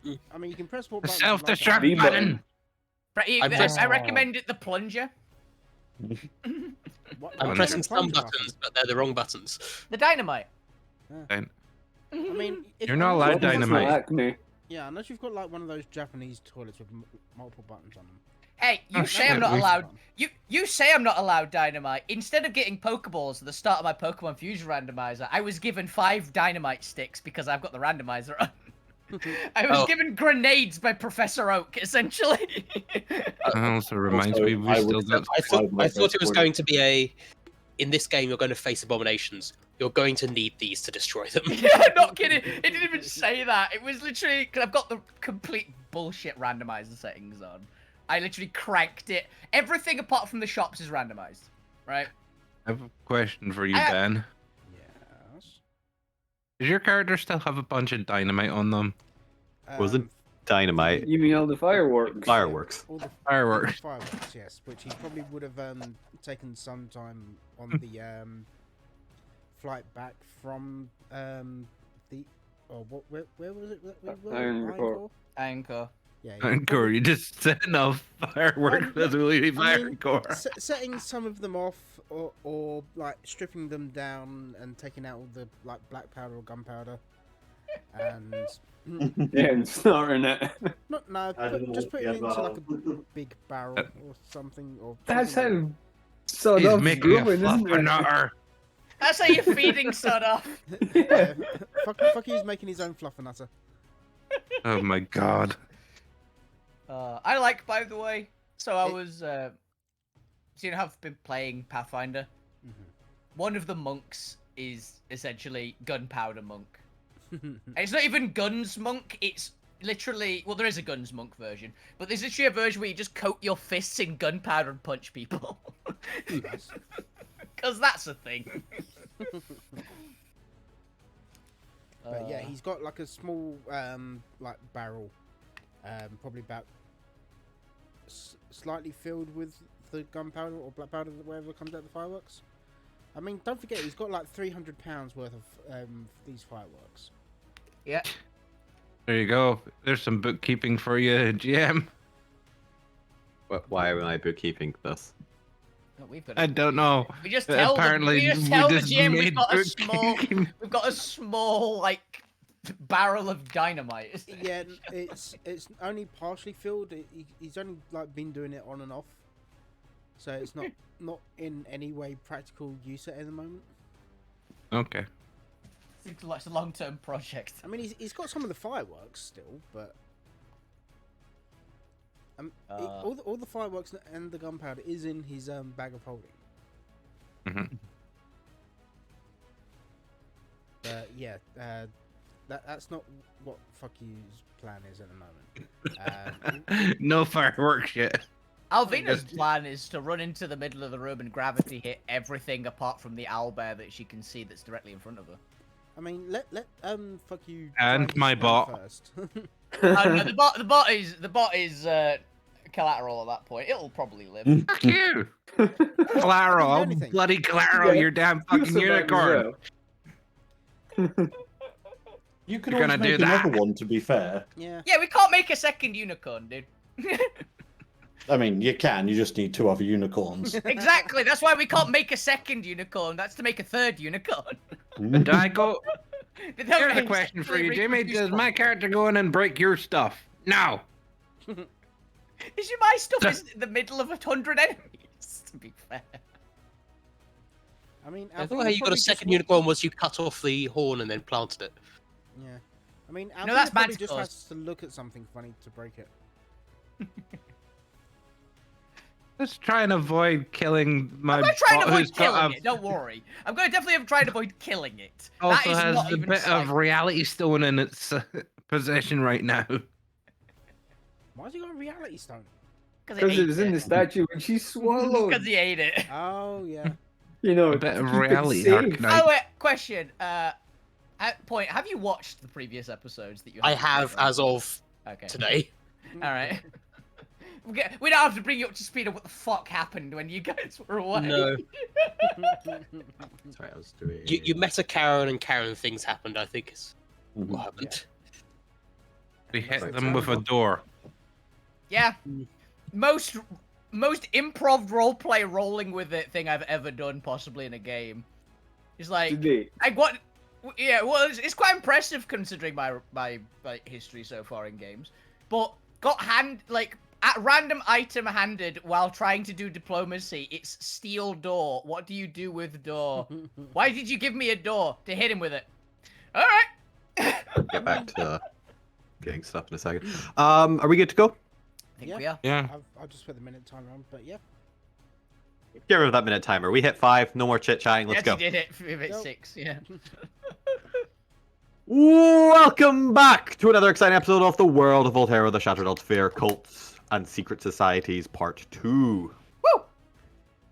I mean, you can press what The button. self-destruct B button. I recommended the plunger. I'm pressing some buttons, but they're the wrong buttons. The dynamite. I mean, You're not allowed What is dynamite. Acne? Yeah, unless you've got like one of those Japanese toilets with multiple buttons on them. Hey, you Oh, say shit, I'm not we- allowed. You say I'm not allowed dynamite. Instead of getting Pokeballs at the start of my Pokemon Fusion randomizer, I was given 5 dynamite sticks because I've got the randomizer on. I was given grenades by Professor Oak, essentially. That also reminds Also, me, we I still would got. I thought it was going to be in this game, you're going to face abominations. You're going to need these to destroy them. Yeah, not kidding. It didn't even say that. It was literally, because I've got the complete bullshit randomizer settings on. I literally cranked it. Everything apart from the shops is randomized, right? I have a question for you, I- Ben. Yes. Does your character still have a bunch of dynamite on them? Was it dynamite? You mean all the fireworks? Fireworks. All the Fireworks. fireworks, yes, which he probably would have taken some time on the flight back from the. Oh, what? Where was it? Where were we? Ironcore. Anchor. Yeah. Encore, you just setting off fireworks with a really fire core. Setting some of them off, or like stripping them down and taking out all the like black powder or gunpowder, and Yeah, and snorting it. just put it into like a big barrel or something. Or That's something how sawed He's off's making a growing, isn't it? fluffernutter. That's how you're feeding sod off. yeah, fuck he's making his own fluffernutter. Oh my god. I like, by the way. So I was, so you know, I've been playing Pathfinder. One of the monks is essentially gunpowder monk. And it's not even guns monk. It's literally, well, there is a guns monk version, but there's literally a version where you just coat your fists in gunpowder and punch people. Because that's a thing. But yeah, he's got like a small like barrel, probably about slightly filled with the gunpowder or black powder, whatever comes out of the fireworks. I mean, don't forget he's got like 300 pounds worth of these fireworks. Yeah. There you go. There's some bookkeeping for you, GM. Why am I bookkeeping this? We've got I don't know. We just tell Apparently, them, we just tell the just GM we've made got a bookkeeping. we've got a small like barrel of dynamite. Yeah, it's only partially filled. He's only like been doing it on and off, so it's not in any way practical use at the moment. Okay. Seems like it's a long-term project. I mean, he's got some of the fireworks still, but all the fireworks and the gunpowder is in his bag of holding. Mm-hmm. But yeah, that's not what fuck you's plan is at the moment. No fireworks yet. Alvina's plan is to run into the middle of the room and gravity hit everything apart from the owlbear that she can see that's directly in front of her. I mean, let fuck you And try my his bot. plan first. No, the bot is collateral at that point. It'll probably live. Fuck you. Claro, anything. bloody Claro, Yeah. your damn fucking unicorn. You could You're always gonna do make that. another one, to be fair. Yeah. Yeah, we can't make a second unicorn, dude. I mean, you can. You just need 2 other unicorns. Exactly. That's why we can't make a second unicorn. That's to make a third unicorn. Did I go? They don't Here's a make question for you, sexually Jimmy. Does reproducible. my character go in and break your stuff? No. Is my stuff isn't in the middle of 100 enemies? To be fair. I mean, I thought how you got a second unicorn was you cut off the horn and then planted it. Yeah. I mean, No, that's probably just Manticores. has to look at something funny to break it. Let's try and avoid killing my I'm not trying to bot who's avoid killing got it. Don't worry. I'm going to definitely try to avoid killing it. also that is has not a even bit slight. of reality stone in its possession right now. Why's he got a reality stone? Because it was in the statue when she swallowed. Because he ate it. Oh yeah. You know, A bit to of keep it reality safe. Arcanite. Oh wait, question. Point. Have you watched the previous episodes that you? I haven't have played, right? as of Okay. today. All right. We don't have to bring you up to speed on what the fuck happened when you guys were away. No. Sorry, I was doing. You met a Karen and Karen things happened, I think is Mhm. what happened. We hit Right, them so- with a door. Yeah. Most improv roleplay rolling with it thing I've ever done, possibly in a game. It's like Today. yeah, well, it's quite impressive considering my history so far in games. But got at random item handed while trying to do diplomacy. It's steel door. What do you do with door? Why did you give me a door to hit him with it? All right. Get back to getting stuff in a second. Are we good to go? I think we are. Yeah. I'll just put the minute timer on, but yeah. Get rid of that minute timer. We hit 5. No more chit chatting. Let's Yes, go. you did it. We hit Go. 6. Yeah. Welcome back to another exciting episode of the World of Alterra, the Shattered Altfair Cults and Secret Societies Part 2. Woo!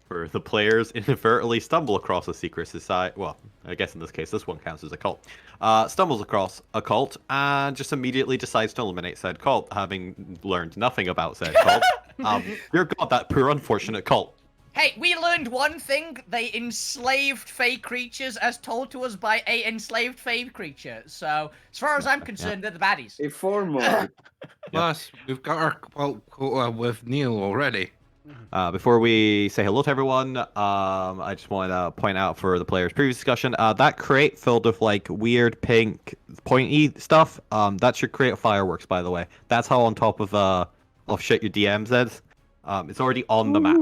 Where the players inadvertently stumble across a secret society. Well, I guess in this case, this one counts as a cult. Stumbles across a cult and just immediately decides to eliminate said cult, having learned nothing about said cult. Dear God, that poor unfortunate cult. Hey, we learned one thing. They enslaved fey creatures as told to us by a enslaved fey creature. So, as far as I'm concerned, they're the baddies. A formal. Plus, we've got our quota with Neil already. Before we say hello to everyone, I just want to point out for the players' previous discussion, that crate filled with like weird pink pointy stuff, that's your crate of fireworks, by the way. That's how on top of shit your DM says. It's already on the map.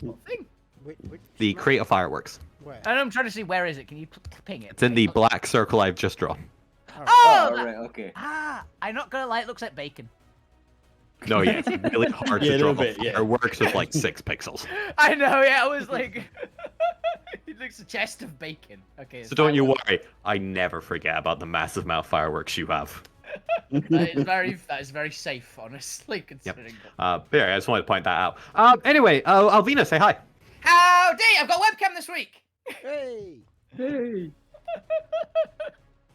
What thing? Which The map? crate of fireworks. Where? I'm trying to see where is it. Can you ping it? It's in the black circle I've just drawn. Oh, Oh, that- right, okay. I'm not gonna lie. It looks like bacon. No, yeah, it's really hard Yeah, to a draw little bit, yeah. fireworks with like 6 pixels. I know. Yeah, I was like, it looks a chest of bacon. Okay. So don't you worry, I never forget about the massive amount of fireworks you have. That is very safe, honestly, considering. But yeah, I just wanted to point that out. Anyway, Alvina, say hi. Howdy! I've got webcam this week. Hey! Hey.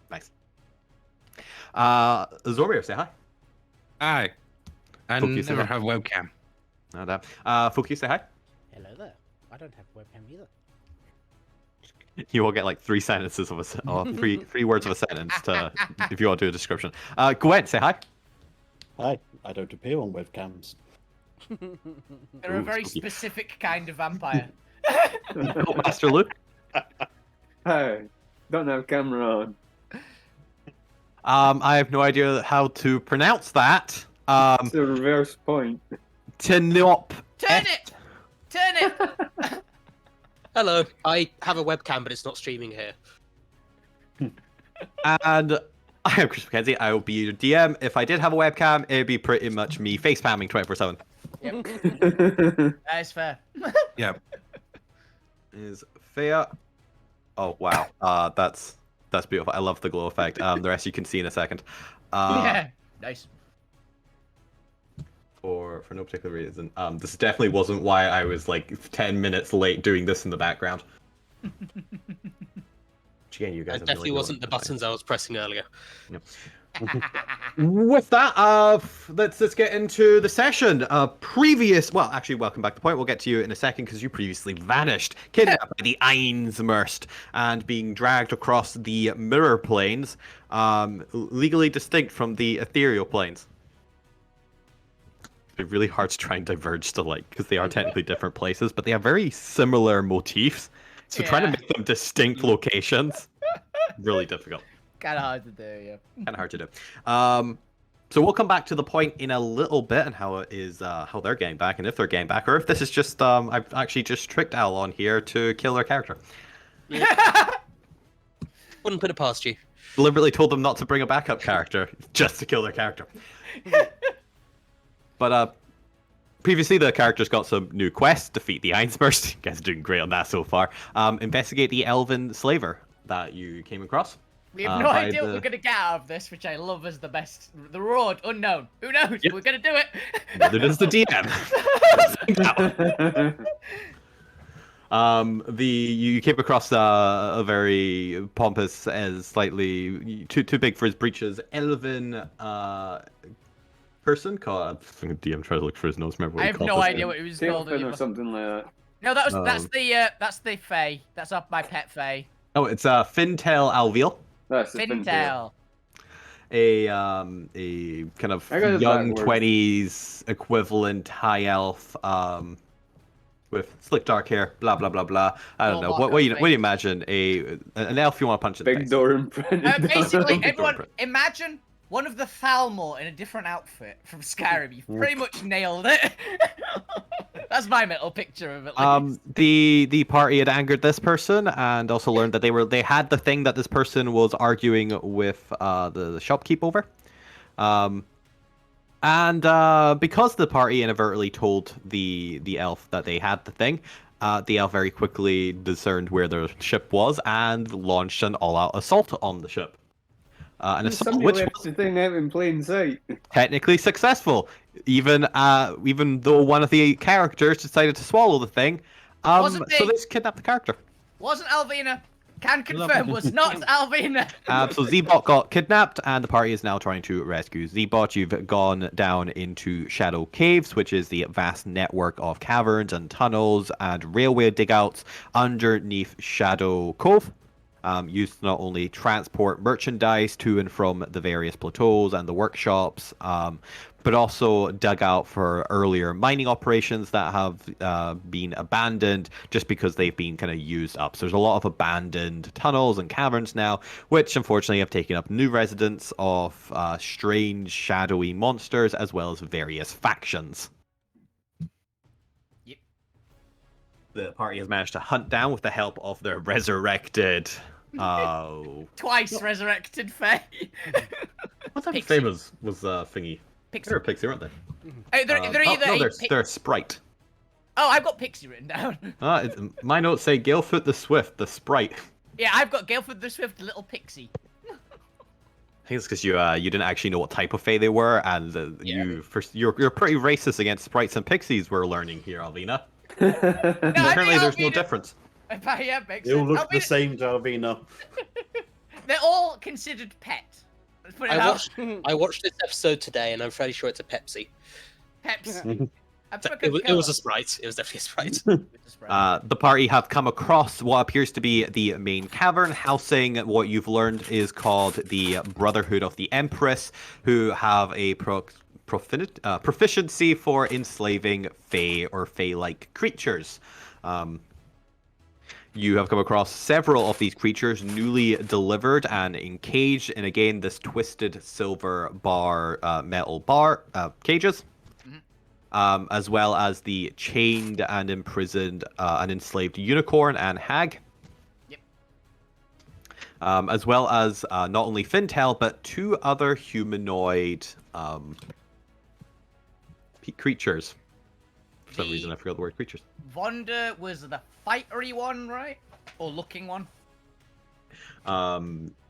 Nice. Zormir, say hi. Aye. I Focus never on have webcam. No doubt. Fuki, say hi. Hello there. I don't have webcam either. You will get like 3 sentences of three words of a sentence to, if you want to do a description. Gwen, say hi. Hi, I don't appear on webcams. They're a Ooh, very spooky. specific kind of vampire. Master Luke. Hi. Don't have camera on. I have no idea how to pronounce that. It's the reverse point. Tenop. Turn it! Turn it! Hello, I have a webcam, but it's not streaming here. And I am Chris McKenzie. I will be your DM. If I did have a webcam, it'd be pretty much me face spamming 24/7. Yep. That is fair. Yep. Is fair. Oh wow. That's beautiful. I love the glow effect. The rest you can see in a second. Yeah. Nice. For no particular reason. This definitely wasn't why I was like 10 minutes late doing this in the background. Which again, you guys It have definitely really wasn't the buttons I was pressing earlier. With that, let's get into the session. Actually, welcome back to Point. We'll get to you in a second because you previously vanished, kidnapped by the Einsmurst, and being dragged across the mirror planes, legally distinct from the ethereal planes. They're really hard to try and diverge to because they are technically different places, but they have very similar motifs. So trying to Yeah. make them distinct locations, really difficult. Kind of hard to do, yeah. Kind of hard to do. So we'll come back to the point in a little bit and how it is, how they're getting back, and if they're getting back, or if this is just, I've actually just tricked Al on here to kill their character. Wouldn't put it past you. Deliberately told them not to bring a backup character, just to kill their character. But previously the characters got some new quests: defeat the Einsmurst. You guys are doing great on that so far. Investigate the Elven Slaver that you came across. We have no by idea what the- we're gonna get out of this, which I love as the best. The road, unknown. Who knows? Yep. We're gonna do it. Neither does the DM. You came across a very pompous, as slightly too big for his breeches, elven person called. I think DM tried to look for his notes. Remember what I he have called no this. idea what it was called. Tailfin or something like that. No, that's the Fae. That's up my pet Fae. Oh, it's Fintail Alveal. That's the Fintail. Fintail. a kind of I got it young backwards. 20s equivalent high elf with slick dark hair, blah blah blah blah. I don't Little know. mark What do on you face. imagine an elf you want to punch in the Big face? door imprinted. Basically, Big door everyone, print. imagine one of the Thalmor in a different outfit from Skyrim. You've pretty much nailed it. That's my mental picture of it. At least. The party had angered this person and also learned that they had the thing that this person was arguing with the shopkeep over. And because the party inadvertently told the elf that they had the thing, the elf very quickly discerned where their ship was and launched an all-out assault on the ship. An assault Somebody which left was the thing out in plain sight. technically successful, even though one of the characters decided to swallow the thing. Wasn't So me. they just kidnapped the character. Wasn't Alvina. Can confirm, was not Alvina. So Z-Bot got kidnapped, and the party is now trying to rescue Z-Bot. You've gone down into Shadow Caves, which is the vast network of caverns and tunnels and railway digouts underneath Shadow Cove. Used to not only transport merchandise to and from the various plateaus and the workshops, but also dug out for earlier mining operations that have been abandoned just because they've been kind of used up. So there's a lot of abandoned tunnels and caverns now, which unfortunately have taken up new residents of strange, shadowy monsters as well as various factions. Yep. The party has managed to hunt down with the help of their resurrected. Twice resurrected Fae. What type of Pixie. Fae was thingy? Pixie. They're a pixie, aren't they? They're either no, a they're a sprite. Oh, I've got Pixie written down. My notes say Galefoot the Swift, the sprite. Yeah, I've got Galeford the Swift, little Pixie. I think it's because you didn't actually know what type of Fae they were, and you're pretty racist against sprites and pixies. We're learning here, Alvina. Apparently, there's no difference. Yeah, makes They all sense. look the same to Alvina. They're all considered pet. Let's put it out. I watched this episode today, and I'm fairly sure it's a Pepsi. Pepsi. It was a Sprite. It was definitely a Sprite. The party have come across what appears to be the main cavern, housing what you've learned is called the Brotherhood of the Empress, who have a proficiency for enslaving Fae or Fae-like creatures. You have come across several of these creatures newly delivered and encaged in, again, this twisted silver bar, metal bar cages. As well as the chained and imprisoned and enslaved unicorn and hag. Yep. As well as not only Fintel, but two other humanoid creatures. For some reason, I forgot the word creatures. Vonda was the fightery one, right? Or looking one?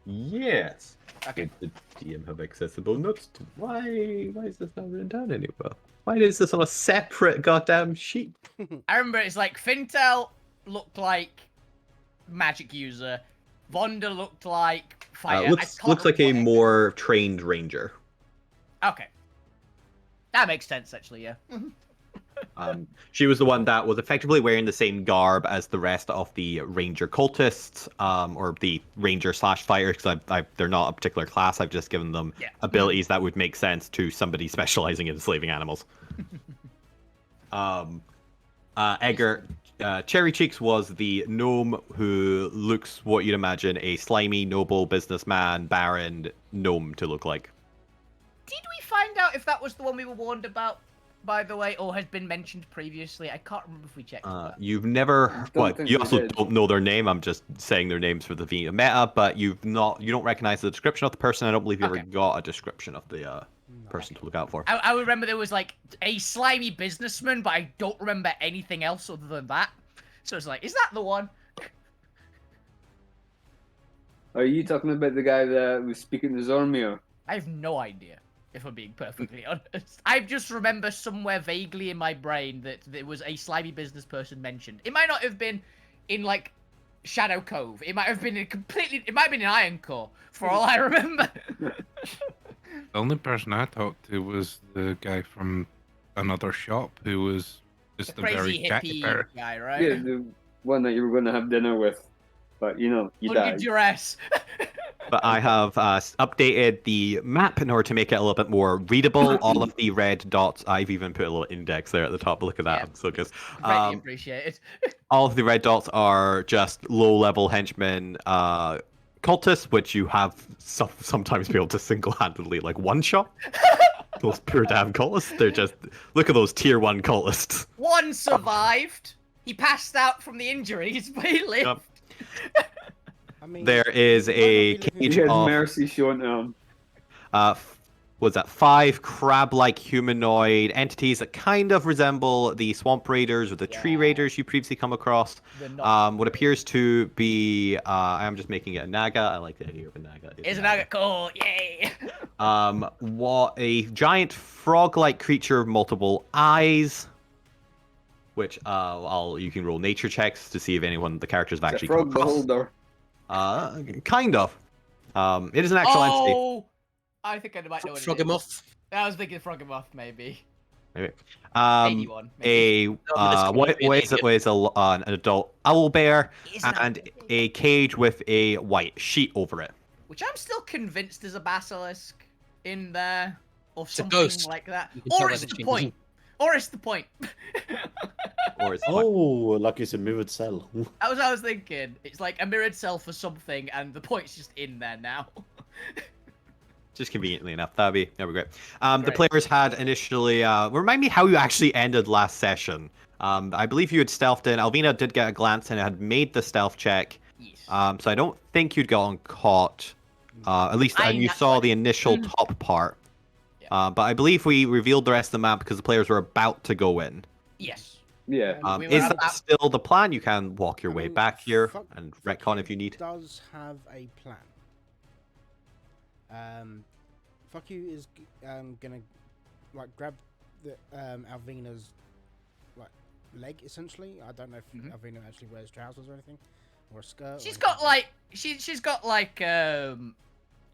Yes. Okay. Did the DM have accessible notes? Why is this not written down anywhere? Why is this on a separate goddamn sheet? I remember it's like Fintel looked like magic user. Vonda looked like fighter. Looks like a more trained ranger. Okay. That makes sense, actually, yeah. She was the one that was effectively wearing the same garb as the rest of the ranger cultists, or the ranger / fighter, because they're not a particular class. I've just given them abilities that would make sense to somebody specializing in enslaving animals. Edgar, Cherry Cheeks was the gnome who looks what you'd imagine a slimy, noble businessman, baron gnome to look like. Did we find out if that was the one we were warned about, by the way, or has been mentioned previously? I can't remember if we checked that. You've never... Well, think you we also did. don't know their name. I'm just saying their names for the meta, but you don't recognize the description of the person. I don't believe you ever got a description of the person to look out for. I remember there was like a slimy businessman, but I don't remember anything else other than that. So it's like, is that the one? Are you talking about the guy that was speaking to Zormir? I have no idea, if I'm being perfectly honest. I just remember somewhere vaguely in my brain that there was a slimy business person mentioned. It might not have been in, like, Shadow Cove. It might have been it might have been in Ironcore, for all I remember. The only person I talked to was the guy from another shop who was just The a very crazy catty hippie bear. guy, right? Yeah, the one that you were going to have dinner with. But, you know, you Under died. duress. But I have updated the map in order to make it a little bit more readable. All of the red dots, I've even put a little index there at the top. Look at that. Yeah. I'm so good. Greatly appreciated. All of the red dots are just low-level henchmen cultists, which you have sometimes be able to single-handedly like one-shot. Those poor damn cultists. They're just look at those tier 1 cultists. One survived. He passed out from the injuries, but he lived. Yep. I mean, There is a might not be cage He has of mercy shown to him. was that 5 crab-like humanoid entities that kind of resemble the swamp raiders or the tree Yeah. raiders you previously come across. They're not What appears to be I am just making it a naga. I like the idea of a naga. It's an agate cool, yay! What a giant frog-like creature with multiple eyes. Which you can roll nature checks to see if the characters have It's a actually come frog across. beholder. Kind of. It is an actual entity. Oh! I think I might know what it is. Froggemoth. I was thinking Froggemoth, maybe. Maybe. 81, maybe. What is it? What is an adult owl bear It's an and owl bear. a cage with a white sheet over it. Which I'm still convinced is a basilisk in there. Or a something ghost. like that. You can tell Or by it's the the shape. point. Or it's the point. Or it's Oh, like it's a mirrored cell. That was what I was thinking. It's like a mirrored cell for something, and the point's just in there now. just conveniently enough. There we go. The Great. players had initially. Remind me how you actually ended last session. I believe you had stealthed in. Alvina did get a glance and had made the stealth check. Yes. So I don't think you'd gotten caught. At least I you that's saw what- the initial top part. Yeah. But I believe we revealed the rest of the map because the players were about to go in. Yes. Yeah. We were Is that about- still the plan? You can walk your I way mean, back here fuck- and fuck retcon you if you need. Does have a plan. Fuck you is gonna like grab the Alvina's like leg essentially. I don't know if Mhm. Alvina actually wears trousers or anything, or a skirt. She's or got anything. like she's got like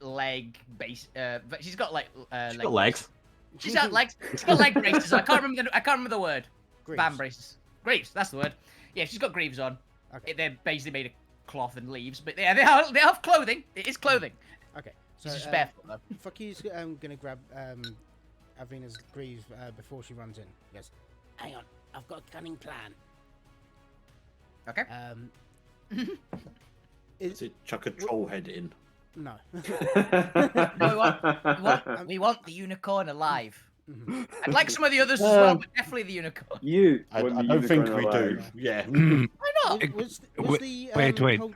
leg base but she's got like She's got legs. She's got legs. She's got leg braces. I can't remember the word. Greaves. Band braces. Greaves. That's the word. Yeah, she's got greaves on. Okay. They're basically made of cloth and leaves, but yeah, they have clothing. It is clothing. Okay, so She's just barefoot though. fuck you's gonna grab Alvina's greaves before she runs in. He goes, hang on, I've got a cunning plan. Okay. Is it chuck a troll head in? No. We want the unicorn alive. Mhm. I'd like some of the others as well, but definitely the unicorn. You. I want the don't think unicorn we do. alive. Yeah. Why not? Was Wait, the wait. whole-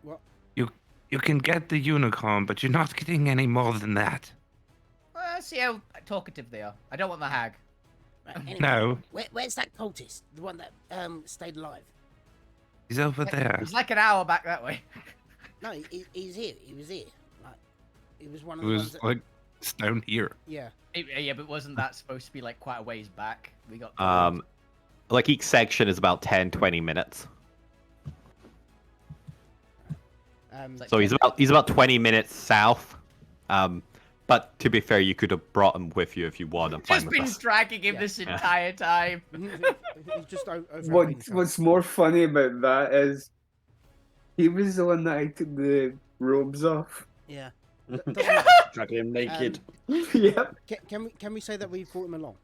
What? You can get the unicorn, but you're not getting any more than that. See how talkative they are. I don't want the hag. Right, anyway, No, where's that cultist? The one that stayed alive? he's over there. It's like an hour back that way. No, he's here. He was here. Like, he was one It of the ones was that. like it's down here. Yeah. Yeah, but wasn't that supposed to be like quite a ways back? We got. Like each section is about 10-20 minutes. Like So he's about 20 minutes south. But to be fair, you could have brought him with you if you want. I'm fine just with been this. dragging him Yeah. this entire time. He's just over. What's more funny about that is he was the one that I took the robes off. Yeah. Dragging him naked. Yep. Can we say that we brought him along?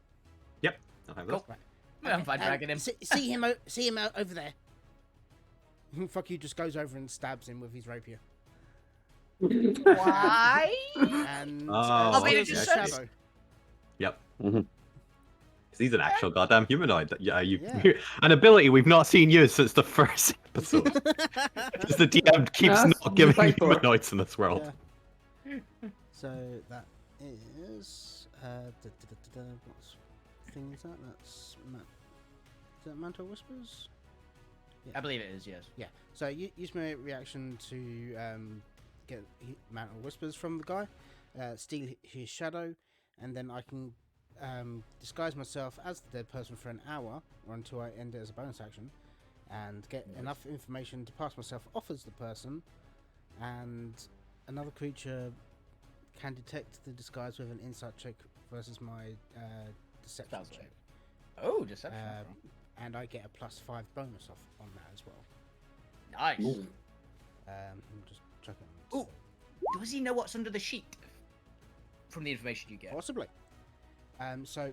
I'll have this. Cool. I'm fine dragging him. See him out over there. Fuck you! Just goes over and stabs him with his rapier. Why? And Oh. Alvina steals just his said- shadow. Yep. Mhm. 'Cause he's an actual goddamn humanoid. Yeah, Yeah. an ability we've not seen used since the first episode. Because the DM keeps That's not giving Viper. humanoids in this world. Yeah. So that is what thing is that? That's is that Mantle Whispers? I believe it is, yes. Yeah. So use my reaction to get Mantle Whispers from the guy, steal his shadow, and then I can disguise myself as the dead person for an hour or until I end it as a bonus action, and get enough information to pass myself off as the person, and another creature can detect the disguise with an insight check versus my deception Sounds check. right. Oh, deception. And I get a +5 bonus off on that as well. Nice. Ooh. I'll just check it. Ooh. Does he know what's under the sheet? From the information you get. Possibly. So,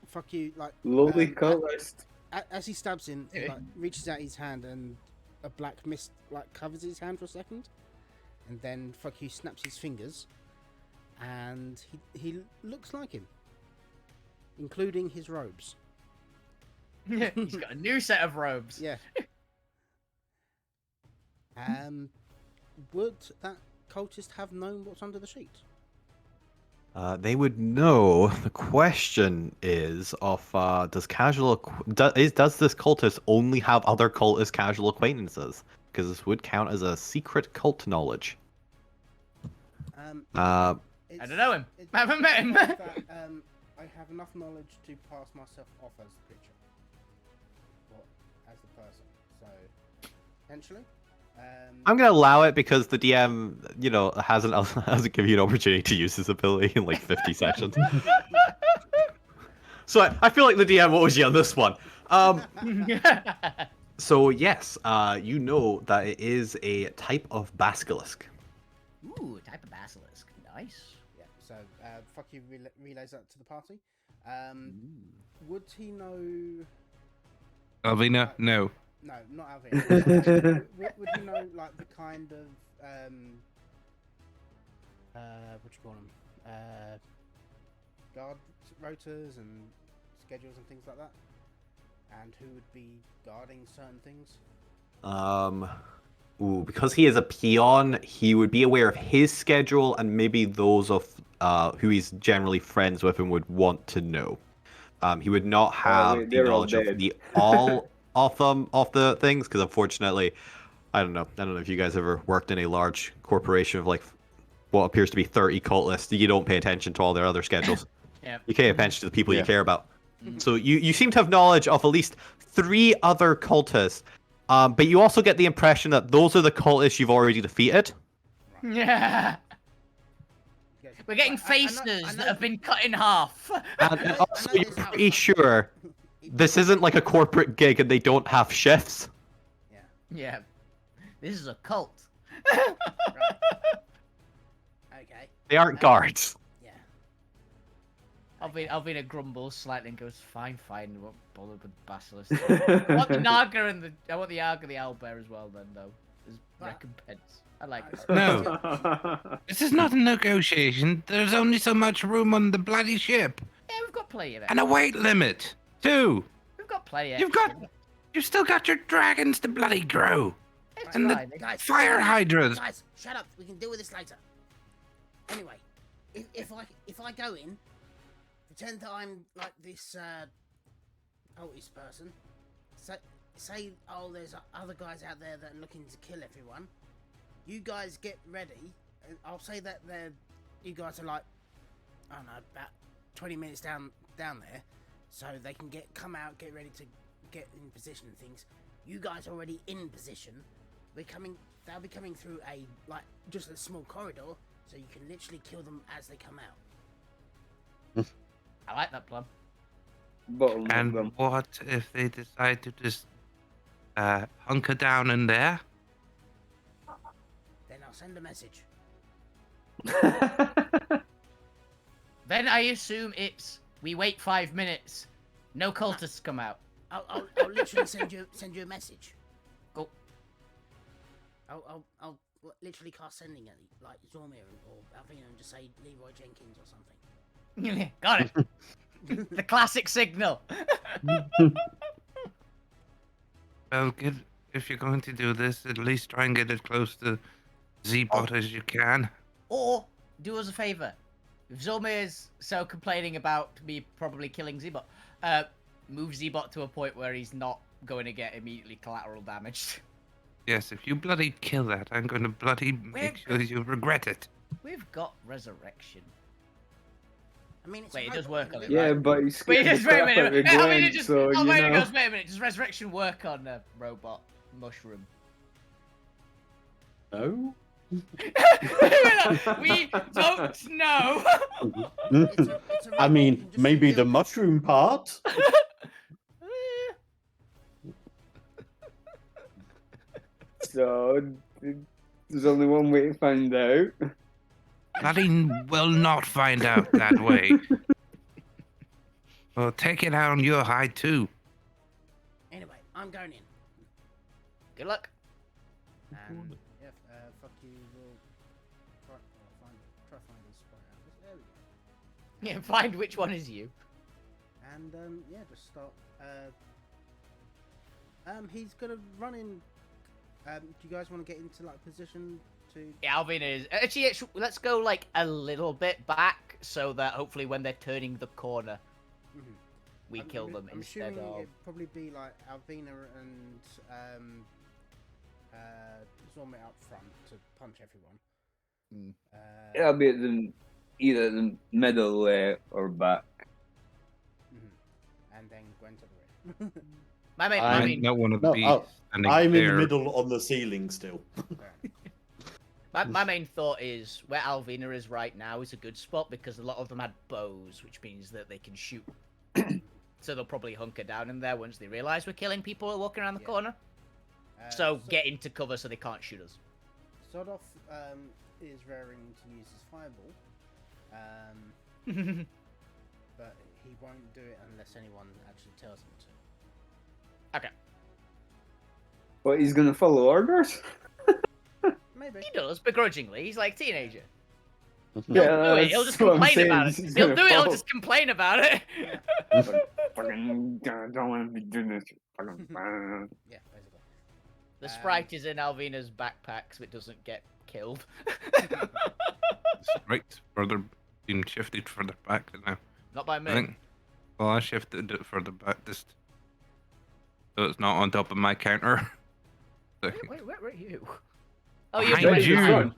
fuck you, like. Lowly cultist. As he stabs him, he Yeah. like, reaches out his hand and a black mist like covers his hand for a second, and then fuck you snaps his fingers, and he looks like him, including his robes. He's got a new set of robes. Yeah. Would that cultist have known what's under the sheet? They would know. The question is, does this cultist only have other cultist casual acquaintances? Because this would count as a secret cult knowledge. I don't know him. I haven't met him. I have enough knowledge to pass myself off as the creature, or as the person. So, potentially. I'm gonna allow it because the DM, hasn't given you an opportunity to use his ability in like 50 sessions. So I feel like the DM owes you on this one. So yes, you know that it is a type of basilisk. Ooh, type of basilisk. Nice. Yeah. So, fuck you relays that to the party. Would he know? Alvina, no. No, not Alvin. Would he know like the kind of what you call them? Guard rotors and schedules and things like that, and who would be guarding certain things? Because he is a peon, he would be aware of his schedule and maybe those of who he's generally friends with and would want to know. He would not have the they're all knowledge of dead. the all of the things, because unfortunately, I don't know if you guys ever worked in a large corporation of like what appears to be 30 cultists. You don't pay attention to all their other schedules. Yeah. You pay attention to the people you Yeah. care about. So you seem to have knowledge of at least 3 other cultists, but you also get the impression that those are the cultists you've already defeated. Yeah. Yes. We're getting I know- faces that have been cut in half. And also, I know you're this pretty house. sure this isn't like a corporate gig and they don't have shifts. Yeah. This is a cult. Okay. They aren't guards. Yeah. Alvina grumbles slightly and goes, fine, won't bother with basilisk. I want the Naga and I want the Arg and the owlbear as well then though. As recompense. I like it. No. This is not a negotiation. There's only so much room on the bloody ship. Yeah, we've got plenty of it. And a weight limit, too. We've got plenty of You've still got your dragons to bloody grow. It's and the- fine. Guys, Fire hydras. Guys, shut up. We can deal with this later. Anyway, if I go in, pretend that I'm like this cultist person. Say there's other guys out there that are looking to kill everyone. You guys get ready. And I'll say that you guys are like, I don't know, about 20 minutes down there, so they can come out, get ready to get in position and things. You guys are already in position. They'll be coming through just a small corridor, so you can literally kill them as they come out. I like that plan. Bottleneck And them. what if they decide to just hunker down in there? Then I'll send a message. Then I assume it's we wait 5 minutes, no cultists come out. I'll literally send you a message. Go. I'll literally cast sending at like Zormir or Alvina and just say Leroy Jenkins or something. Got it. The classic signal. Well, if you're going to do this, at least try and get as close to Z-Bot as you can. Or do us a favor. If Zormir is so complaining about me probably killing Zbot, move Zbot to a point where he's not going to get immediately collateral damaged. Yes, if you bloody kill that, I'm going to bloody make sure you regret it. We've got resurrection. I mean, it's Wait, a it does robot, work on it, isn't Yeah, right? but he's Wait, scared just the wait a crap out of minute. Gwen, Just, so you wait know. goes, wait a minute. Does resurrection work on a robot mushroom? No. We don't know. It's a I robot, you mean, can just maybe kill the it. mushroom part. So There's only one way to find out. Bloody will not find out that way. Well, take it out on your hide too. Anyway, I'm going in. Good luck. And yeah, fuck you. We'll try find this spot out. There we go. Yeah, find which one is you. And yeah, just start. He's gonna run in. Do you guys want to get into like position to? Yeah, Alvina is. Actually, let's go like a little bit back so that hopefully when they're turning the corner, we kill them I'm instead assuming of. it'd probably be like Alvina and Zormit up front to punch everyone. It'll be at either the middle or back. And then Gwen to the rear. My I main, don't want to No, be oh, standing I'm in the there. middle on the ceiling still. my main thought is where Alvina is right now is a good spot because a lot of them had bows, which means that they can shoot. So they'll probably hunker down in there once they realise we're killing people walking around the corner. So get into cover so they can't shoot us. Sodoff is raring to use his fireball, but he won't do it unless anyone actually tells him to. Okay. But he's gonna follow orders? Maybe. He does, begrudgingly. He's like a teenager. Yeah, He'll just that's what I'm complain saying. about it. He's He'll gonna do it, he'll follow. just complain about it. Fucking don't want to be doing this. Fucking, Yeah, basically. The sprite is in Alvina's backpack so it doesn't get killed. Right, further being shifted further back now. Not by I me. think. Well, I shifted it further back just so it's not on top of my counter. Wait, where are you? Oh, you're Behind right you. behind.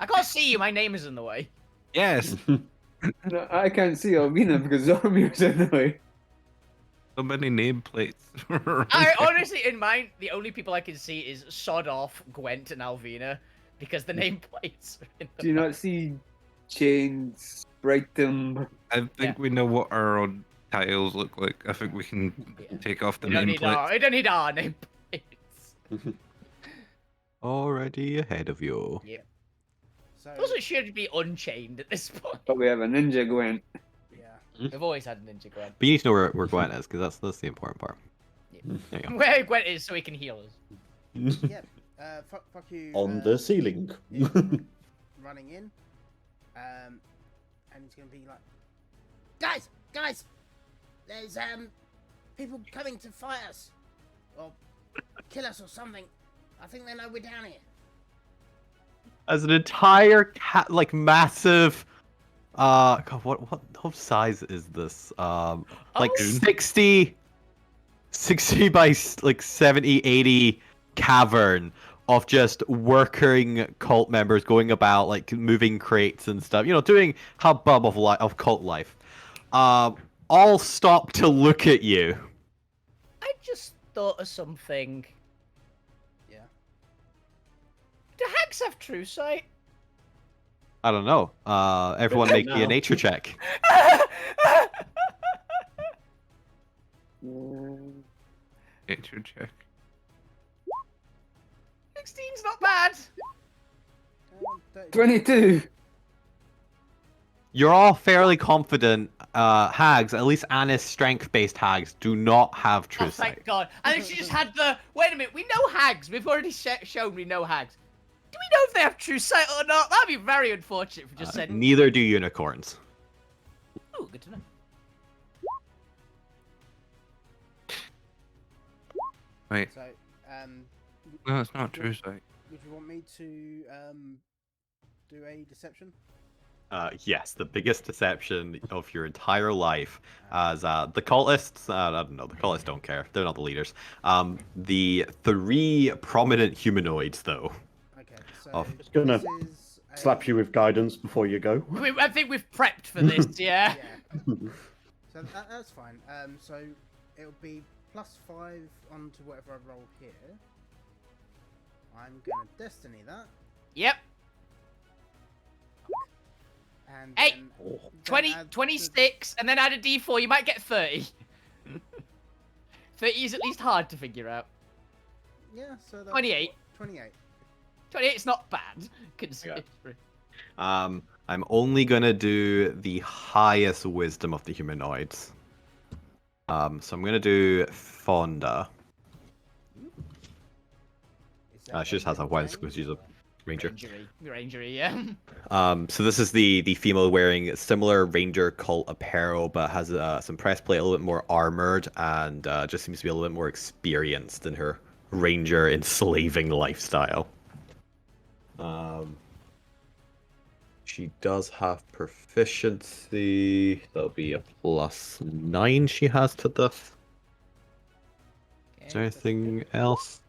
I can't see you. My name is in the way. Yes. no, I can't see Albina because Zormir's in the way. So many nameplates. I honestly, in mine, the only people I can see is Sod Off, Gwent, and Alvina because the nameplates are in the Do you not see Chains, Brighton? I think we know what our own tiles look like. I think we can take off the We don't need our nameplates. Already ahead of you. Yeah. So Also, it should be unchained at this point. But we have a ninja Gwent. yeah. We've always had a ninja Gwent. But you need to know where Gwen is, because that's the important part. Yeah. There you go. Where Gwent is so he can heal us. Yeah. Fuck you. On the ceiling. is running in. And he's gonna be like, guys, there's people coming to fight us, or kill us or something. I think they know we're down here. As an entire massive God, what size is this? Like Oh. 60 by like 70, 80 cavern of just working cult members going about like moving crates and stuff, you know, doing hubbub of cult life. All stop to look at you. I just thought of something. Yeah. Do hags have true sight? I don't know. Everyone make me a now. nature check. Nature check. 16's not bad. 22! You're all fairly confident. Hags, at least Anna's strength-based hags, do not have true Oh, sight. thank God. And then she just had the. Wait a minute, we know hags. We've already shown we know hags. Do we know if they have true sight or not? That'd be very unfortunate if we just said. Neither do unicorns. Oh, good to know. Wait, So, no, it's not true sight. would you want me to do a deception? Yes, the biggest deception of your entire life. As the cultists, I don't know, the cultists don't care. They're not the leaders. The three prominent humanoids, though. Okay, so Oh. Just gonna this is a- Slap you with guidance before you go. I think we've prepped for this, yeah. Yeah. So that's fine. So it'll be +5 onto whatever I roll here. I'm gonna destiny that, Yep. and Hey, then, Oh. then 20, add the- 26, and then add a d4. You might get 30. 30 is at least hard to figure out. Yeah, so that's 28. 28. 28's not bad, considering. I'm only gonna do the highest wisdom of the humanoids. So I'm gonna do Fonda. Is that She just has a range awareness because she's a or- ranger. Rangery, yeah. So this is the female wearing similar ranger cult apparel, but has some press plate, a little bit more armored, and just seems to be a little bit more experienced in her ranger enslaving lifestyle. She does have proficiency. That'll be a +9 she has to this. Is there anything else?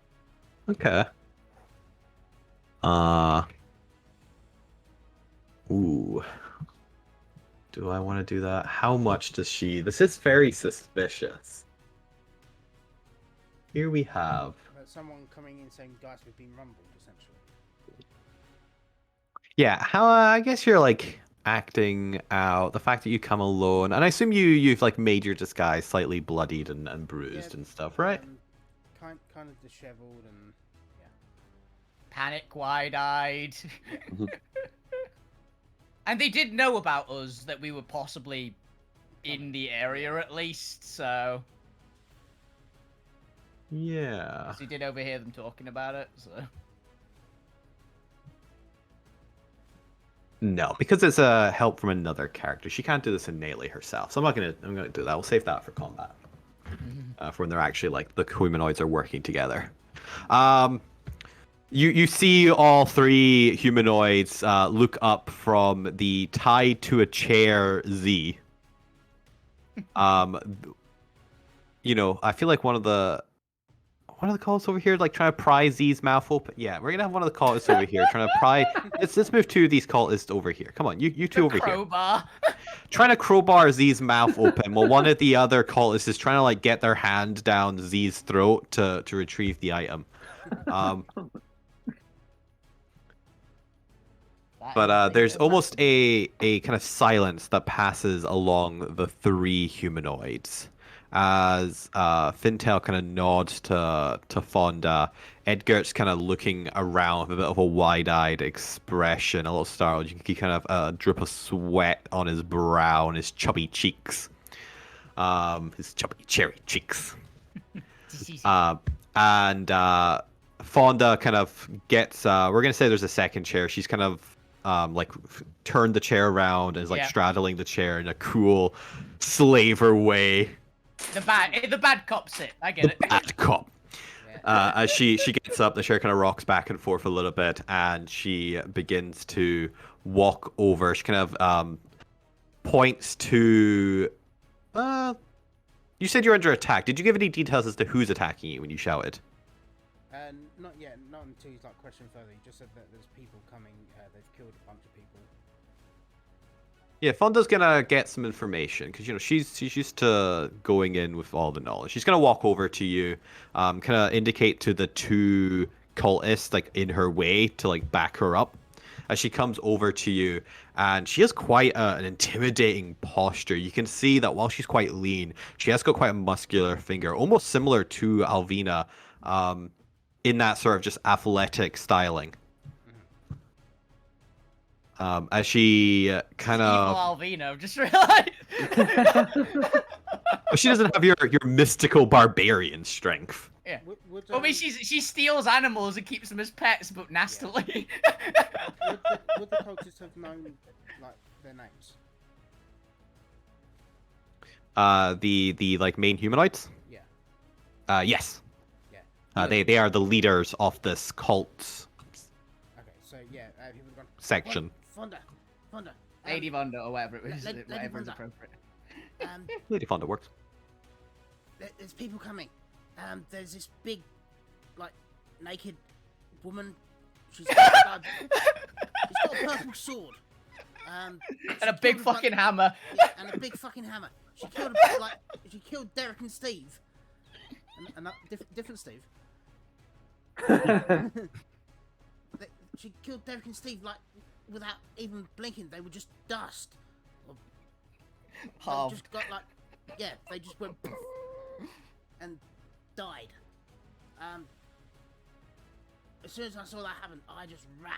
Okay. Ooh. Do I want to do that? How much does she? This is very suspicious. Here we have. Someone coming in saying, "Guys, we've been rumbled," essentially. Yeah, how I guess you're like acting out the fact that you come alone, and I assume you've like made your disguise slightly bloodied and bruised and stuff, right? Kind of disheveled and yeah. Panic, wide-eyed. And they did know about us, that we were possibly in the area at least, so... Yeah. 'Cause we did overhear them talking about it, so... No, because it's a help from another character. She can't do this innately herself, so I'm gonna do that. We'll save that for combat. For when they're actually like the humanoids are working together. You see all three humanoids look up from the tied to a chair Z. You know, I feel like one of the cultists over here like trying to pry Z's mouth open. Yeah, we're gonna have one of the cultists over here trying to pry. Let's move two of these cultists over here. Come on, you two over here. Crowbar. Trying to crowbar Z's mouth open while one of the other cultists is trying to like get their hand down Z's throat to retrieve the item. But there's almost a kind of silence that passes along the three humanoids as Fintel kind of nods to Fonda. Edgar's kind of looking around with a bit of a wide-eyed expression, a little startled. You can see kind of a drip of sweat on his brow and his chubby cheeks. His chubby cherry cheeks. And Fonda kind of gets we're gonna say there's a second chair. She's kind of like turned the chair around and is like straddling the chair in a cool slaver way. The bad cop sit. I get it. Bad cop. As she gets up, the chair kind of rocks back and forth a little bit, and she begins to walk over. She kind of points to. You said you're under attack. Did you give any details as to who's attacking you when you shouted? Not yet. Not until he's like questioned further. He just said that there's people coming. They've killed a bunch of people. Yeah, Fonda's gonna get some information because you know she's used to going in with all the knowledge. She's gonna walk over to you, kind of indicate to the two cultists like in her way to like back her up. As she comes over to you, and she has quite an intimidating posture. You can see that while she's quite lean, she has got quite a muscular figure, almost similar to Alvina, in that sort of just athletic styling. As she kind of Alvina, I've just realized. she doesn't have your mystical barbarian strength. Yeah. I mean, she steals animals and keeps them as pets, but nastily. Would the cultists have known like their names? The like main humanoids? Yeah. Yes. Yeah. They are the leaders of this cult Okay, so yeah, he would have gone. section. Fonda. Lady Vonda or whatever it was, Lady whatever is Vonda. appropriate. Lady Fonda works. There's people coming. There's this big, like, naked woman. She's got a purple sword. And a big fucking hammer. Yeah, and a big fucking hammer. She killed Derek and Steve. And different Steve. She killed Derek and Steve like without even blinking. They were just dust. They just got like, they just went poof and died. as soon as I saw that happen, I just ran.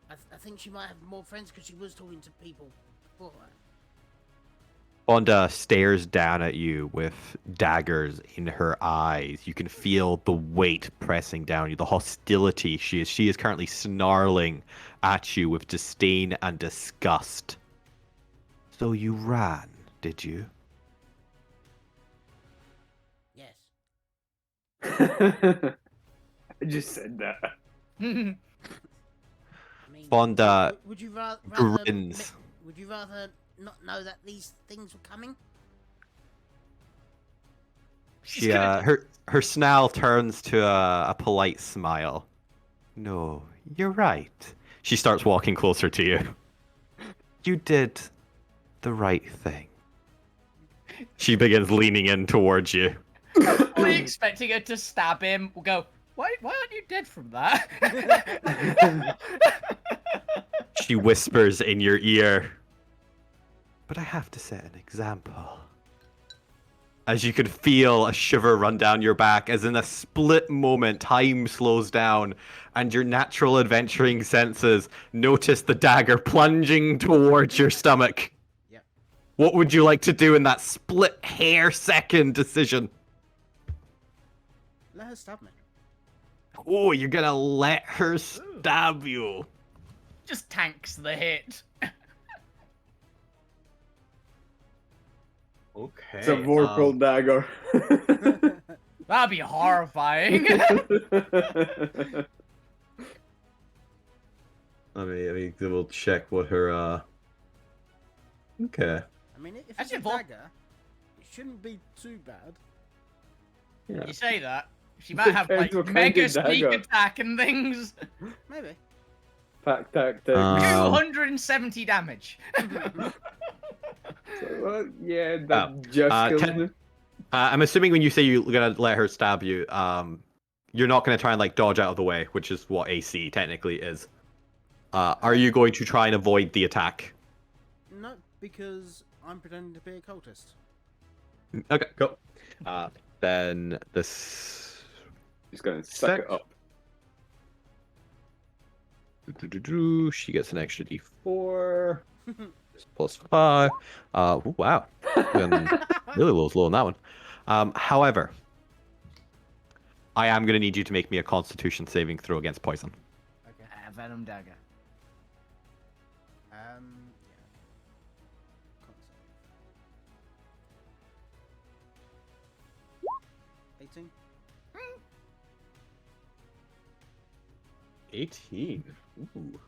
I think she might have more friends because she was talking to people before her. Fonda stares down at you with daggers in her eyes. You can feel the weight pressing down you, the hostility. She is currently snarling at you with disdain and disgust. So you ran, did you? Yes. I just said that. I mean, Fonda would you rather grins. would you rather not know that these things were coming? She her snarl turns to a polite smile. No, you're right. She starts walking closer to you. You did the right thing. She begins leaning in towards you. Fully expecting her to stab him. We'll go, why aren't you dead from that? She whispers in your ear. But I have to set an example. As you can feel a shiver run down your back, as in a split moment, time slows down, and your natural adventuring senses notice the dagger plunging towards your stomach. Yep. What would you like to do in that split hair second decision? Let her stab me. Oh, you're gonna let her stab you. Just tanks the hit. Okay. It's a Vorpal dagger. That'd be horrifying. Let me double check what her Okay. I mean, if it's Actually, a dagger, it shouldn't be too bad. Yeah. You say that. She might have like Depends what kind mega of sneak dagger. attack and things. Maybe. Pack tactics. 270 damage. Well, yeah, that just killed ten- me. I'm assuming when you say you're gonna let her stab you, you're not gonna try and like dodge out of the way, which is what AC technically is. Are you going to try and avoid the attack? No, because I'm pretending to be a cultist. Okay, go. Then this. He's gonna suck it Sec. up. She gets an extra D4. Plus 5. Ooh, wow. Really low on that one. However, I am going to need you to make me a Constitution saving throw against poison. Okay. Venom dagger. Yeah. 18. 18. Ooh.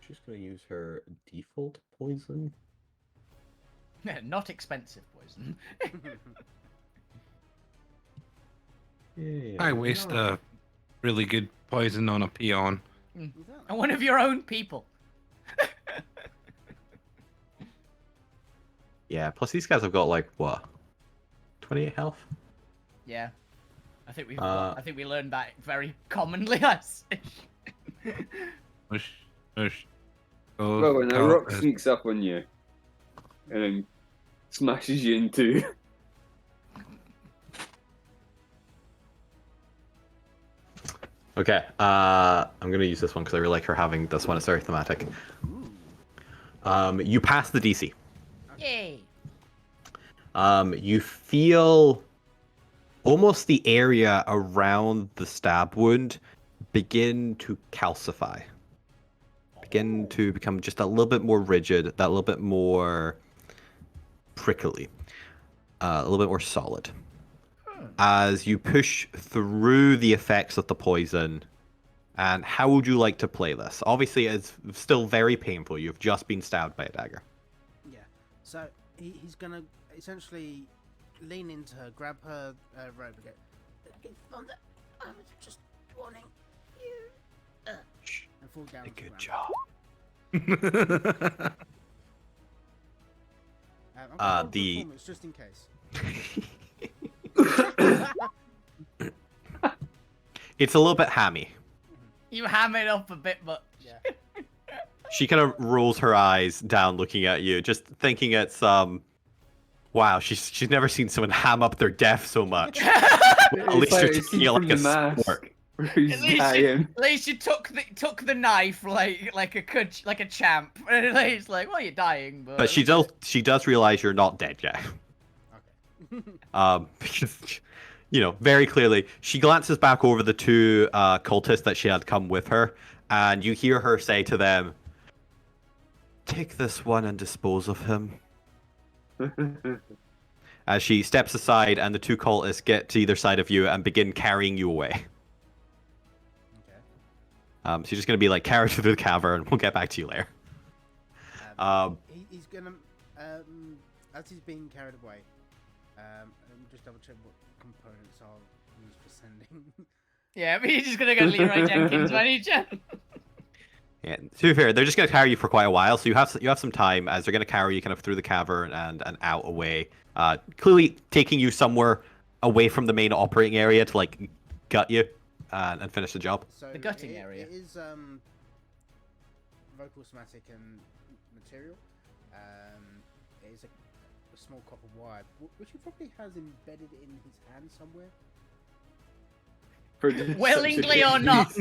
She's going to use her default poison. Not expensive poison. Yeah. I waste a really good poison on a peon. And one of your own people. Yeah, plus these guys have got like, what? 28 health? Yeah. I think we learned that very commonly. Us. Push. Oh, Well, when a oh, rock sneaks up on you and then smashes you in two. Okay, I'm gonna use this one because I really like her having this one. It's very thematic. You pass the DC. Yay. You feel almost the area around the stab wound begin to calcify. Begin to become just a little bit more rigid, that little bit more prickly, a little bit more solid. As you push through the effects of the poison, and how would you like to play this? Obviously, it's still very painful. You've just been stabbed by a dagger. Yeah. So he's gonna essentially lean into her, grab her robe again. Thunder, I was just warning you. And fall down. Good to the job. ground. I'm gonna the- performance just in case. It's a little bit hammy. You ham it up a bit, but Yeah. She kind of rolls her eyes down looking at you, just thinking it's Wow, she's never seen someone ham up their death so much. At least you're taking it like a sport. He's dying. At least you took the knife like a champ. And it's like, well, you're dying, but But she does realize you're not dead yet. Okay. Because, very clearly, she glances back over the two cultists that she had come with her, and you hear her say to them, "Take this one and dispose of him." As she steps aside, and the two cultists get to either side of you and begin carrying you away. Okay. So you're just going to be like carried through the cavern. We'll get back to you later. He's gonna, as he's being carried away, let me just double check what components I'll use for sending. yeah, but he's just gonna go Leroy Jenkins when he Yeah, to be fair, they're just going to carry you for quite a while, so you have some time as they're going to carry you kind of through the cavern and out away. Clearly taking you somewhere away from the main operating area to like gut you and finish the job. So The gutting area. It is vocal somatic and material. It is a small copper wire, which he probably has embedded in his hand somewhere. willingly or not,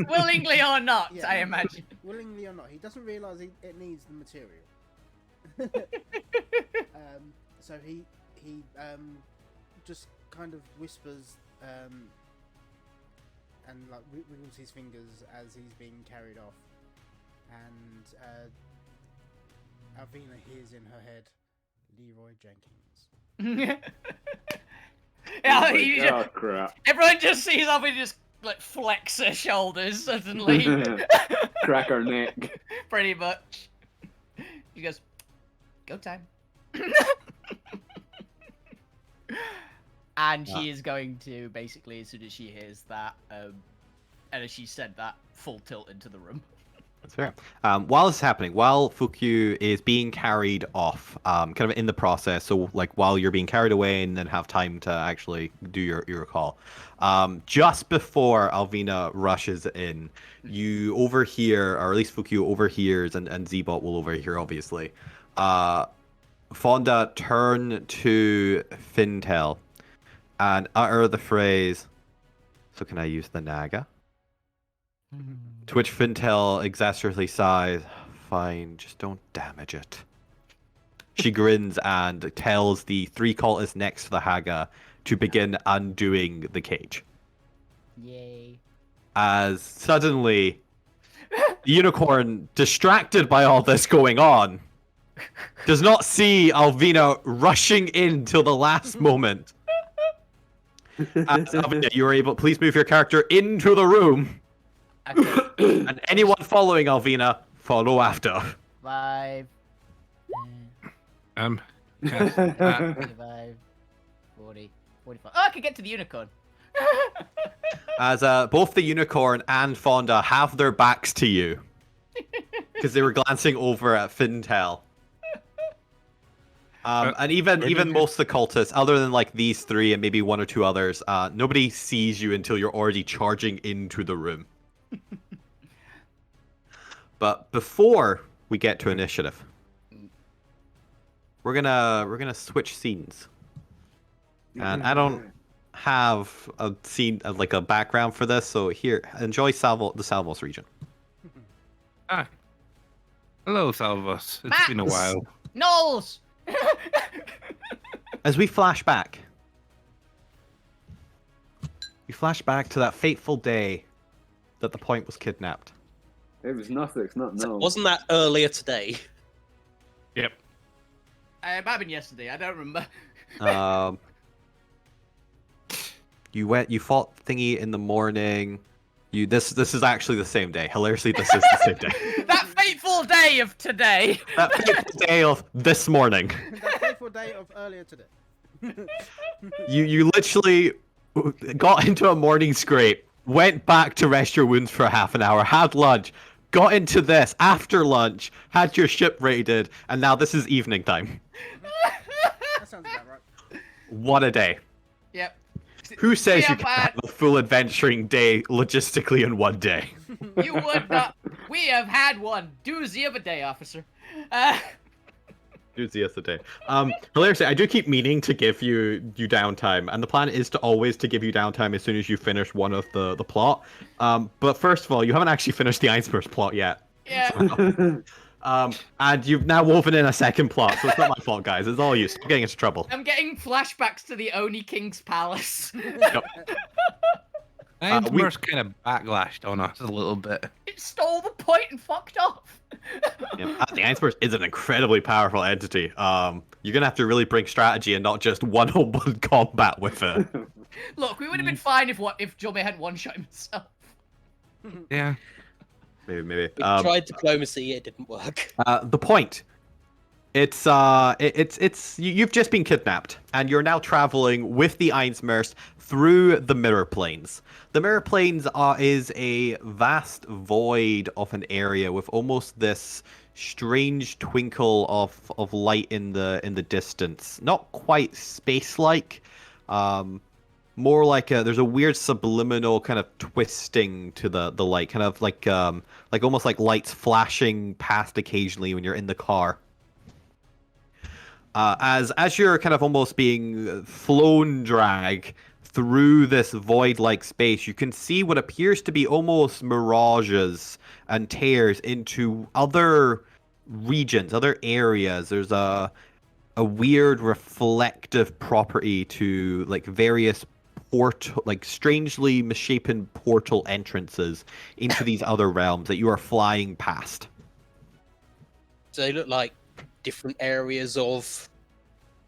Yeah, I imagine. Willingly or not, he doesn't realise it needs the material. So he just kind of whispers and like wiggles his fingers as he's being carried off, and Alvina hears in her head, "Leroy Jenkins." Yeah, Oh crap! everyone just sees Alvin just like flex her shoulders suddenly. Crack her neck. Pretty much. She goes, "Go time." And she is going to basically, as soon as she hears that, and as she said that, full tilt into the room. That's fair. While this is happening, while Fukyu is being carried off, kind of in the process, so like while you're being carried away and then have time to actually do your call, just before Alvina rushes in, you overhear, or at least Fukyu overhears, and Zbot will overhear, obviously, Fonda turn to Fintel and utter the phrase, "So can I use the Naga?" To which Fintel exasperately sighs, "Fine, just don't damage it." She grins and tells the three cultists next to the Haga to begin undoing the cage. Yay. As suddenly, the unicorn, distracted by all this going on, does not see Alvina rushing in till the last moment. As Alvina, you are able, please move your character into the room. Okay. And anyone following Alvina, follow after. 5, Yes, 25, 40, 45. Oh, I can get to the unicorn. As both the unicorn and Fonda have their backs to you. Because they were glancing over at Fintel. And even most of the cultists, other than like these three and maybe one or two others, nobody sees you until you're already charging into the room. But before we get to initiative, we're gonna switch scenes. And I don't have a scene like a background for this, so here, enjoy the Salvos region. Hello, Salvos. It's Max! been a while. Knowles! As we flash back to that fateful day that the Point was kidnapped. It was nothing. It's not no. Wasn't that earlier today? Yep. It might have been yesterday, I don't remember. You fought Thingy in the morning. This is actually the same day. Hilariously, this is the same day. That fateful day of today! That fateful day of this morning. That fateful day of earlier today. You literally got into a morning scrape, went back to rest your wounds for half an hour, had lunch, got into this after lunch, had your ship raided, and now this is evening time. That sounds about right. What a day. Yep. Who says We you have can had- have a full adventuring day logistically in one day? You would not. We have had one doozy of a day, officer. Dude's yesterday. Hilariously, I do keep meaning to give you downtime, and the plan is to always to give you downtime as soon as you finish one of the plot. But first of all, you haven't actually finished the Einspurs plot yet. Yeah. And you've now woven in a second plot, so it's not my fault, guys. It's all you. Stop getting into trouble. I'm getting flashbacks to the Oni King's palace. Ainsworth's kind of backlashed on us a little bit. It stole the point and fucked off. Yeah, the Einspurs is an incredibly powerful entity. You're gonna have to really bring strategy and not just one-on-one combat with it. Look, we would have been fine if Jome had one-shot himself. Yeah. Maybe. We tried diplomacy, it didn't work. The point. It's you've just been kidnapped, and you're now traveling with the Einmers through the mirror planes. The mirror planes is a vast void of an area with almost this strange twinkle of light in the distance. Not quite space-like, more like there's a weird subliminal kind of twisting to the light, kind of like almost like lights flashing past occasionally when you're in the car. As you're kind of almost being flown drag through this void-like space, you can see what appears to be almost mirages and tears into other regions, other areas. There's a weird reflective property to like various strangely misshapen portal entrances into these other realms that you are flying past. So they look like different areas of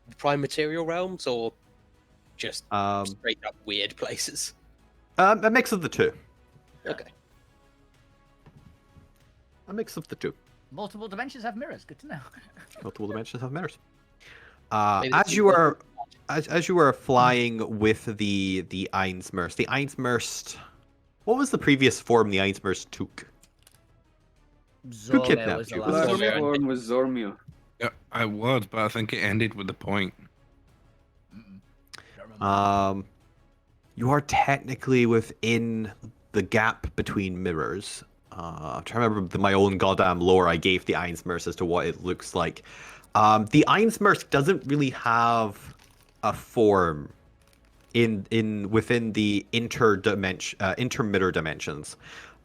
the prime material realms, or just straight up weird places? A mix of the two. Okay. A mix of the two. Multiple dimensions have mirrors. Good to know. Multiple dimensions have mirrors. Maybe As you are flying with the Einmers, the Einmers, what was the previous form the Einmers took? Who kidnapped was the you? last Last one. form was Zormio. Yeah, I was, but I think it ended with the point. Don't remember. You are technically within the gap between mirrors. I'm trying to remember my own goddamn lore I gave the Einmers as to what it looks like. The Einmers doesn't really have a form within the intermitter dimensions.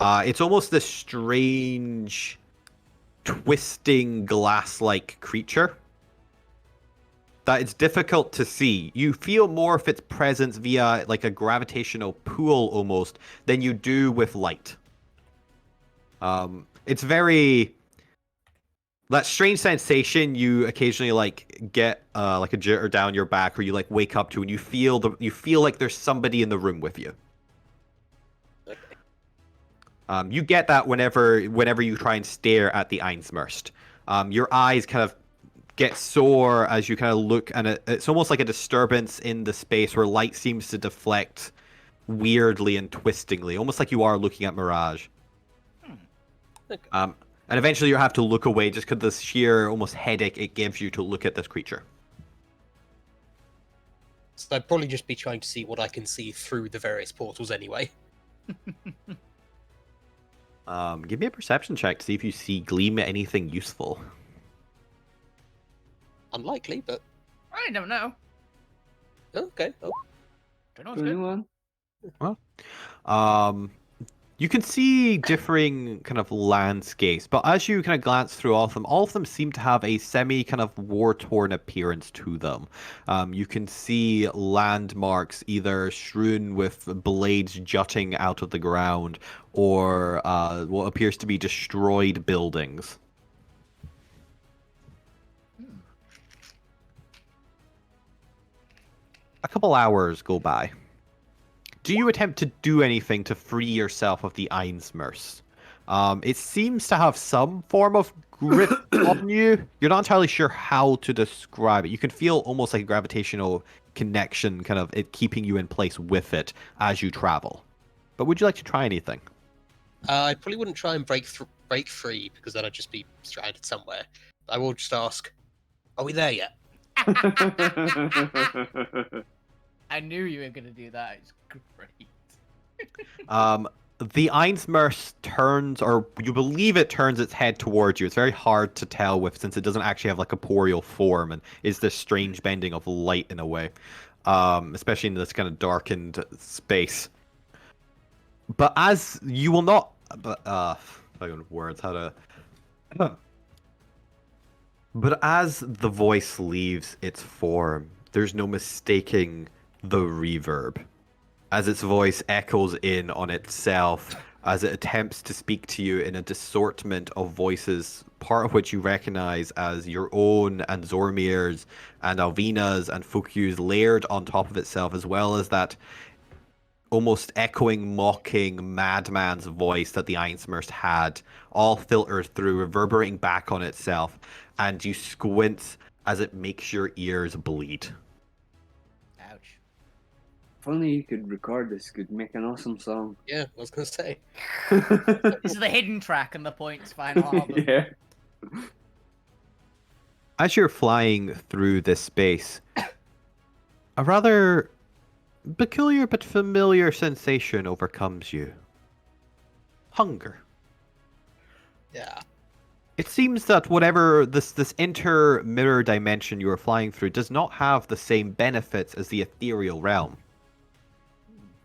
It's almost this strange, twisting glass-like creature that it's difficult to see. You feel more of its presence via like a gravitational pull almost than you do with light. It's very that strange sensation you occasionally like get like a jitter down your back, or you like wake up to, and you feel like there's somebody in the room with you. You get that whenever you try and stare at the Einmers. Your eyes kind of get sore as you kind of look, and it's almost like a disturbance in the space where light seems to deflect weirdly and twistingly, almost like you are looking at mirage. And eventually you have to look away just because the sheer almost headache it gives you to look at this creature. So I'd probably just be trying to see what I can see through the various portals anyway. Give me a perception check to see if you gleam anything useful. Unlikely, but I don't know. okay. Oh. Don't know what's good. 21. You can see differing kind of landscapes, but as you kind of glance through all of them seem to have a semi kind of war-torn appearance to them. You can see landmarks either strewn with blades jutting out of the ground, or what appears to be destroyed buildings. A couple hours go by. Do you attempt to do anything to free yourself of the Einmers? It seems to have some form of grip on you. You're not entirely sure how to describe it. You can feel almost like a gravitational connection, kind of it keeping you in place with it as you travel. But would you like to try anything? I probably wouldn't try and break free, because then I'd just be stranded somewhere. I will just ask, are we there yet? I knew you were going to do that. It's great. The Ainsmerse turns, or you believe it turns its head towards you. It's very hard to tell since it doesn't actually have like a corporeal form and is this strange bending of light in a way, especially in this kind of darkened space. But as you will not, but I don't know words how to. But as the voice leaves its form, there's no mistaking the reverb. As its voice echoes in on itself, as it attempts to speak to you in a distortment of voices, part of which you recognize as your own and Zormir's and Alvina's and Fukyu's layered on top of itself, as well as that almost echoing, mocking madman's voice that the Ainsmerse had, all filtered through, reverberating back on itself, and you squint as it makes your ears bleed. Ouch. If only you could record this, could make an awesome song. Yeah, I was gonna say. This is the hidden track and the Point's final album. Yeah. As you're flying through this space, a rather peculiar but familiar sensation overcomes you. Hunger. Yeah. It seems that whatever this inter-mirror dimension you are flying through does not have the same benefits as the ethereal realm.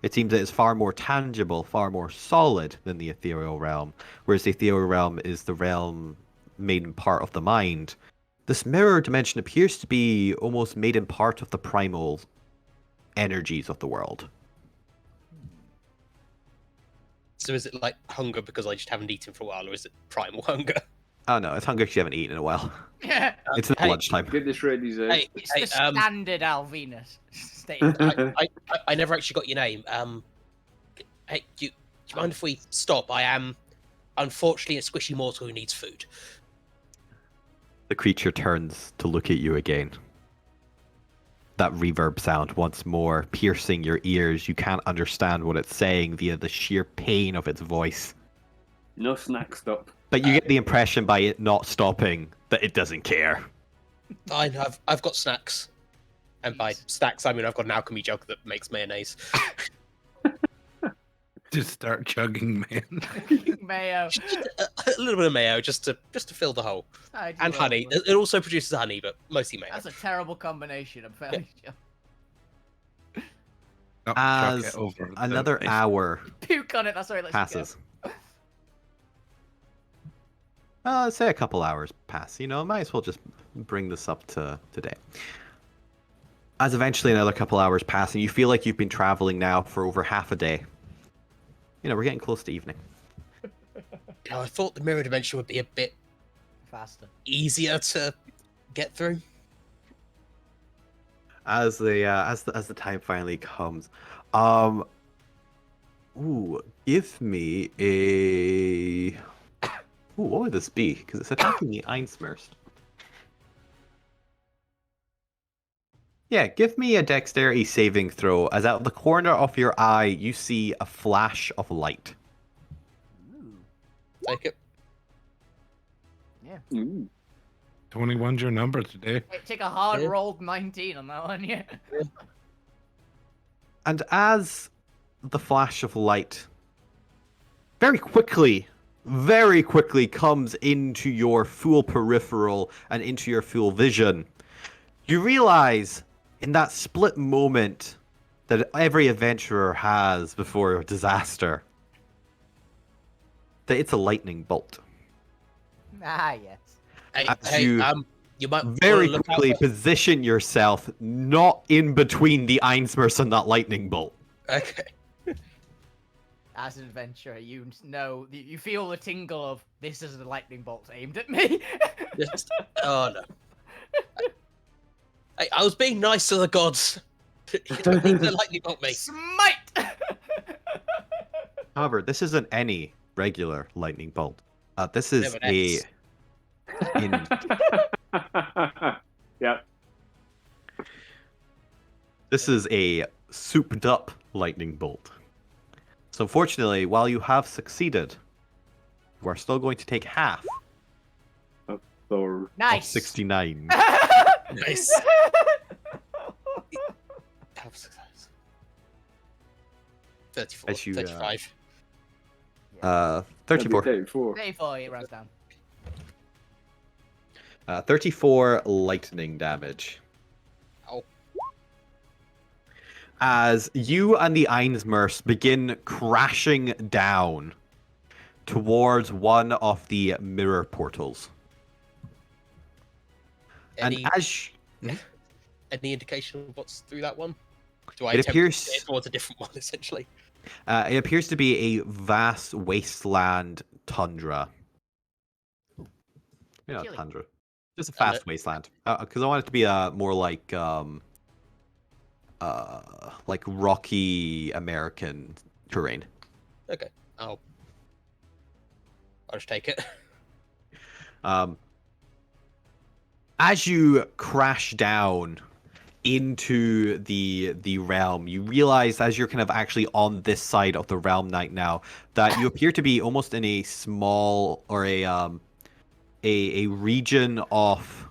It seems that it's far more tangible, far more solid than the ethereal realm, whereas the ethereal realm is the realm made in part of the mind. This mirror dimension appears to be almost made in part of the primal energies of the world. So is it like hunger because I just haven't eaten for a while, or is it primal hunger? Oh no, it's hunger 'cause you haven't eaten in a while. Yeah. It's not Hey, lunchtime. Get this ready, Zed. Hey, It's hey, the standard Alvina statement. I never actually got your name. Hey, do you mind if we stop? I am, unfortunately, a squishy mortal who needs food. The creature turns to look at you again. That reverb sound once more, piercing your ears. You can't understand what it's saying via the sheer pain of its voice. No snack stop. But you get the impression by it not stopping that it doesn't care. Fine, I've got snacks. And by snacks, I mean I've got an alchemy jug that makes mayonnaise. Just start chugging, man. Mayo. A little bit of mayo just to fill the hole. I do And love honey. them. It also produces honey, but mostly mayo. That's a terrible combination, I'm fairly sure. Oh, chuck As it over the another ice. hour Puke on it, that's where it lets passes. you Say a couple hours pass. You know, might as well just bring this up to today. As eventually another couple hours pass, and you feel like you've been traveling now for over half a day. You know, we're getting close to evening. You know, I thought the mirror dimension would be a bit go. Faster. easier to get through. As the time finally comes, give me a. What would this be? Because it's attacking the Einsmerst. Yeah, give me a dexterity saving throw, as out of the corner of your eye, you see a flash of light. Take it. Yeah. Ooh. 21's your number today. Take a hard Yeah. rolled 19 on that one, yeah. And as the flash of light very quickly comes into your full peripheral and into your full vision, you realize in that split moment that every adventurer has before a disaster that it's a lightning bolt. Ah, yes. Hey, As you you might very wanna look out quickly for- position yourself not in between the Einsmerse and that lightning bolt. Okay. As an adventurer, you know, you feel the tingle of this is the lightning bolt aimed at me. Just, oh no. I was being nice to the gods. You don't need to lightning bolt me. Smite! However, this isn't any regular lightning bolt. This is Never next. Yep. This is a souped up lightning bolt. So unfortunately, while you have succeeded, you are still going to take half So of Nice. 69. Nice. 34, As you, 35. 34. 34. 34, it rounds down. 34 lightning damage. Ow. As you and the Einsmers begin crashing down towards one of the mirror portals. Any, And as any indication of what's through that one? Do I It attempt to appears- steer towards a different one, essentially? it appears to be a vast wasteland tundra. Yeah, Chilly. tundra. Just a And vast wasteland. Because I want it to be more like rocky American terrain. Okay, I'll just take it. As you crash down into the realm, you realize as you're kind of actually on this side of the realm right now that you appear to be almost in a small or a region of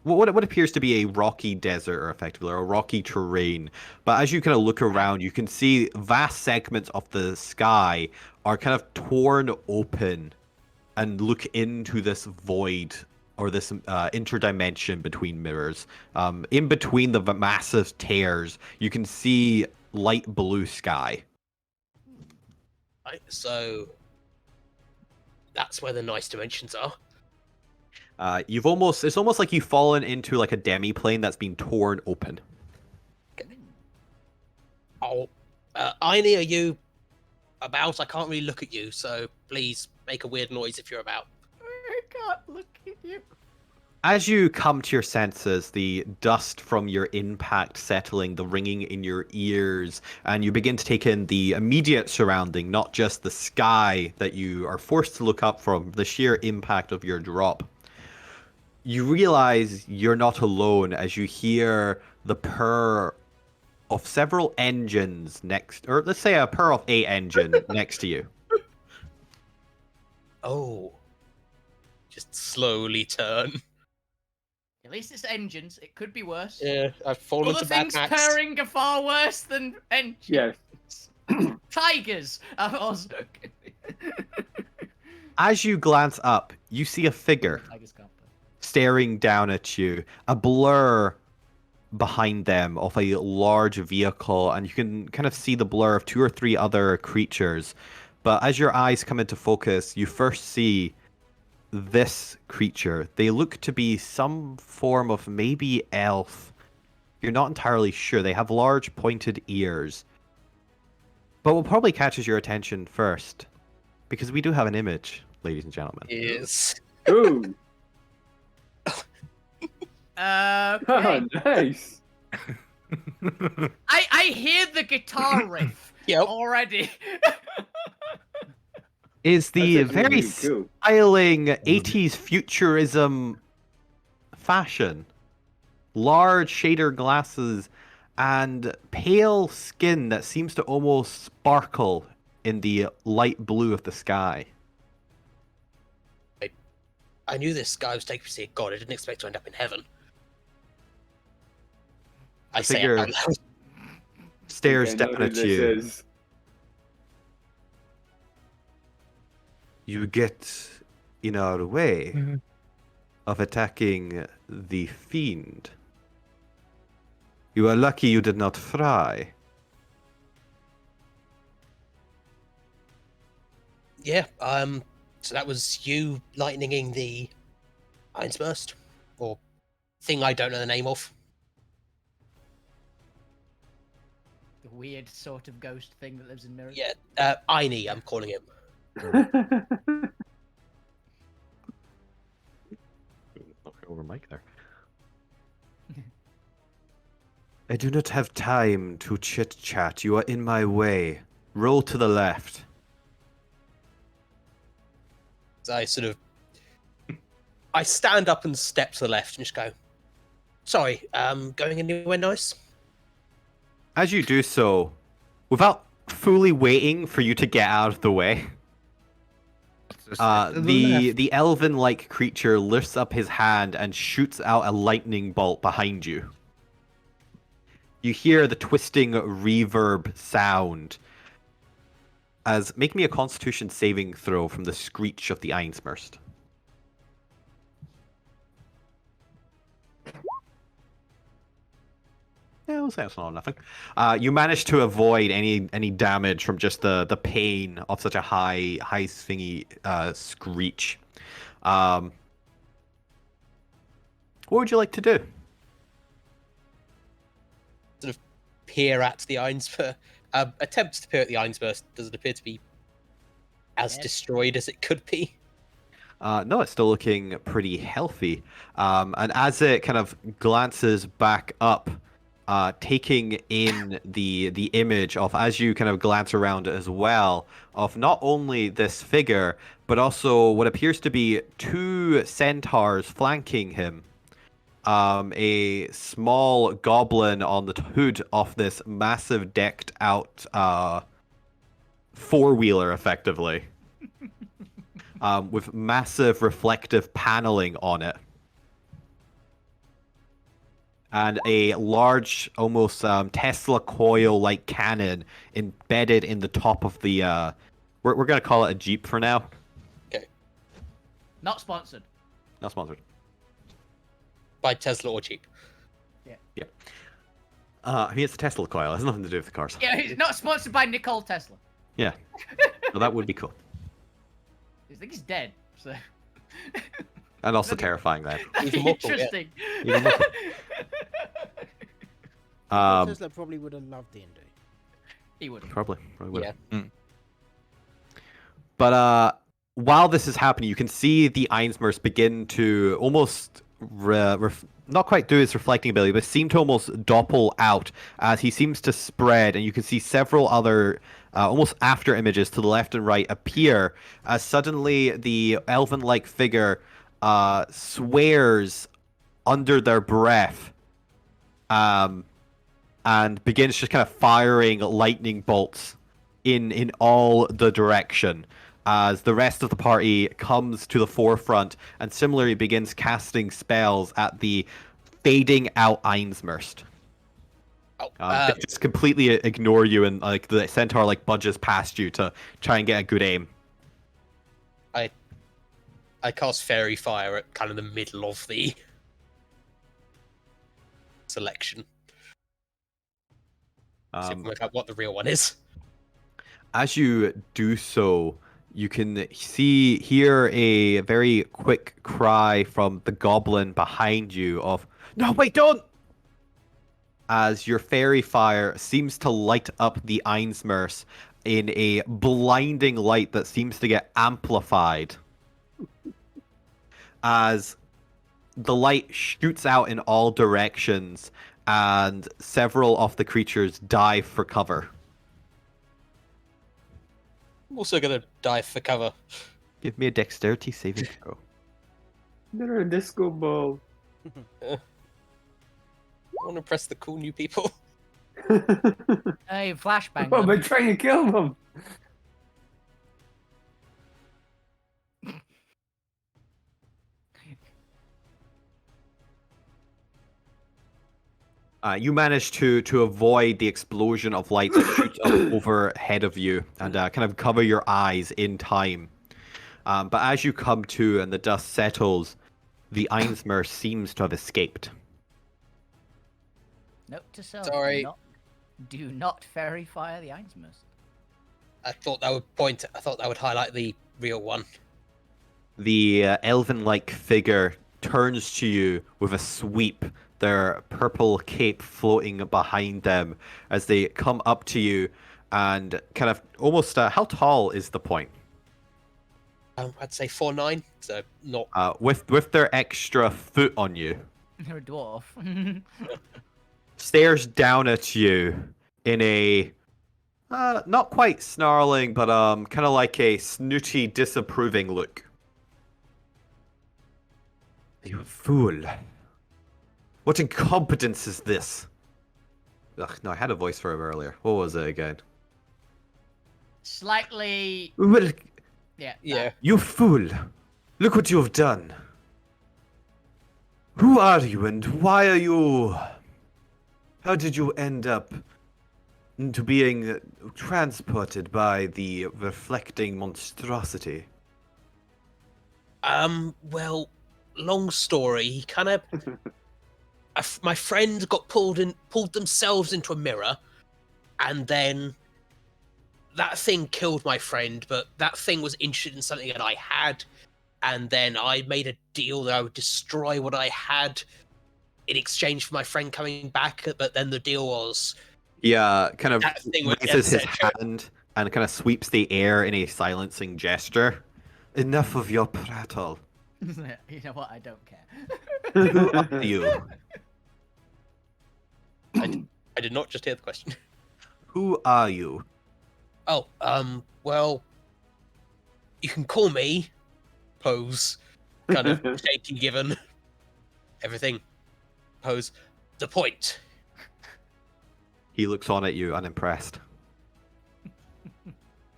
what appears to be a rocky desert, or effectively, or a rocky terrain. But as you kind of look around, you can see vast segments of the sky are kind of torn open and look into this void or this interdimension between mirrors. In between the massive tears, you can see light blue sky. Right, so that's where the nice dimensions are. It's almost like you've fallen into like a demi-plane that's been torn open. Oh, Aini, are you about? I can't really look at you, so please make a weird noise if you're about. I can't look at you. As you come to your senses, the dust from your impact settling, the ringing in your ears, and you begin to take in the immediate surrounding, not just the sky that you are forced to look up from, the sheer impact of your drop. You realize you're not alone as you hear the purr of several engines next, or let's say a purr of a engine next to you. Oh, just slowly turn. At least it's engines. It could be worse. Yeah, I've fallen Other to Mad things Max. purring are far worse than engines. Yes. Tigers. As you glance up, you see a figure Tigers can't purr. staring down at you, a blur behind them of a large vehicle, and you can kind of see the blur of 2 or 3 other creatures. But as your eyes come into focus, you first see this creature. They look to be some form of maybe elf. You're not entirely sure. They have large pointed ears. But what probably catches your attention first, because we do have an image, ladies and gentlemen. Is Ooh. Okay. Oh, nice. I hear the guitar riff Yep. already. Is the That's actually very really cool. styling 80s futurism fashion. Large shader glasses and pale skin that seems to almost sparkle in the light blue of the sky. I knew this guy was taking me to see a god. I didn't expect to end up in heaven. I say it figure- out loud. Stares I know down who at this you. is. You get in our way of attacking the fiend. You are lucky you did not fry. Yeah, so that was you lightninging the Einsburst? Or thing I don't know the name of. The weird sort of ghost thing that lives in mirrors. Yeah, Aini, I'm calling him. Knock over mic there. I do not have time to chit-chat. You are in my way. Roll to the left. So I stand up and step to the left and just go, sorry, going anywhere nice? As you do so, without fully waiting for you to get out of the way, the elven-like creature lifts up his hand and shoots out a lightning bolt behind you. You hear the twisting reverb sound, as make me a Constitution saving throw from the screech of the Einzmurst. Yeah, we'll say it's not nothing. You manage to avoid any damage from just the pain of such a high thingy screech. What would you like to do? Sort of peer at the Einsper. Attempts to peer at the Einsburst. Does it appear to be as destroyed as it could be? No, it's still looking pretty healthy. And as it kind of glances back up, taking in the image of, as you kind of glance around as well, of not only this figure, but also what appears to be two centaurs flanking him. A small goblin on the hood of this massive decked out four-wheeler, effectively. With massive reflective paneling on it. And a large, almost Tesla coil-like cannon embedded in the top of the... We're going to call it a Jeep for now. Okay. Not sponsored. Not sponsored. By Tesla or Jeep. Yeah. I mean, it's a Tesla coil. It has nothing to do with the cars. Yeah, it's not sponsored by Nicole Tesla. Yeah. So that would be cool. I think he's dead, so... And also terrifying, then. That'd be Even more cool, interesting. Even more Tesla probably would have loved D&D. He would. Probably would. Yeah. But while this is happening, you can see the Einsmurst begin to almost not quite do his reflecting ability, but seem to almost doppel out as he seems to spread, and you can see several other almost after images to the left and right appear as suddenly the elven-like figure swears under their breath and begins just kind of firing lightning bolts in all the direction as the rest of the party comes to the forefront and similarly begins casting spells at the fading out Einsmurst. They just completely ignore you, and like the centaur like budges past you to try and get a good aim. I cast Fairy Fire at kind of the middle of the selection. See if we can work out what the real one is. As you do so, you can hear a very quick cry from the goblin behind you of, "No, wait, don't!" As your fairy fire seems to light up the Einsmurst in a blinding light that seems to get amplified. As the light shoots out in all directions and several of the creatures dive for cover. I'm also gonna dive for cover. Give me a dexterity saving throw. They're a disco ball. I want to press the cool new people. Hey, flashbang. Oh, them. but trying to kill them. You manage to avoid the explosion of light that shoots up overhead of you and kind of cover your eyes in time. But as you come to and the dust settles, the Einsmer seems to have escaped. Note to self: Sorry. Do not fairy fire the Einsmurst. I thought that would highlight the real one. The elven-like figure turns to you with a sweep, their purple cape floating behind them as they come up to you and kind of almost... how tall is the point? I'd say 4'9", so not... With their extra foot on you, They're a dwarf. stares down at you in a... not quite snarling, but kind of like a snooty, disapproving look. You fool. What incompetence is this? Ugh, no, I had a voice for him earlier. What was it again? Slightly. Well, Yeah. Yeah. you fool. Look what you have done. Who are you and why are you... How did you end up to being transported by the reflecting monstrosity? Well, long story. He kind of, my friend got pulled themselves into a mirror, and then that thing killed my friend. But that thing was interested in something that I had, and then I made a deal that I would destroy what I had in exchange for my friend coming back. But then the deal was Kind of that thing would raises his essentially- hand and kind of sweeps the air in a silencing gesture. Enough of your prattle. You know what? I don't care. Who are you? I did not just hear the question. Who are you? Oh, well, you can call me Pose. Kind of shaky given everything. Pose. The point. He looks on at you, unimpressed.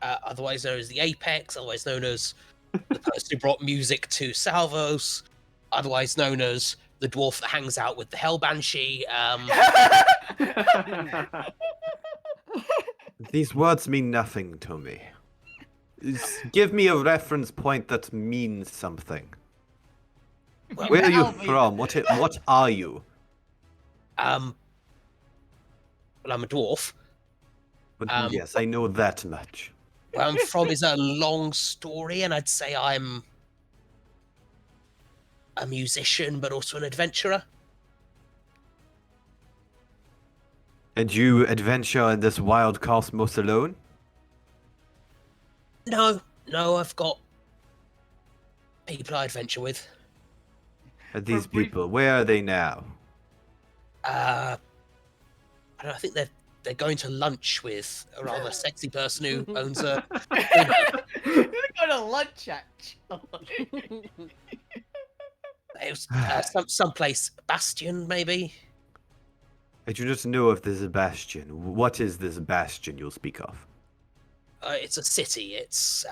Otherwise known as the Apex, otherwise known as the person who brought music to Salvos, otherwise known as the dwarf that hangs out with the Hell Banshee. These words mean nothing to me. Give me a reference point that means something. Well, Where are you Alvin. from? What are you? well, I'm a dwarf. But Um, yes, I know that much. Where I'm from is a long story, and I'd say I'm a musician, but also an adventurer. And you adventure in this wild cosmos alone? No, I've got people I adventure with. And these brief- people, where are they now? I don't know, I think they're going to lunch with a rather sexy person who owns a. You're going to lunch, actually. It was someplace Bastion, maybe. I do not know of this bastion. What is this bastion you'll speak of? It's a city. It's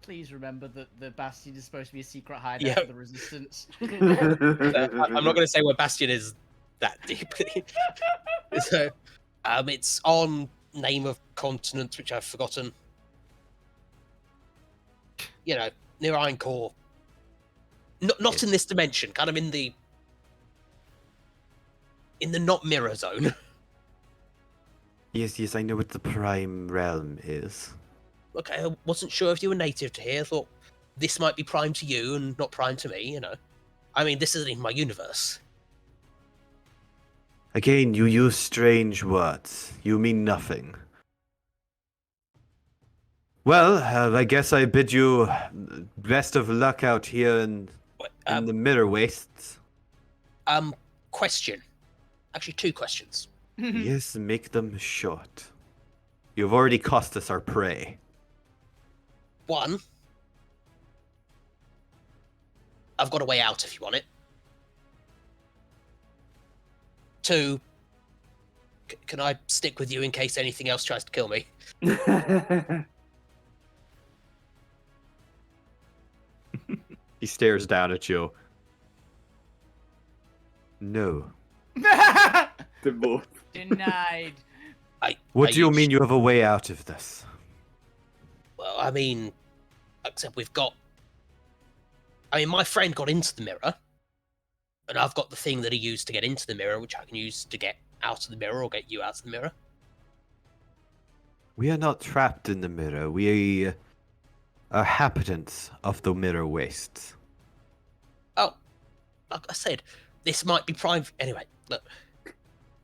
Please remember that the Bastion is supposed to be a secret hideout Yeah. for the Resistance. I'm not going to say where Bastion is that deeply. So, it's on name of continent which I've forgotten. You know, near Ironcore. Not in this dimension. Kind of in the not mirror zone. Yes, I know what the prime realm is. Okay, I wasn't sure if you were native to here. Thought this might be prime to you and not prime to me. You know, I mean, this isn't even my universe. Again, you use strange words. You mean nothing. Well, I guess I bid you best of luck out here in the Mirror Wastes. Question. Actually, two questions. Yes, make them short. You've already cost us our prey. One, I've got a way out if you want it. Two, can I stick with you in case anything else tries to kill me? He stares down at you. No. To both. Denied. What do you mean you have a way out of this? Well, I mean, except we've got. I mean, my friend got into the mirror, and I've got the thing that he used to get into the mirror, which I can use to get out of the mirror or get you out of the mirror. We are not trapped in the mirror. We are inhabitants of the Mirror Wastes. Oh, like I said, this might be prime. Anyway, look.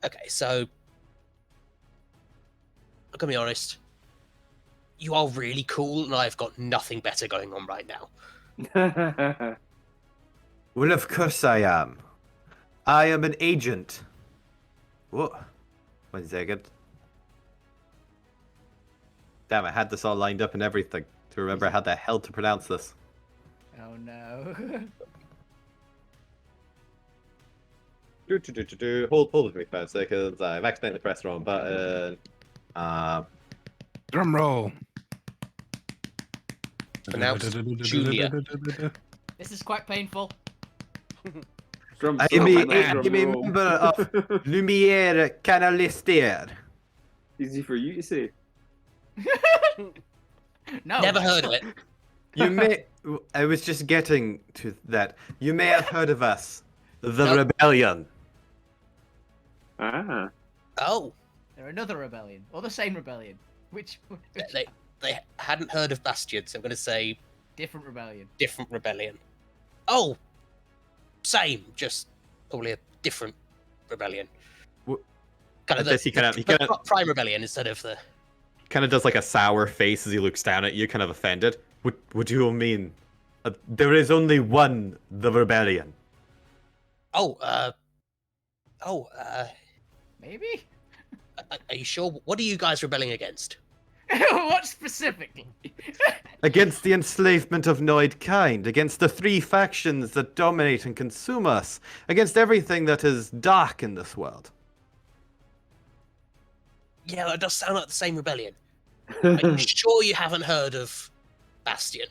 Okay, so I'm gonna be honest. You are really cool, and I've got nothing better going on right now. Well, of course I am. I am an agent. Whoa. 1 second. Damn, I had this all lined up and everything to remember how the hell to pronounce this. Oh no. Hold with me 5 seconds. I've accidentally pressed the wrong button. Drum roll. Pronounced Julia. This is quite painful. From I am a Drum roll. member of Lumiere Canalister. Easy for you to say. No. Never heard of it. You may. I was just getting to that. You may have heard of us, the Nope. Rebellion. Ah. Oh, They're another rebellion, or the same rebellion. Which they hadn't heard of Bastion, so I'm going to say different rebellion. different rebellion. Oh, same, just probably a different rebellion. Kind of He kind of prime rebellion instead of the. does like a sour face as he looks down at you, kind of offended. What do you mean? There is only one, the Rebellion. Maybe. Are you sure? What are you guys rebelling against? What specifically? Against the enslavement of Noid kind, against the 3 factions that dominate and consume us, against everything that is dark in this world. Yeah, that does sound like the same rebellion. Are you sure you haven't heard of Bastion?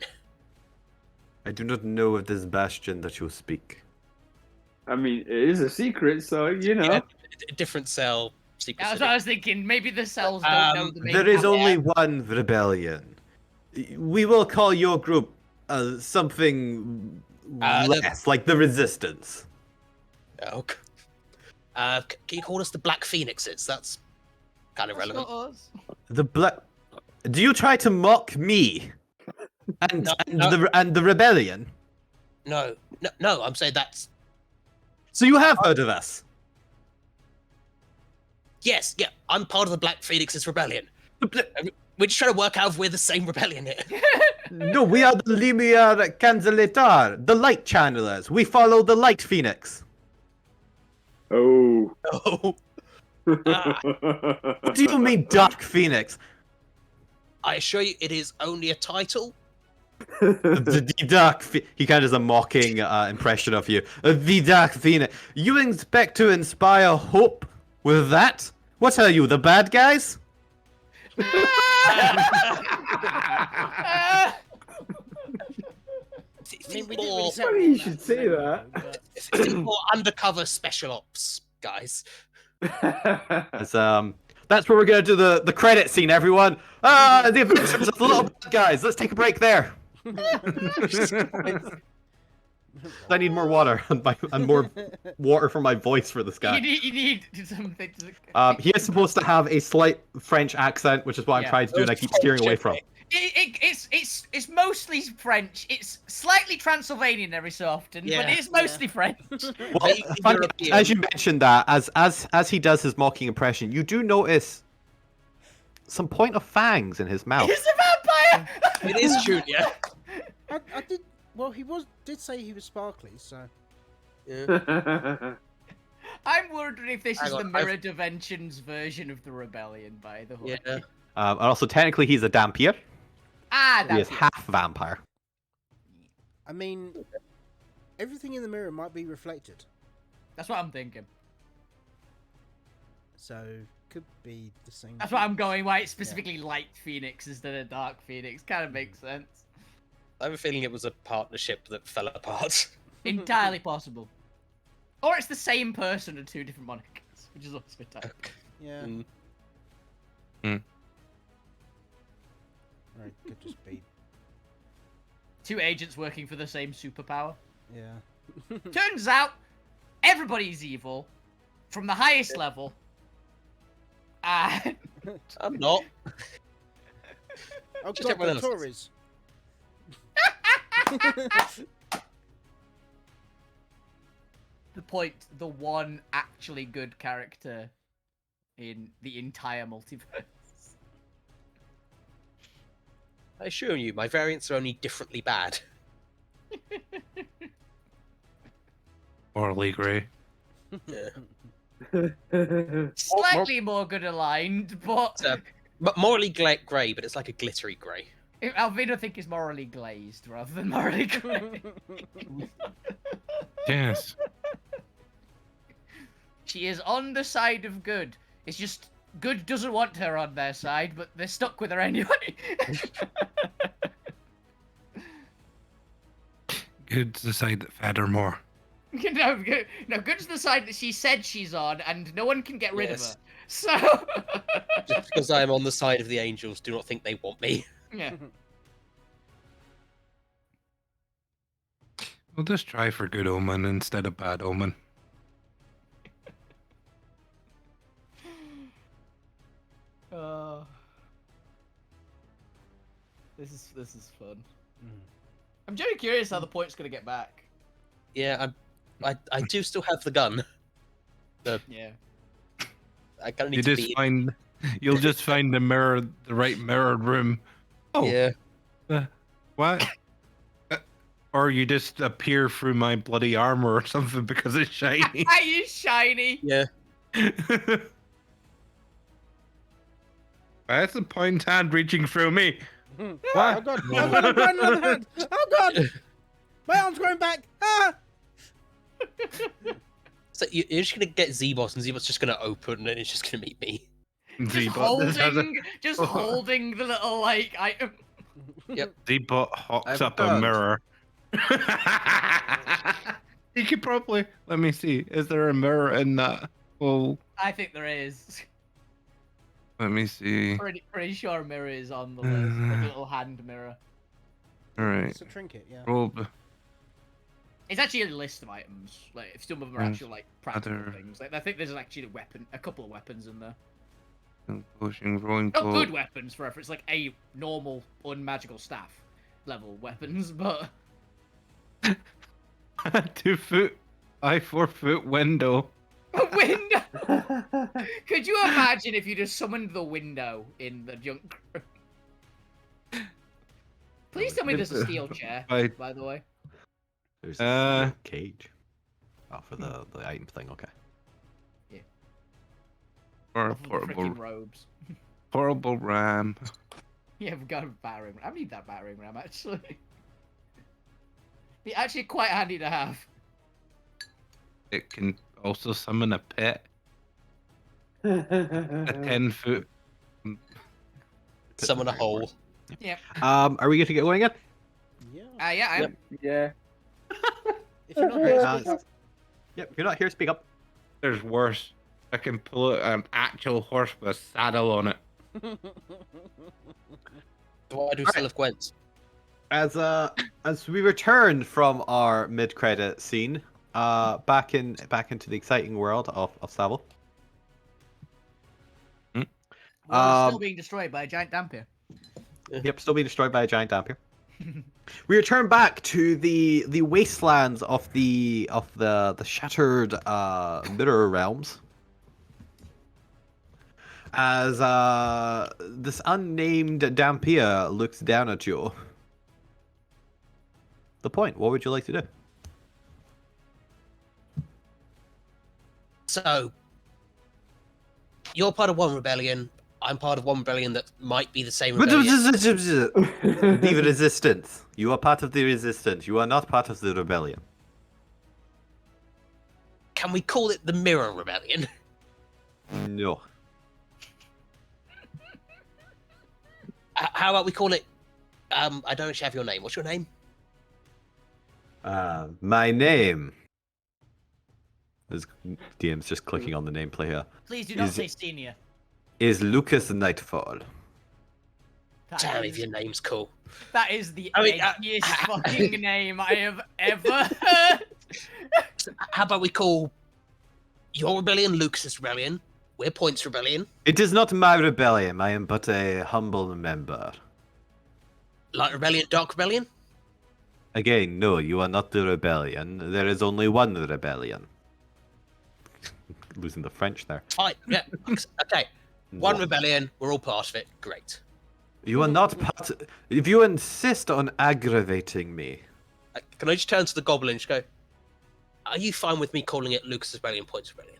I do not know of this bastion that you speak. I mean, it is a secret, so you know. Yeah, different cell. Secret That's City. what I was thinking. Maybe the cells don't know the main. There is power. only one rebellion. We will call your group something less, like the Resistance. Oh, can you call us the Black Phoenixes? That's kind of That's relevant. not us. The black. Do you try to mock me and No. and the rebellion? No, I'm saying that's So you have heard of us? yes, yeah. I'm part of the Black Phoenixes rebellion. We're just trying to work out if we're the same rebellion here. No, we are the Lumiere Canzeletar, the Light Channelers. We follow the Light Phoenix. Oh. Oh, What do you mean, Dark Phoenix? I assure you, it is only a title. The Dark He kind of does a mocking impression of you. The Dark Phoenix. You expect to inspire hope with that? What are you, the bad guys? I mean, we didn't More- really say Funny you that, should say that. but- more undercover special ops guys. That's that's where we're gonna do the credit scene, everyone. The adventures of the little bad guys. Let's take a break there. I need more water and more water for my voice for this guy. You need something to. He is supposed to have a slight French accent, which is what I'm Yeah. trying to do, and I keep steering away from. It's mostly French. It's slightly Transylvanian every so often, but Yeah. it's mostly French. Well, Vaguely funny, European. as you mentioned that, as he does his mocking impression, you do notice some point of fangs in his mouth. He's a vampire. It is Junior. I did. Well, did say he was sparkly, so. Yeah. I'm wondering if this Hang is on, the Mirror Dimensions version of the rebellion, by the way. Yeah. And also, technically, he's a Dampier. Ah, He is that's it. half vampire. I mean, everything in the mirror might be reflected, That's what I'm thinking. so could be the same. That's what I'm going. Why it's specifically Light Phoenix instead of Dark Phoenix kind of makes sense. I have a feeling it was a partnership that fell apart. Entirely possible. Or it's the same person and 2 different monikers, which is also entirely. Yeah. Mm. Right, could just be. 2 agents working for the same superpower. Yeah. Turns out, everybody's evil, from the highest level. And I'm not. Oh Just god, everyone the else. Tories. the one actually good character in the entire multiverse. I assure you, my variants are only differently bad. Morally grey. Yeah. Slightly more good aligned, but But morally grey, but it's like a glittery grey. Alvino think is morally glazed rather than morally grey. Yes. She is on the side of good. It's just good doesn't want her on their side, but they're stuck with her anyway. Good's the side that fed her more. No, good's the side that she said she's on, and no one can get rid of her. Yes. So Just because I am on the side of the angels, do not think they want me. Yeah. We'll just try for good omen instead of bad omen. This is fun. I'm very curious how the point's gonna get back. Yeah, I do still have the gun. Yeah. I kind of You need to just be. find, you'll just find the right mirrored room. Oh, Yeah. What? Or you just appear through my bloody armor or something because it's shiny. You shiny. Yeah. That's a point hand reaching through me. Oh What? god! Oh god! I'm growing another hand! Oh god! My arm's growing back! Ah! So you're just gonna get Z-Boss, and Z-Boss just gonna open, and it's just gonna meet me. Just holding the little like item. Yep. Z-Bot hawks I've up a got- mirror. You could probably, let me see, is there a mirror in that? Well, I think there is. let me see. Pretty sure mirror is on the list. Like a little hand mirror. Alright. It's a trinket, yeah. Roll. It's actually a list of items. Like if some of them are actual like practical Other- things. Like I think there's actually a couple of weapons in there. Pushing, rolling Not call. good weapons for reference, like a normal unmagical staff level weapons, but 2 foot by 4 foot window. a window. Could you imagine if you just summoned the window in the junk? Please tell me there's a steel chair. By the way, There's a cage. Oh, for the item thing. Okay. Or a freaking robes. portable ram. Yeah, we've got a battering ram. I need that battering ram actually. Be actually quite handy to have. It can also summon a pet. A 10-foot. Summon a hole. Yeah. Are we good to get going again? Yeah. Yeah, I am. Yeah. If you're not here, Uh, speak up. Yep. If you're not here, speak up. There's worse. I can pull an actual horse with a saddle on it. What I do still have Gwent. As we return from our mid-credit scene, back into the exciting world of Savile. World still being destroyed by a giant dampier. Yep, still being destroyed by a giant dampier. We return back to the wastelands of the shattered mirror realms. As this unnamed Dampier looks down at you. The point, what would you like to do? So, you're part of one rebellion. I'm part of one rebellion that might be the same rebellion. The resistance. You are part of the resistance. You are not part of the rebellion. Can we call it the Mirror Rebellion? No. How about we call it? I don't actually have your name. What's your name? My name. As DM's just clicking on the nameplate here. Please do not say senior. Is Lucas Nightfall. Damn, if your name's cool. That is the I mean, edgiest fucking name I have ever heard. How about we call your rebellion Lucas's rebellion? We're Points Rebellion. It is not my rebellion. I am but a humble member. Light Rebellion, Dark Rebellion? Again, no, you are not the rebellion. There is only one rebellion. Losing the French there. Fine, yeah. Okay. One No. rebellion, we're all part of it. Great. You are not part. If you insist on aggravating me, Can I just turn to the goblin and just go, are you fine with me calling it Lucas's Rebellion, Points Rebellion?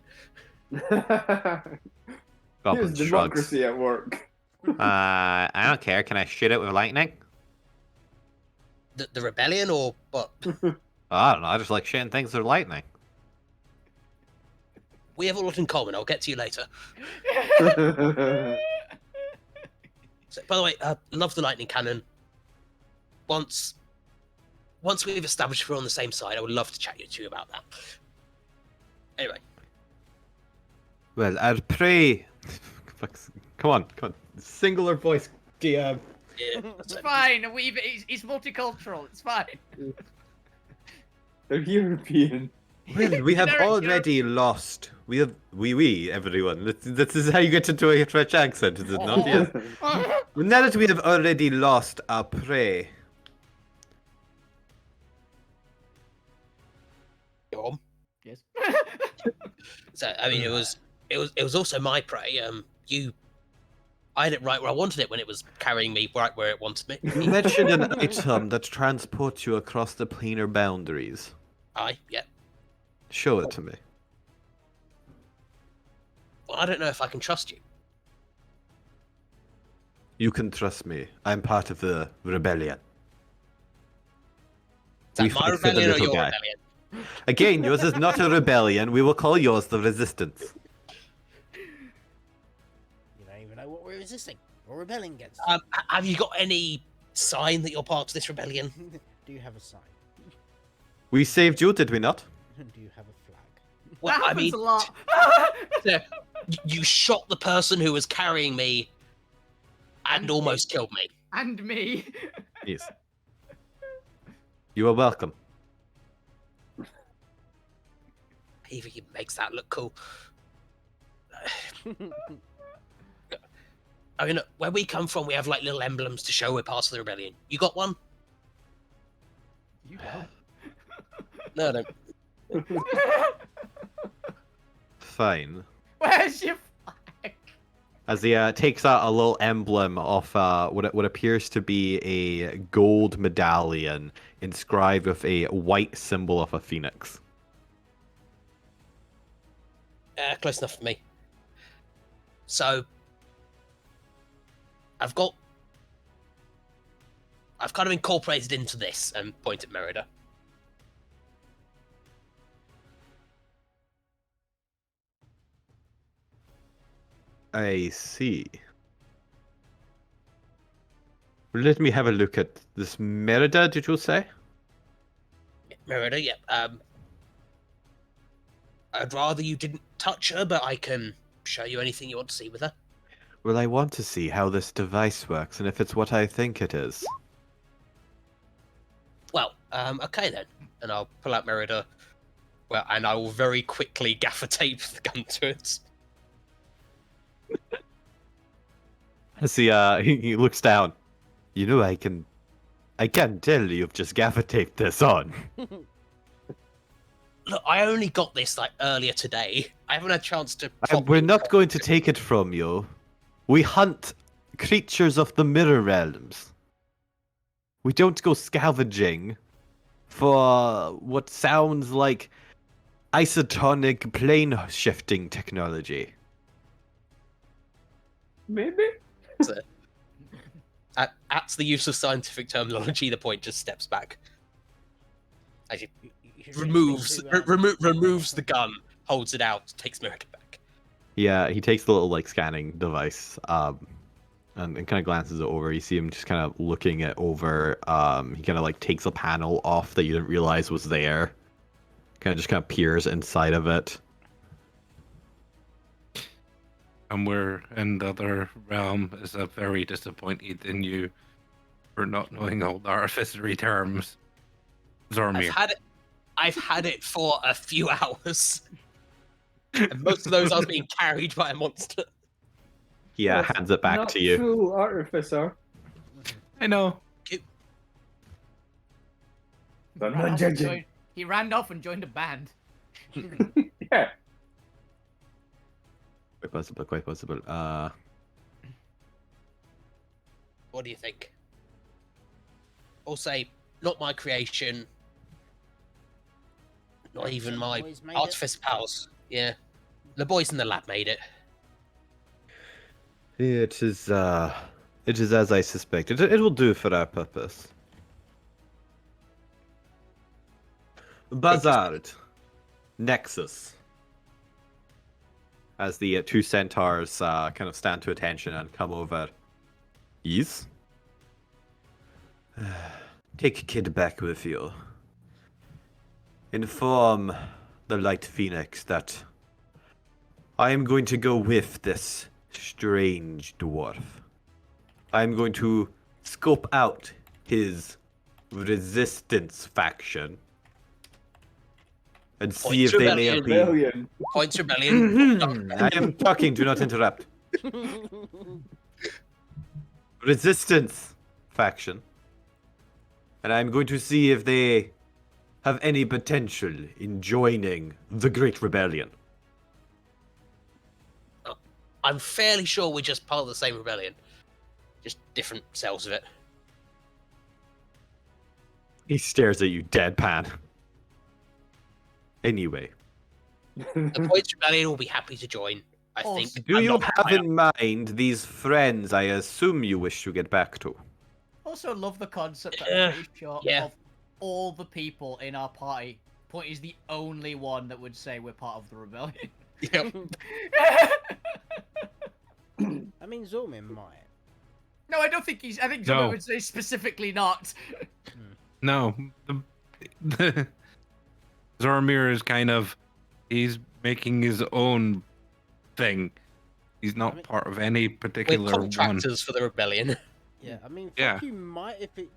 Goblin Here's shrugs. democracy at work. I don't care. Can I shoot it with lightning? The rebellion or what? I don't know. I just like shooting things with lightning. We have a lot in common. I'll get to you later. So, by the way, love the lightning cannon. Once we've established we're on the same side, I would love to chat to you about that. Anyway, Well, I'll pray Come on. Singular voice, DM. Yeah, It's fine. It's multicultural. It's fine. They're European. Well, we have Generic already lost. We, everyone. This is how you get into a French accent, is it not? Yes. Now that we have already lost our prey, Go on. Yes. So I mean, it was also my prey. I had it right where I wanted it when it was carrying me right where it wanted me. you mentioned an item that transports you across the planar boundaries. Yeah. Show it to me. Well, I don't know if I can trust you. You can trust me. I'm part of the rebellion. Is that We my fight for the rebellion or little your guy. rebellion? Again, yours is not a rebellion. We will call yours the resistance. You don't even know what we're resisting or rebelling against. Have you got any sign that you're part of this rebellion? Do you have a sign? We saved you, did we not? Do you have a flag? Well, That I happens mean, a lot. you shot the person who was carrying me and And almost killed me. And me. Yes. You are welcome. He makes that look cool. I mean, look, where we come from, we have like little emblems to show we're part of the rebellion. You got one? You don't. No, I don't. Fine. Where's your flag? As he takes out a little emblem of what appears to be a gold medallion inscribed with a white symbol of a phoenix. Close enough for me. So, I've kind of incorporated into this and point at Merida. I see. Let me have a look at this Merida, did you say? Merida, yeah. I'd rather you didn't touch her, but I can show you anything you want to see with her. Well, I want to see how this device works and if it's what I think it is. Well, okay then. And I'll pull out Merida. Well, and I will very quickly gaffer tape the gun to it. As he looks down. You know, I can tell you've just gaffer taped this on. Look, I only got this like earlier today. I haven't had a chance to. We're not going to take it from you. We hunt creatures of the mirror realms. We don't go scavenging for what sounds like isotonic plane shifting technology. Maybe? At the use of scientific terminology, the point just steps back. Actually, removes the gun, holds it out, takes Merida back. Yeah, he takes the little like scanning device, and kind of glances it over. You see him just kind of looking it over. He kind of like takes a panel off that you didn't realize was there. Kind of peers inside of it. And we're in the other realm is very disappointed in you for not knowing all the artificery terms. Zormir. I've had it for a few hours. And most of those I was being carried by a monster. Yeah, Yes, hands it back not to you. Full artificer. I know. I'm not judging. He ran off and joined a band. Yeah. Quite possible. What do you think? I'll say, not my creation. Not even my Boys made artifice pals. Yeah. The boys in the lab made it. It is as I suspected. It will do for our purpose. Bazard. Nexus. As the two centaurs kind of stand to attention and come over. Yes? Take Kid back with you. Inform the Light Phoenix that I am going to go with this strange dwarf. I'm going to scope out his resistance faction and see if they may have been. Rebellion. Points rebellion. I am talking, do not interrupt. Resistance faction. And I'm going to see if they have any potential in joining the Great Rebellion. I'm fairly sure we're just part of the same rebellion. Just different cells of it. He stares at you deadpan. Anyway, The Points Rebellion will be happy to join, I think. do I'm you not have high up. in mind these friends I assume you wish to get back to? Also, love the concept that Yeah, I'm pretty sure yeah. of all the people in our party, Point is the only one that would say we're part of the rebellion. Yep. I mean, Zormin might. No, I don't think he's. I think No. someone would say specifically not. No, the Zormir is kind of, he's making his own thing. He's not I mean- part of any We're particular one. contractors for the rebellion. Yeah, I mean, fuck Yeah. you might if it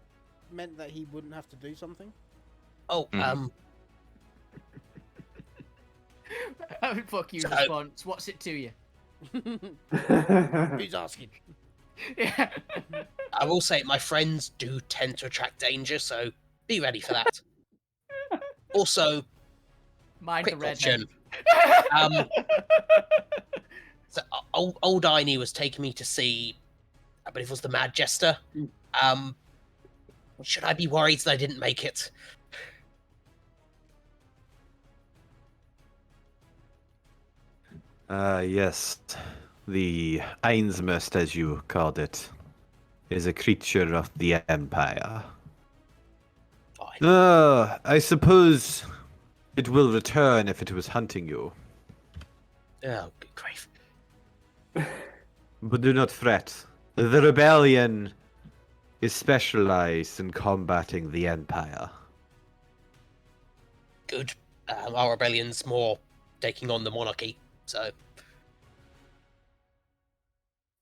meant that he wouldn't have to do something. Oh, Mhm. Fuck you So- response. What's it to you? Who's asking? Yeah. I will say my friends do tend to attract danger, so be ready for that. Also, Mind the quick redhead. question. So old Einie was taking me to see, I believe it was the Mad Jester. Should I be worried that I didn't make it? Yes. The Einsmest, as you called it, is a creature of the Empire. Fine. I suppose it will return if it was hunting you. Oh, good grief. But do not fret. The rebellion is specialized in combating the Empire. Good. Our rebellion's more taking on the monarchy, so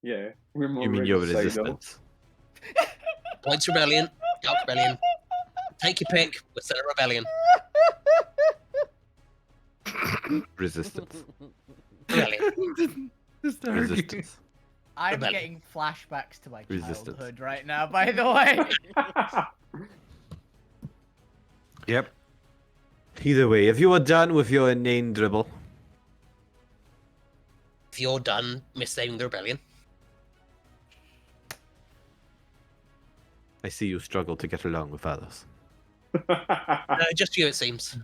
Yeah, we're more You mean your regicidal. resistance? Points Rebellion, Dark Rebellion. Take your pick. We're still a rebellion. Resistance. Rebellion. Resistance. I'm Rebellion. getting flashbacks to my Resistance. childhood right now, by the way. Yep. Either way, if you are done with your inane dribble, If you're done misnaming the rebellion, I see you struggle to get along with others. just you it seems.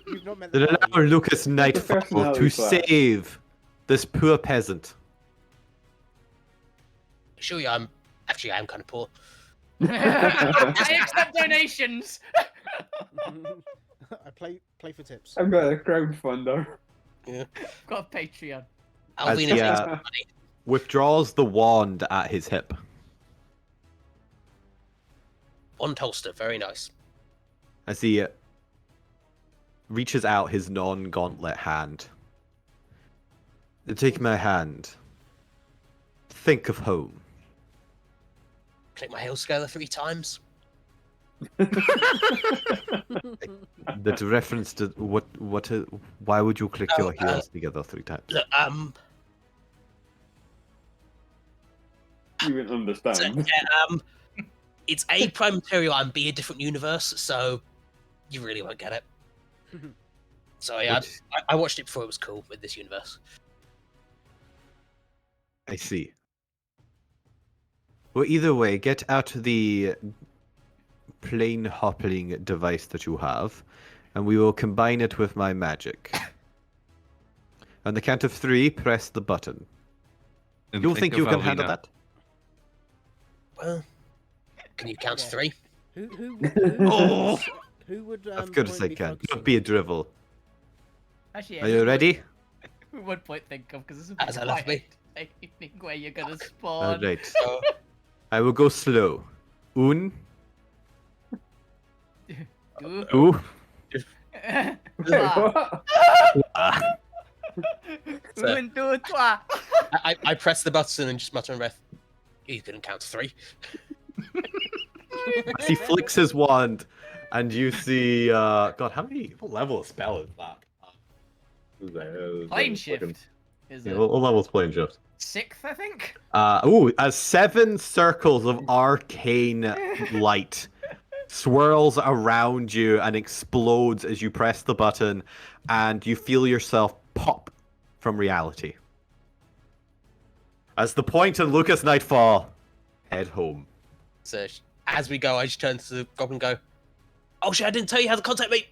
You've not met the Then party allow yet. Lucas Nightfall to personality clash. save this poor peasant. Sure, yeah, I'm kind of poor. I accept donations. I play for tips. I've got a crowdfunder. Got a Patreon. As Alvina he, takes uh, the money. Withdraws the wand at his hip. Wand holster, very nice. As he reaches out his non-gauntlet hand. Take my hand. Think of home. Click my heels together 3 times. That reference to why would you click your heels together 3 times? Look, You wouldn't so, understand. yeah, it's A, prime material and B, a different universe, so you really won't get it. So yeah, Which- I watched it before it was cool with this universe. I see. Well, either way, get out the plane hopping device that you have, and we will combine it with my magic. On the count of 3, press the button. And You think of you can handle Alvina. that? Well, can you count to Yeah. 3? Who who would Of course Point I be can. focusing Don't be a on? drivel. Actually, Are you ready? One point think of because it's a bit As I love me. quiet. Think where you're gonna spawn. Alright. So, I will go slow. Un, Ooh. two, Wait, what? ah. So- Un, deux, trois. I press the button and just mutter in breath. You couldn't count to 3. As he flicks his wand, and you see, God, what level of spell is that? Plane shift. Is Yeah, it what level is plane shift? 6th, I think? As 7 circles of arcane light swirls around you and explodes as you press the button, and you feel yourself pop from reality. As the point and Lucas Nightfall head home. So as we go, I just turn to the goblin and go, "Oh shit, I didn't tell you how to contact me."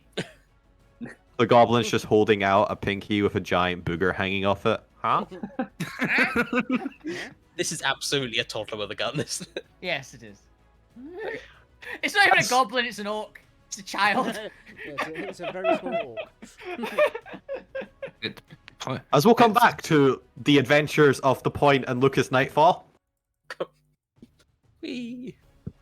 The goblin's just holding out a pinky with a giant booger hanging off it. Huh? This is absolutely a toddler with a gun. This. Yes, it is. It's not even a goblin, it's an orc. It's a child. It's a very small orc. As we'll come back to the adventures of the Point and Lucas Nightfall. Whee!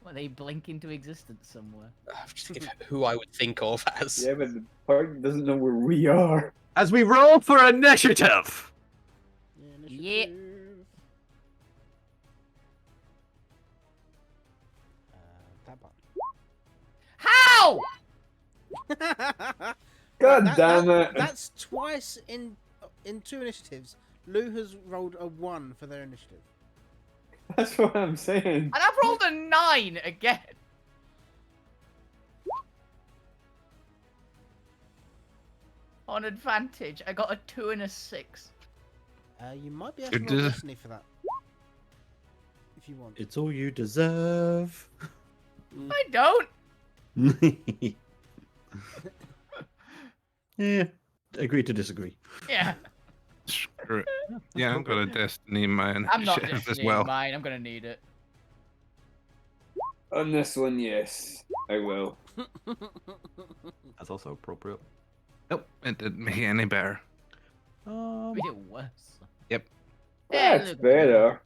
Well, they blink into existence somewhere. I'm just thinking who I would think of as. Yeah, but the party doesn't know where we are. As we roll for initiative. Yeah. That button. How? God damn it. That's twice in 2 initiatives. Lou has rolled a 1 for their initiative. That's what I'm saying. And I've rolled a 9 again. On advantage, I got a 2 and a 6. You might be able to Good roll to- destiny for that. If you want. It's all you deserve. I don't. Yeah, agree to disagree. Yeah, Screw it. Yeah, I'm gonna destiny mine I'm not as destinying well. mine. I'm gonna need it. On this one, yes, I will. That's also appropriate. Nope, it didn't make it any better. We did worse. Yep. Yeah, That's look. better.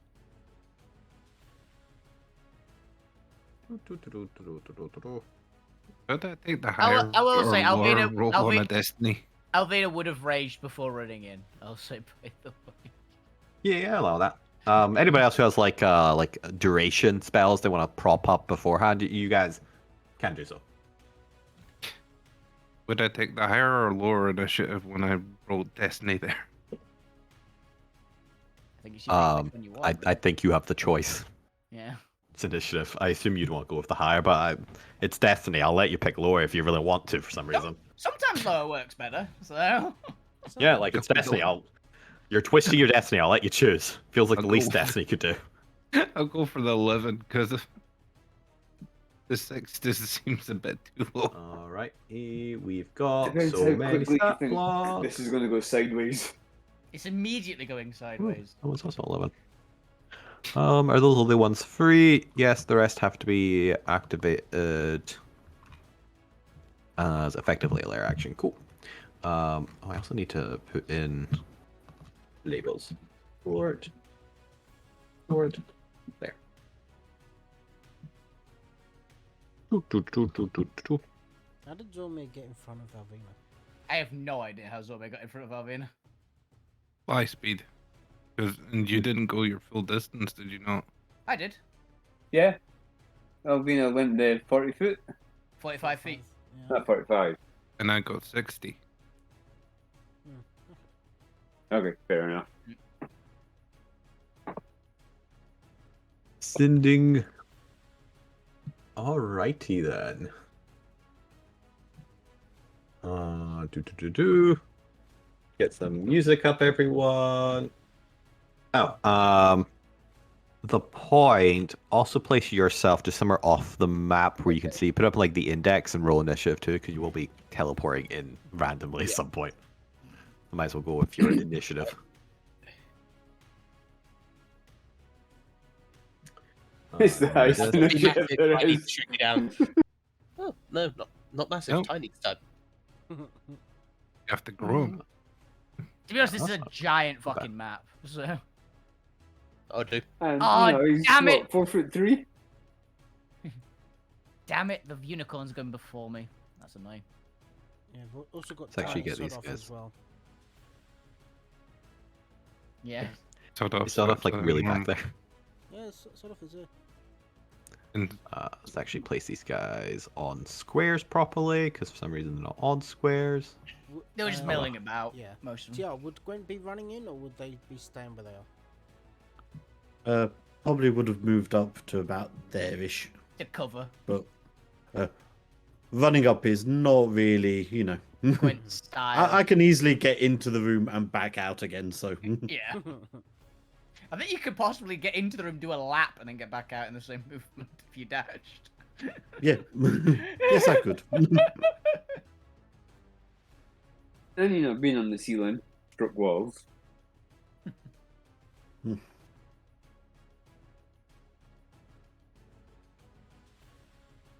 Could I take the higher? I will or say, lower Alvina- roll on a Alvi- destiny? Alvina would have raged before running in. I'll say by the way. Yeah, I allow that. Anybody else who has like duration spells they want to prop up beforehand, you guys can do so. Would I take the higher or lower initiative when I rolled destiny there? I think you should pick which one you want. I think you have the choice. Yeah. It's initiative. I assume you'd want to go with the higher, but it's destiny. I'll let you pick lower if you really want to for some reason. Sometimes lower works better. So. Yeah, like it's destiny. You're twisting your destiny. I'll let you choose. Feels like I'll the least go. destiny could do. I'll go for the 11 because the 6 just seems a bit too low. All right, we've got Depends so how many quickly you stat think blocks. this is going to go sideways. It's immediately going sideways. Oh, it's also 11. Are those only ones free? Yes, the rest have to be activated as effectively a layer action. Cool. I also need to put in labels. Lord. There. How did Zormir get in front of Alvina? I have no idea how Zorbe got in front of Alvina. Fly speed. And you didn't go your full distance, did you not? I did. Yeah. Alvina went the 40 foot. 45 feet. Yeah. Not 45. And I got 60. Okay, fair enough. Sending. Alrighty then. Get some music up, everyone. Oh, the point. Also place yourself just somewhere off the map where you can see. Put up like the index and roll initiative too, because you will be teleporting in randomly at some point. I might as well go with your initiative. It's the highest Just- initiative there I need is. to shoot me down. Oh, no, not massive. Nope. Tiny stud. You have to grow 'em. To be honest, this is a That's giant fucking map. So. I'll do. And, Oh, he's, damn what, it! 4'3"? Damn it, the unicorn's going before me. That's annoying. Yeah, we've also got Let's actually get Sod these off guys. as well. Yeah. Sort of. It's sort of like really back normal. there. Yeah, it's sort of is it. And Let's actually place these guys on squares properly, because for some reason they're not on squares. They were just Uh, milling about. Yeah. Most of So them. yeah, would Gwent be running in, or would they be staying where they are? Probably would have moved up to about there-ish. To cover. But running up is not really, Gwent style. I can easily get into the room and back out again, so... Yeah. I think you could possibly get into the room, do a lap, and then get back out in the same movement if you dashed. Yeah. Yes, I could. And being on the ceiling, struck walls.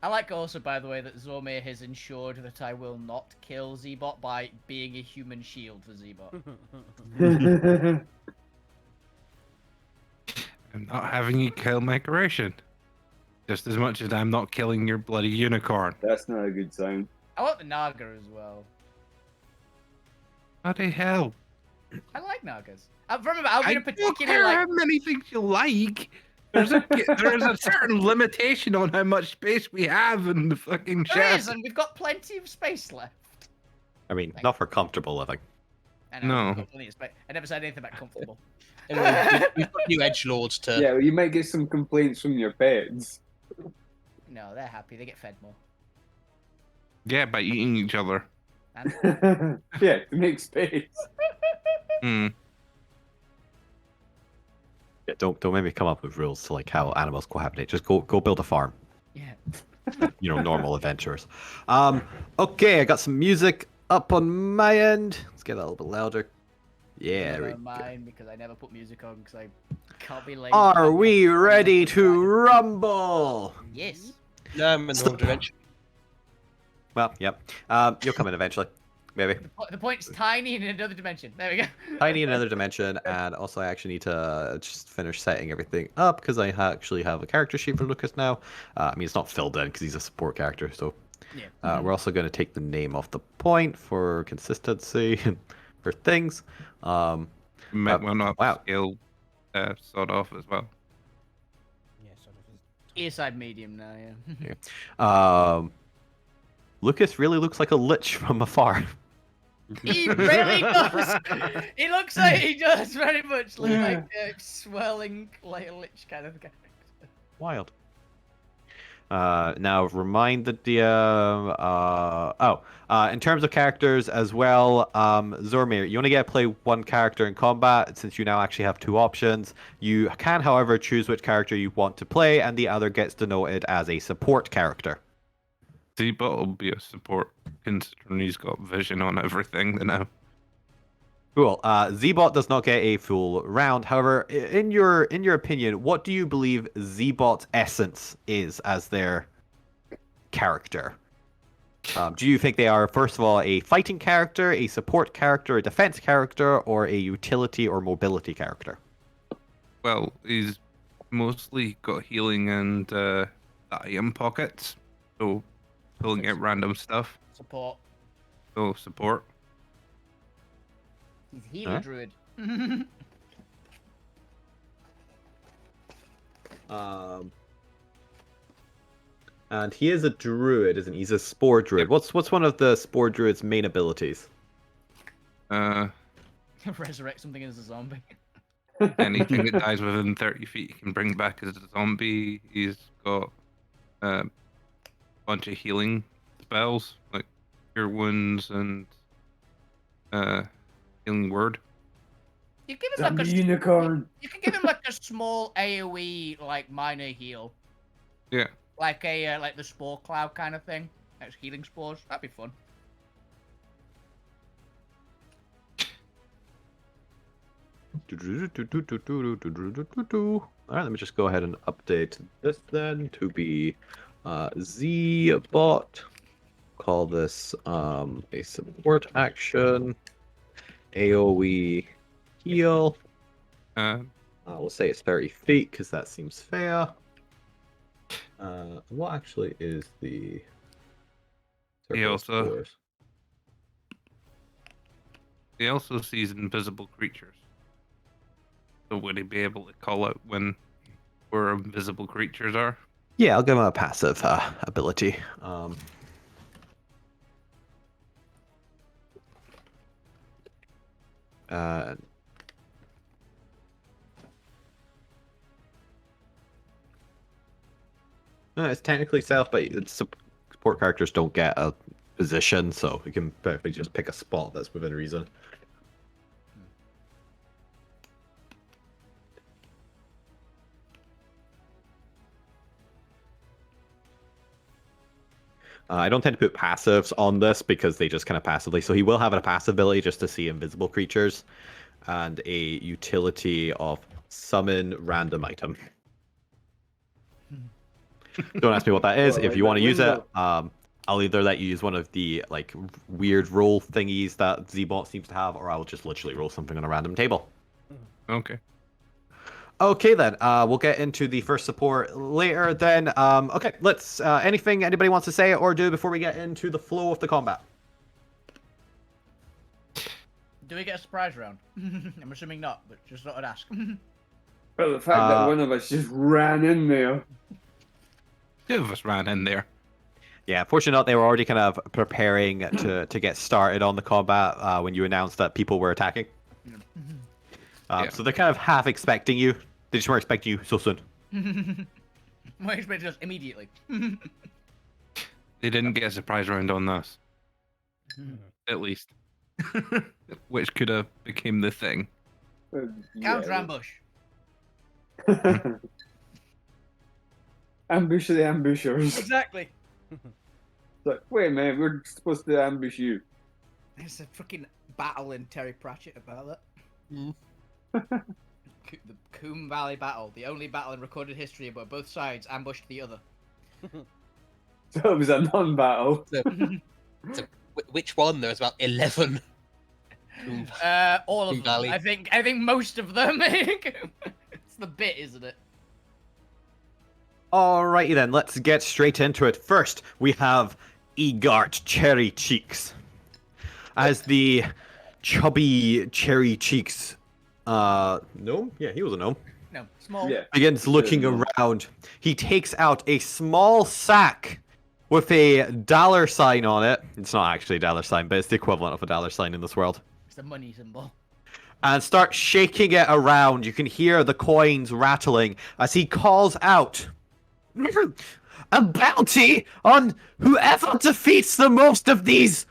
I like also, by the way, that Zormir has ensured that I will not kill Zbot by being a human shield for Zbot. I'm not having you kill my creation. Just as much as I'm not killing your bloody unicorn. That's not a good sign. I want the Naga as well. Bloody hell. I like Nagas. Remember, I'll be I a don't particular care like. how many things you like. There's a certain limitation on how much space we have in the fucking There ship. is, and we've got plenty of space left. I mean, not for comfortable living. I know, No. we've got plenty of space. I never said anything about comfortable. Anyway, we've got new edge lords to. Yeah, well, you might get some complaints from your pets. No, they're happy. They get fed more. Yeah, by eating each other. And Yeah, to make space. Hmm. Yeah, don't make me come up with rules to like how animals cohabitate. Just go build a farm. yeah. Normal adventurers. Okay, I got some music up on my end. Let's get that a little bit louder. Yeah, Never we go. mind, because I never put music on because I can't be late. Are we ready to rumble? Yes. No, I'm in the wrong dimension. Well, yep. You'll come in eventually, maybe. The point's tiny in another dimension. There we go. Tiny in another dimension, and also I actually need to just finish setting everything up because I actually have a character sheet for Lucas now. I mean, it's not filled in because he's a support character, so Yeah. we're also going to take the name off the point for consistency and for things. Might want to wow. upscale sort of as well. Yeah, sort of is. Earside medium now, yeah. Lucas really looks like a lich from afar. He really does. He looks like he does very much look like a swirling like a lich kind of guy. Wild. Now remind the DM. In terms of characters as well, Zormir, you only get to play one character in combat since you now actually have two options. You can, however, choose which character you want to play, and the other gets denoted as a support character. Zbot will be a support considering he's got vision on everything now. Cool. Zbot does not get a full round. However, in your opinion, what do you believe Zbot's essence is as their character? Do you think they are, first of all, a fighting character, a support character, a defense character, or a utility or mobility character? Well, he's mostly got healing and item pockets, so pulling out random stuff. Support. So support. He's healer Huh? druid. And he is a druid, isn't he? He's a spore druid. What's one of the spore druid's main abilities? Resurrect something as a zombie. Anything that dies within 30 feet, he can bring back as a zombie. He's got a bunch of healing spells, like cure wounds and healing word. You give him Zombie like a unicorn. You can give him like a small AOE like minor heal, Yeah. like a like the spore cloud kind of thing. That's healing spores. That'd be fun. Alright, let me just go ahead and update this then to be Z-bot. Call this a support action. AoE heal. We'll say it's 30 feet because that seems fair. What actually is the He circle also- spores? He also sees invisible creatures. So would he be able to call out when where invisible creatures are? Yeah, I'll give him a passive ability. Uh, no, it's technically self, but support characters don't get a position, so you can perfectly just pick a spot that's within reason. I don't tend to put passives on this because they just kind of passively. So he will have a passive ability just to see invisible creatures, and a utility of summon random item. Don't ask me what that is. Well, If like you that want to use it, window. I'll either let you use one of the like weird roll thingies that Z-Bot seems to have, or I'll just literally roll something on a random table. Okay. Okay then, we'll get into the first support later then. Okay, let's, anything anybody wants to say or do before we get into the flow of the combat? Do we get a surprise round? I'm assuming not, but just thought I'd ask. But the fact that one of us just ran in there. Two of us ran in there. Yeah, fortunately not, they were already kind of preparing to get started on the combat when you announced that people were attacking. Yeah. So they're kind of half expecting you. They just weren't expecting you so soon. My expectation was immediately. They didn't get a surprise round on us. At least. Which could have became the thing. Counter ambush. Ambush the ambushers. Exactly. It's like, wait a minute, we're supposed to ambush you. There's a freaking battle in Terry Pratchett about that. The Coombe Valley battle, the only battle in recorded history where both sides ambushed the other. So it was a non-battle. So which one? There's about 11. All of Coombe them. Valley. I think most of them. It's the bit, isn't it? Alrighty then, let's get straight into it. First, we have Egart Cherry Cheeks. As the chubby Cherry Cheeks gnome? Yeah, he was a gnome. No, small. Yeah. Begins looking around. He takes out a small sack with a dollar sign on it. It's not actually a dollar sign, but it's the equivalent of a dollar sign in this world. It's the money symbol. And starts shaking it around. You can hear the coins rattling as he calls out, "A bounty on whoever defeats the most of these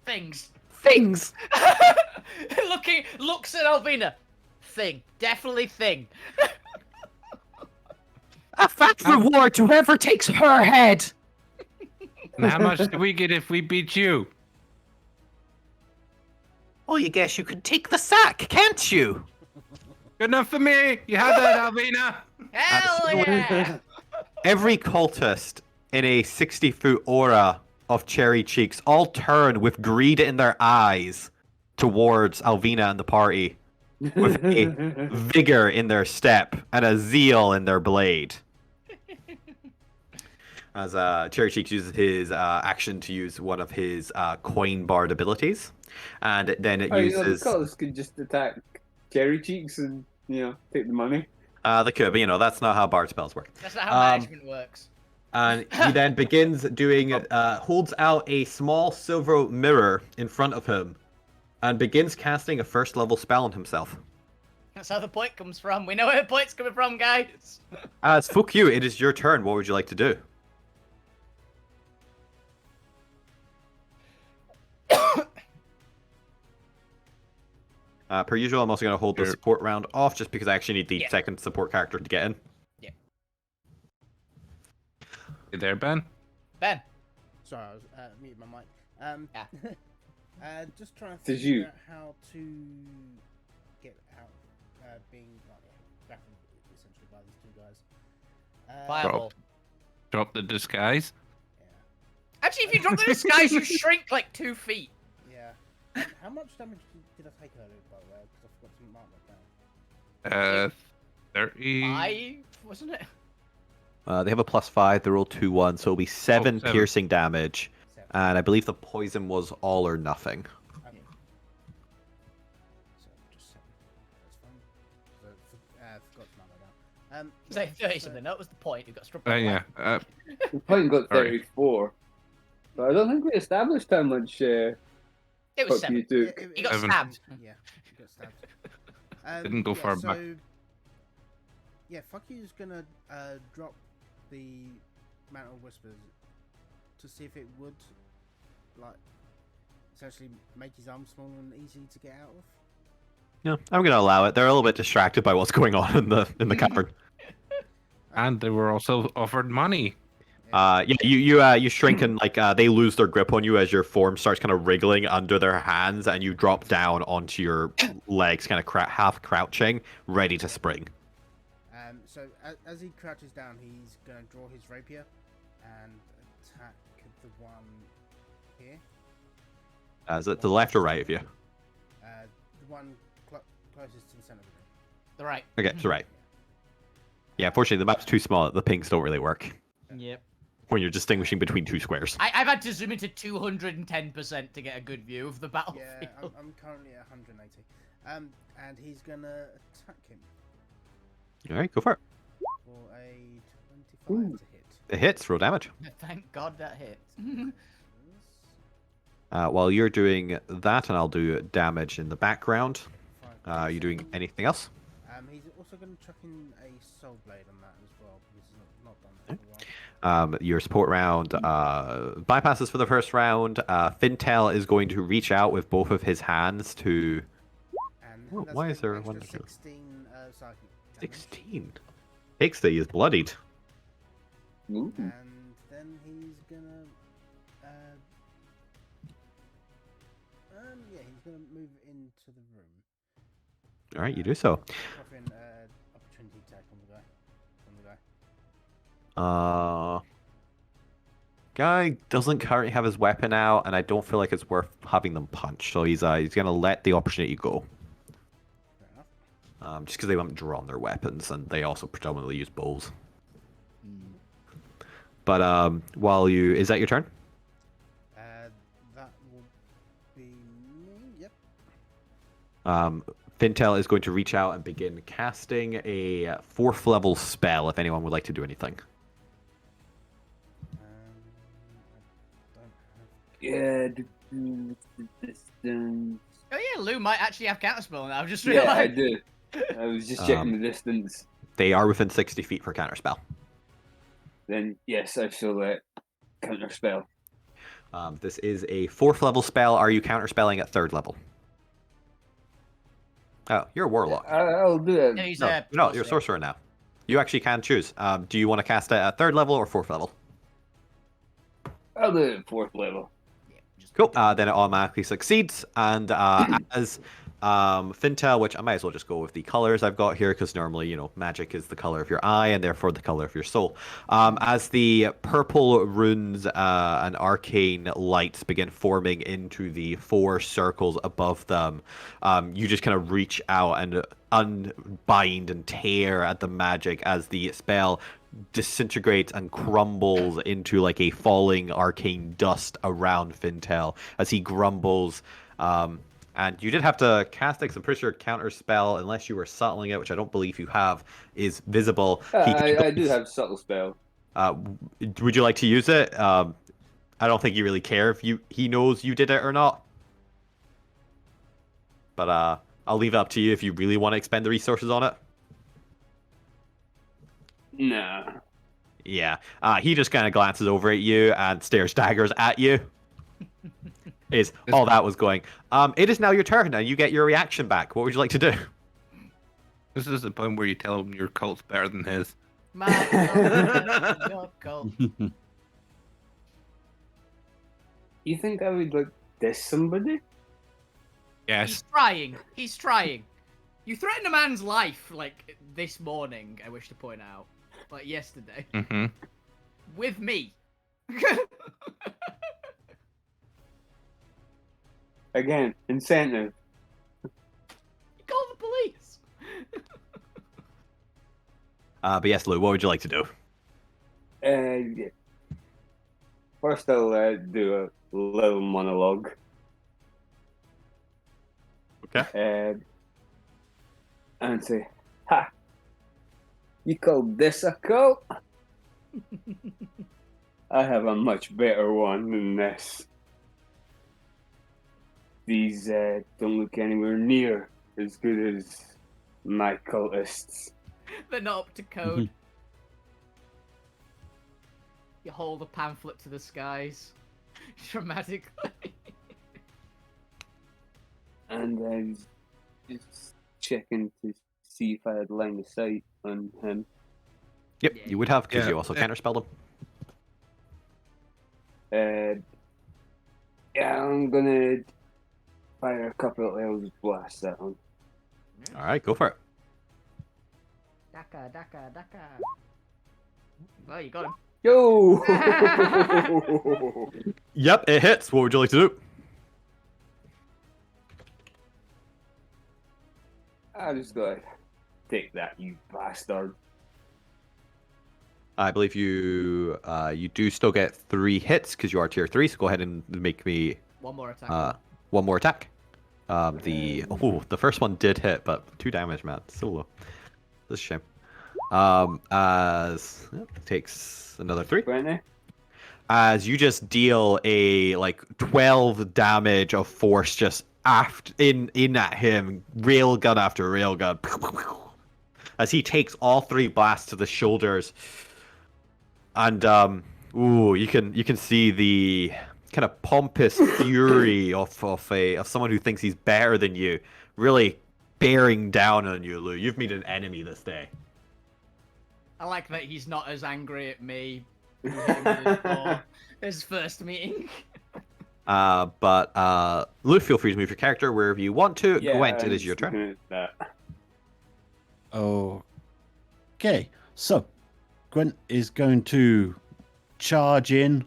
Things. things." Looks at Alvina. Thing. Definitely thing. A fat reward to whoever takes her head. And how much do we get if we beat you? Oh, you guess you could take the sack, can't you? Good enough for me. You had that, Alvina. Hell yeah! Every cultist in a 60-foot aura of Cherry Cheeks all turn with greed in their eyes towards Alvina and the party, with a vigor in their step and a zeal in their blade. As Cherry Cheeks uses his action to use one of his coin bard abilities, and then it Oh, you know, the uses. colours could just attack Cherry Cheeks and, take the money. They could, but that's not how bard spells work. That's not how management works. And he then begins doing, holds out a small silver mirror in front of him, and begins casting a first level spell on himself. That's how the point comes from. We know where the point's coming from, guys. As fuck you, it is your turn. What would you like to do? Per usual, I'm also going to hold the Sure. support round off just because I actually need the Yeah. second support character to get in. You there, Ben? Ben. Sorry, I was muting my mic. Yeah. Just trying to Did figure you? out how to get out being grappled essentially by these two guys. Fireball. Drop the disguise. Actually, if you drop the disguise, you shrink like 2 feet. Yeah. How much damage did I take earlier, by the way? Because I forgot to mark that down. 30. 5, wasn't it? They have a +5. They roll 2-1, so it'll be 7 7. piercing damage. 7. And I believe the poison was all or nothing. Okay. So just 7. That's fine. Say 30 something. That was the point. You got struck by Yeah. The point got Sorry. 34. But I don't think we established how much It was fuck you 7. took. He got Seven. stabbed. Yeah, he got stabbed. Didn't go far so, back. Yeah, fuck you's gonna drop the Mantle Whispers to see if it would, like, essentially make his arm small and easy to get out of. Yeah, I'm gonna allow it. They're a little bit distracted by what's going on in the cavern. And they were also offered money. Yeah, you shrink and like they lose their grip on you as your form starts kind of wriggling under their hands, and you drop down onto your legs, kind of half crouching, ready to spring. So as he crouches down, he's gonna draw his rapier and attack the one here. Is it to the left or right of you? The one closest to the center of the room. The right. Okay, so right. Yeah, unfortunately the map's too small. The pings don't really work Yep. when you're distinguishing between two squares. I've had to zoom into 210% to get a good view of the battlefield. Yeah, I'm currently at 180. And he's gonna attack him All right, go for it. for a 25 to hit. It hits. Roll damage. Thank God that hit. While you're doing that, and I'll do damage in the background. Are you doing anything else? He's also gonna chuck in a soul blade on that as well because he's not done that for a while. Your support round bypasses for the first round. Fintel is going to reach out with both of his hands to. And Oh, that's why an is there extra one? 16 psychic damage. 16. Ixtay is bloodied. Ooh. And then he's gonna, he's gonna move into the room. All right, you do so. Drop in opportunity attack on the guy. Guy doesn't currently have his weapon out, and I don't feel like it's worth having them punch. So he's gonna let the opportunity go. Fair enough. Just because they haven't drawn their weapons, and they also predominantly use bows. But is that your turn? That will be me. Yep. Fintel is going to reach out and begin casting a 4th level spell. If anyone would like to do anything. I don't have. Yeah, distance. Oh yeah, Lou might actually have counterspell now. I've just Yeah, I realized. do. I was just checking the distance. They are within 60 feet for counterspell. Then yes, I shall counterspell. This is a 4th level spell. Are you counterspelling at 3rd level? Oh, you're a warlock. I'll do it. No, he's No, a no, you're a sorcerer now. You actually can choose. Do you want to cast it at 3rd level or 4th level? I'll do it at 4th level. Yeah, just Cool. Then it automatically succeeds. And as Fintel, which I might as well just go with the colors I've got here, because normally, magic is the color of your eye and therefore the color of your soul. As the purple runes and arcane lights begin forming into the 4 circles above them, you just kind of reach out and unbind and tear at the magic as the spell disintegrates and crumbles into like a falling arcane dust around Fintel as he grumbles. And you did have to cast it, 'cause I'm pretty sure counter spell, unless you were subtling it, which I don't believe you have, is visible. I do have subtle spell. Would you like to use it? I don't think you really care if he knows you did it or not. But I'll leave it up to you if you really want to expend the resources on it. Nah. Yeah. He just kind of glances over at you and stares daggers at you. Is all that was going. It is now your turn, and you get your reaction back. What would you like to do? This is the point where you tell him your cult's better than his. My cult, your cult. You think I would like diss somebody? Yes. He's trying. He's trying. You threatened a man's life like this morning. I wish to point out, like yesterday, Mm-hmm. with me. Again, incentive. Call the police. But yes, Lou, what would you like to do? Yeah. First, I'll do a little monologue. Okay. And say, "Ha! You call this a cult? I have a much better one than this. These don't look anywhere near as good as my cultists. They're not up to code. You hold a pamphlet to the skies. Dramatically. And I was just checking to see if I had line of sight on him. Yep, Yeah, you would have because yeah. you also counterspelled him. Yeah, I'm gonna fire a couple of Eldritch blasts at him. All right, go for it. Daka, daka, daka. Well, you got him. Yo! Yep, it hits. What would you like to do? I just gotta take that, you bastard. I believe you you do still get 3 hits because you are tier 3. So go ahead and make me One more attack. one more attack. The first one did hit, but 2 damage, man. So low. That's a shame. As takes another 3. 20? As you just deal a 12 damage of force just in at him, railgun after railgun, as he takes all 3 blasts to the shoulders, and you can see the kind of pompous fury of someone who thinks he's better than you, really bearing down on you, Lou. You've made an enemy this day. I like that he's not as angry at me who hit him before his first meeting. But Lou, feel free to move your character wherever you want to. Yeah, Gwent, it I'm is your just turn. looking at that. Okay, so Gwent is going to charge in,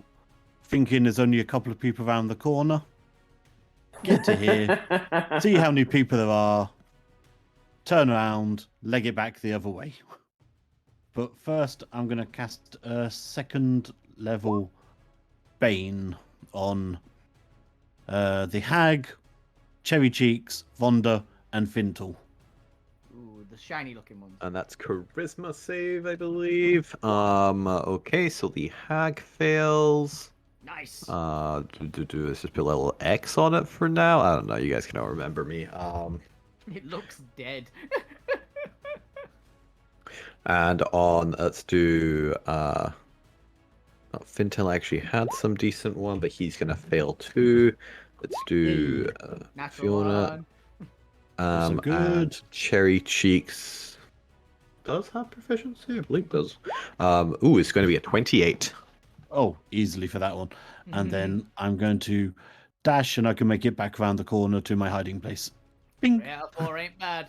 thinking there's only a couple of people around the corner. Get to here, see how many people there are, turn around, leg it back the other way. But first, I'm going to cast a 2nd level Bane on the Hag, Cherry Cheeks, Vonda, and Fintal. Ooh, the shiny looking ones. And that's charisma save, I believe. Okay, so the hag fails. Nice. Let's just put a little X on it for now. I don't know. You guys can all remember me. It looks dead. And on, let's do. Fintel actually had some decent one, but he's gonna fail too. Let's do Natural Fiona. Also good. And Cherry Cheeks does have proficiency, I believe it does. It's going to be a 28. Oh, easily for that one. And then I'm going to dash, and I can make it back around the corner to my hiding place. Bing. 3 out of 4 ain't bad.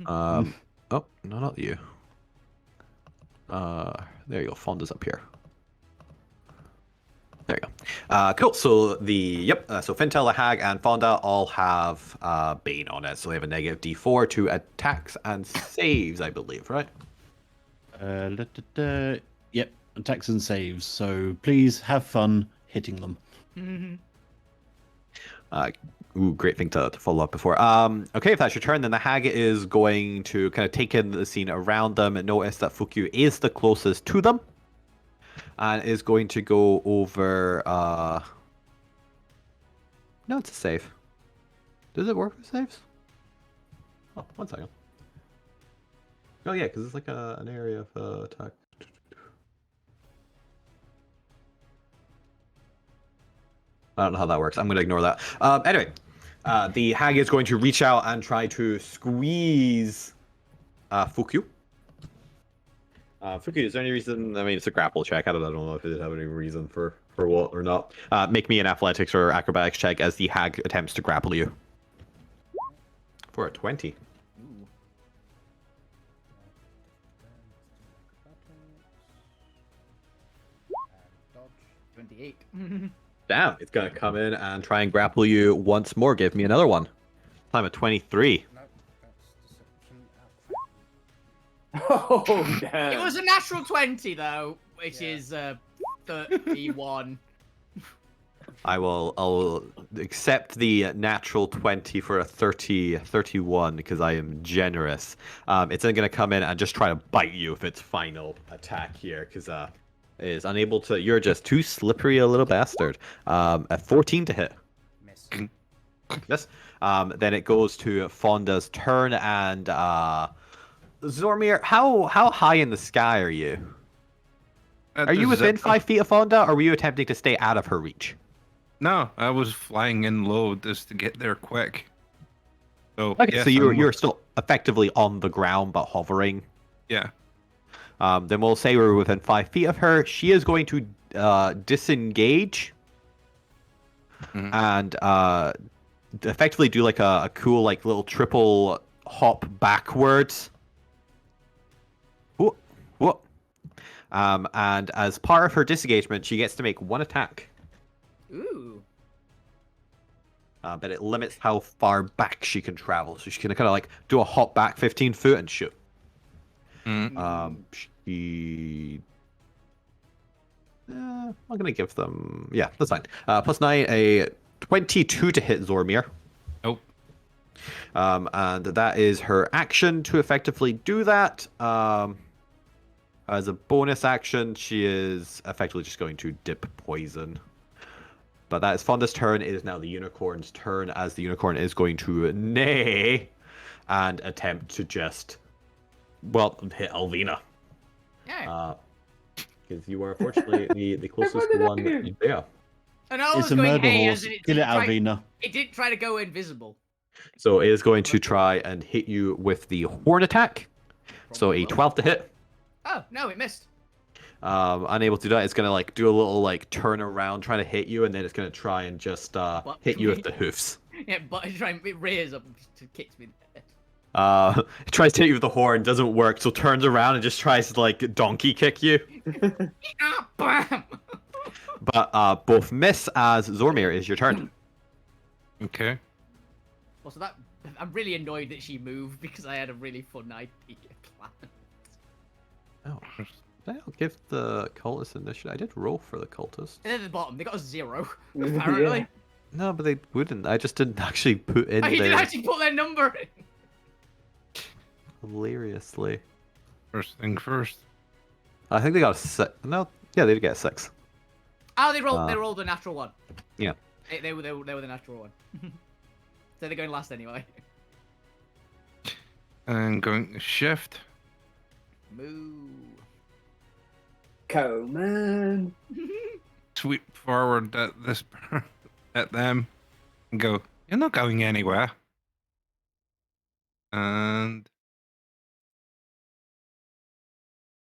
Oh, no, not you. There you go. Fonda's up here. There you go. Cool. So so Fintel, Hag, and Fonda all have Bane on it. So they have a negative D4 to attacks and saves, I believe, right? Yep, attacks and saves. So please have fun hitting them. Great thing to follow up before. Okay, if that's your turn, then the Hag is going to kind of take in the scene around them and notice that Fukyu is the closest to them. And is going to go over. No, it's a save. Does it work with saves? Oh, 1 second. Oh yeah, because it's like an area of attack. I don't know how that works. I'm going to ignore that. Anyway, the Hag is going to reach out and try to squeeze Fukyu. Fuki, is there any reason? I mean, it's a grapple check. I don't know if it have any reason for what or not. Make me an athletics or acrobatics check as the Hag attempts to grapple you. For a 20. Ooh. 28. Damn, it's gonna come in and try and grapple you once more. Give me another one. Time at 23. No, that's deception. Oh, damn. It was a natural 20 though, which is 31. I'll accept the natural 20 for a 31 because I am generous. It's then going to come in and just try to bite you with its final attack here because it is unable to. You're just too slippery, a little bastard. A 14 to hit. Miss. Yes. Then it goes to Fonda's turn, and Zormir, how high in the sky are you? Are you within 5 feet of Fonda, or were you attempting to stay out of her reach? No, I was flying in low just to get there quick. So Okay, yes, so you're still effectively on the ground but hovering. Yeah. Then we'll say we're within 5 feet of her. She is going to disengage and effectively do like a cool like little triple hop backwards. Whoa, whoa. And as part of her disengagement, she gets to make 1 attack. Ooh. But it limits how far back she can travel. So she can kind of like do a hop back 15 foot and shoot. She... I'm going to give them... Yeah, that's fine. +9, a 22 to hit Zormir. Nope. And that is her action to effectively do that. As a bonus action, she is effectively just going to dip poison. But that is Fonda's turn. It is now the unicorn's turn, as the unicorn is going to neigh and attempt to just, well, hit Alvina. Yeah. Because you are unfortunately the closest one. Yeah. And I was It's a going, murder hey, horse. as in it Kill it, didn't try- Alvina. It didn't try to go invisible. So it is going to try and hit you with the horn attack. So a 12 to hit. Oh, no, it missed. Unable to do that, it's gonna like do a little like turn around trying to hit you, and then it's gonna try and just hit you with the hoofs. Yeah, but it rears up and just kicks me in the head. It tries to hit you with the horn, doesn't work, so turns around and just tries to like donkey kick you. Ah, bam! But both miss, as Zormir is your turn. Okay. Well, so that I'm really annoyed that she moved because I had a really fun idea planned. Oh, I'll give the cultist initiative. I did roll for the cultist. And then at the bottom, they got a 0, apparently. Yeah. No, but they wouldn't. I just didn't actually put in Oh, you there didn't actually put their number in. hilariously. First thing first. I think they got a 6. No, yeah, they did get a 6. Oh, they rolled a natural 1. Yeah. They were the natural 1. So they're going last anyway. And going to shift. Moo. Coleman. Sweep forward at at them and go, you're not going anywhere. And